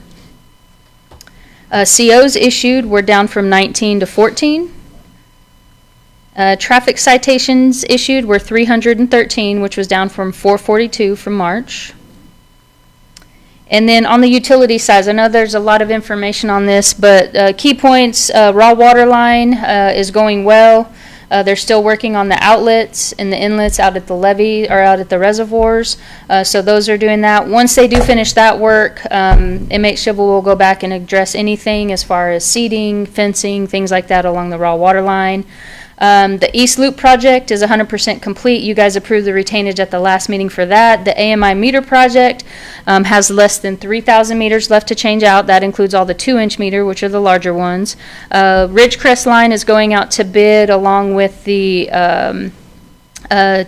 COs issued were down from 19 to 14. Traffic citations issued were 313, which was down from 442 from March. And then on the utility side, I know there's a lot of information on this, but key points, raw water line is going well. They're still working on the outlets and the inlets out at the levee or out at the reservoirs. So those are doing that. Once they do finish that work, Inmate Civil will go back and address anything as far as seeding, fencing, things like that along the raw water line. The East Loop project is 100% complete. You guys approved the retainage at the last meeting for that. The AMI meter project has less than 3,000 meters left to change out. That includes all the 2-inch meter, which are the larger ones. Ridgecrest line is going out to bid along with the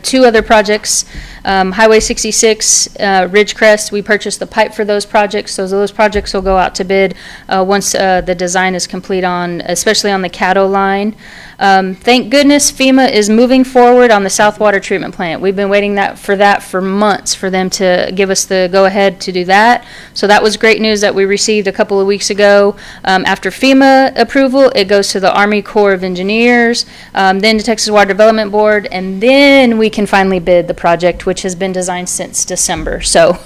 Two other projects, Highway 66, Ridgecrest, we purchased the pipe for those projects, so those projects will go out to bid once the design is complete on, especially on the Caddo line. Thank goodness FEMA is moving forward on the South Water Treatment Plant. We've been waiting for months for them to give us the go-ahead to do that. So that was great news that we received a couple of weeks ago. After FEMA approval, it goes to the Army Corps of Engineers, then to Texas Water Development Board, and then we can finally bid the project, which has been designed since December. So,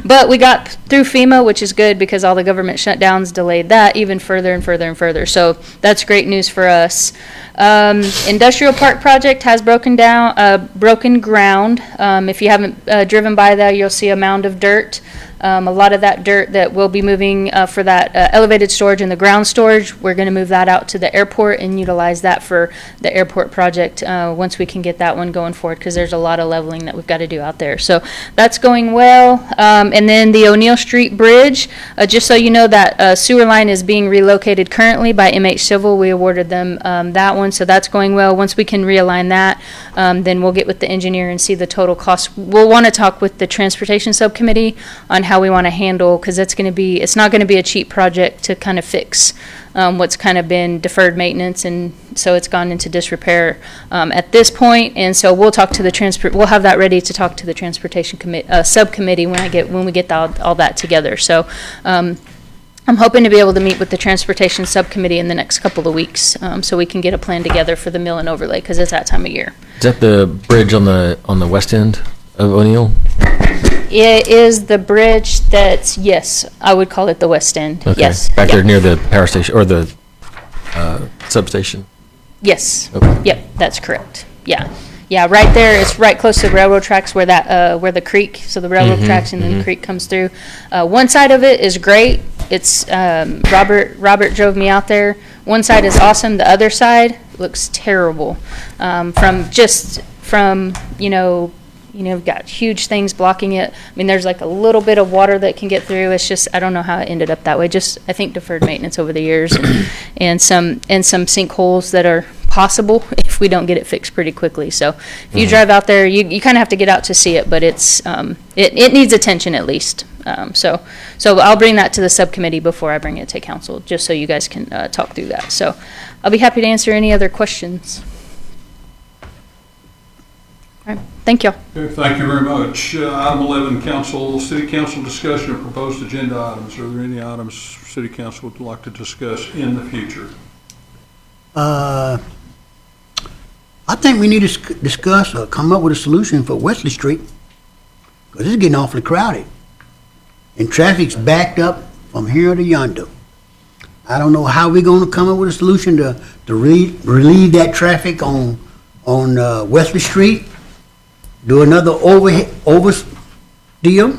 but we got through FEMA, which is good because all the government shutdowns delayed that even further and further and further. So that's great news for us. Industrial Park project has broken ground. If you haven't driven by there, you'll see a mound of dirt. A lot of that dirt that we'll be moving for that elevated storage and the ground storage, we're going to move that out to the airport and utilize that for the airport project once we can get that one going forward, because there's a lot of leveling that we've got to do out there. So that's going well. And then the O'Neill Street Bridge, just so you know, that sewer line is being relocated currently by MH Civil. We awarded them that one, so that's going well. Once we can realign that, then we'll get with the engineer and see the total cost. We'll want to talk with the transportation subcommittee on how we want to handle, because it's not going to be a cheap project to kind of fix what's kind of been deferred maintenance, and so it's gone into disrepair at this point. And so we'll talk to the we'll have that ready to talk to the transportation subcommittee when we get all that together. So I'm hoping to be able to meet with the transportation subcommittee in the next couple of weeks, so we can get a plan together for the mill and overlay, because it's that time of year. Is that the bridge on the west end of O'Neill? It is the bridge that's, yes, I would call it the west end. Okay. Yes. Back Yep. there near the power station or the substation? Yes. Okay. Yep, that's correct. Yeah. Yeah, right there, it's right close to the railroad tracks where where the creek, so the railroad tracks and then the creek comes through. One side of it is great. It's, Robert drove me out there. One side is awesome. The other side looks terrible. We've got huge things blocking it. I mean, there's like a little bit of water that can get through. It's just, I don't know how it ended up that way. Just, I think, deferred maintenance over the years and some sinkholes that are possible if we don't get it fixed pretty quickly. So if you drive out there, you kind of have to get out to see it, but it's, it needs attention at least. So I'll bring that to the subcommittee before I bring it to council, just so you guys can talk through that. So I'll be happy to answer any other questions. All right, thank you. Okay, thank you very much. Item 11, city council discussion of proposed agenda items. Are there any items city council would like to discuss in the future? I think we need to discuss or come up with a solution for Wesley Street, because it's getting awfully crowded. And traffic's backed up from here to yonder. I don't know how we're gonna come up with a solution to relieve that traffic on Wesley Street. Do another over deal,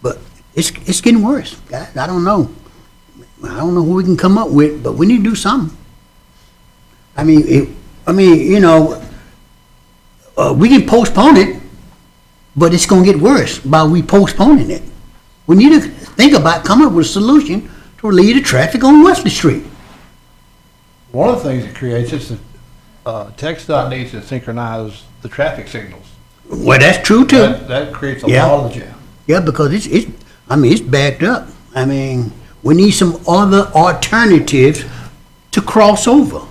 but it's getting worse, guys. I don't know who we can come up with, but we need to do something. We can postpone it, but it's gonna get worse by we postponing it. We need to think about coming up with a solution to relieve the traffic on Wesley Street. One of the things it creates is that TxDOT needs to synchronize the traffic signals. Well, that's true too. That creates a lot of the jam. Yeah, because it's backed up. I mean, we need some other alternatives to cross over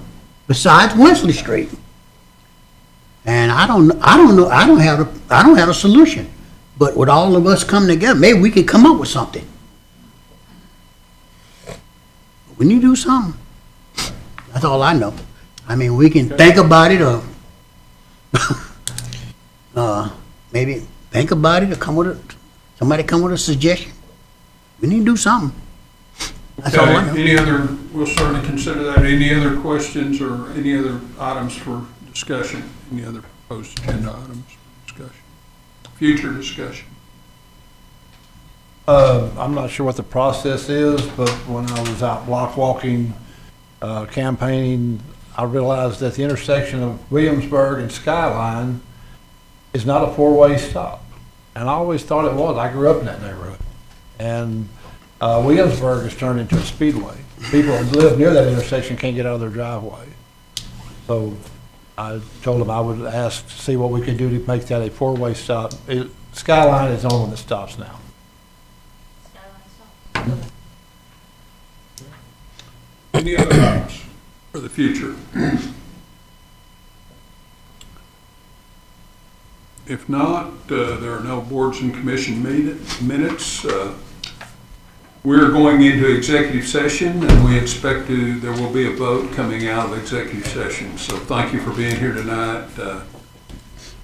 besides Wesley Street. And I don't know. I don't have a solution. But with all of us coming together, maybe we could come up with something. We need to do something. That's all I know. I mean, we can think about it, or maybe think about it, or somebody come with a suggestion. We need to do something. That's all I know. We'll certainly consider that. Any other questions or any other items for discussion? Any other proposed agenda items for discussion? Future discussion. I'm not sure what the process is, but when I was out block walking, campaigning, I realized that the intersection of Williamsburg and Skyline is not a four-way stop. And I always thought it was. I grew up in that neighborhood. And Williamsburg has turned into a speedway. People who live near that intersection can't get out of their driveway. So I told him I would ask, to see what we could do to make that a four-way stop. Skyline is the only one that stops now. Any other items for the future? If not, there are no boards and commission minutes. We're going into executive session, and we expect there will be a vote coming out of executive session. So thank you for being here tonight.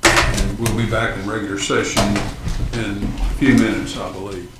And we'll be back in regular session in a few minutes, I believe.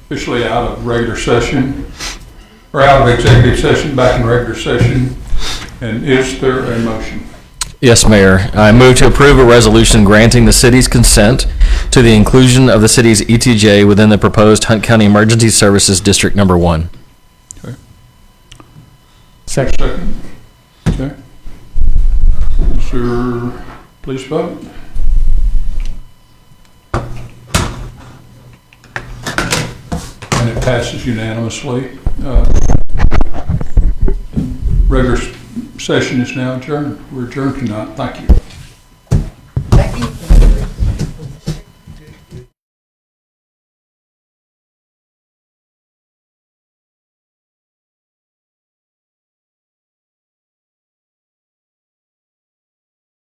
officially out of regular session, or out of executive session, back in regular session. And is there a motion? Yes, Mayor. I move to approve a resolution granting the city's consent to the inclusion of the city's ETJ within the proposed Hunt County Emergency Services District Number 1. Second. Okay. Sir, please vote. And it passes unanimously. Regular session is now adjourned. We're adjourned tonight. Thank you.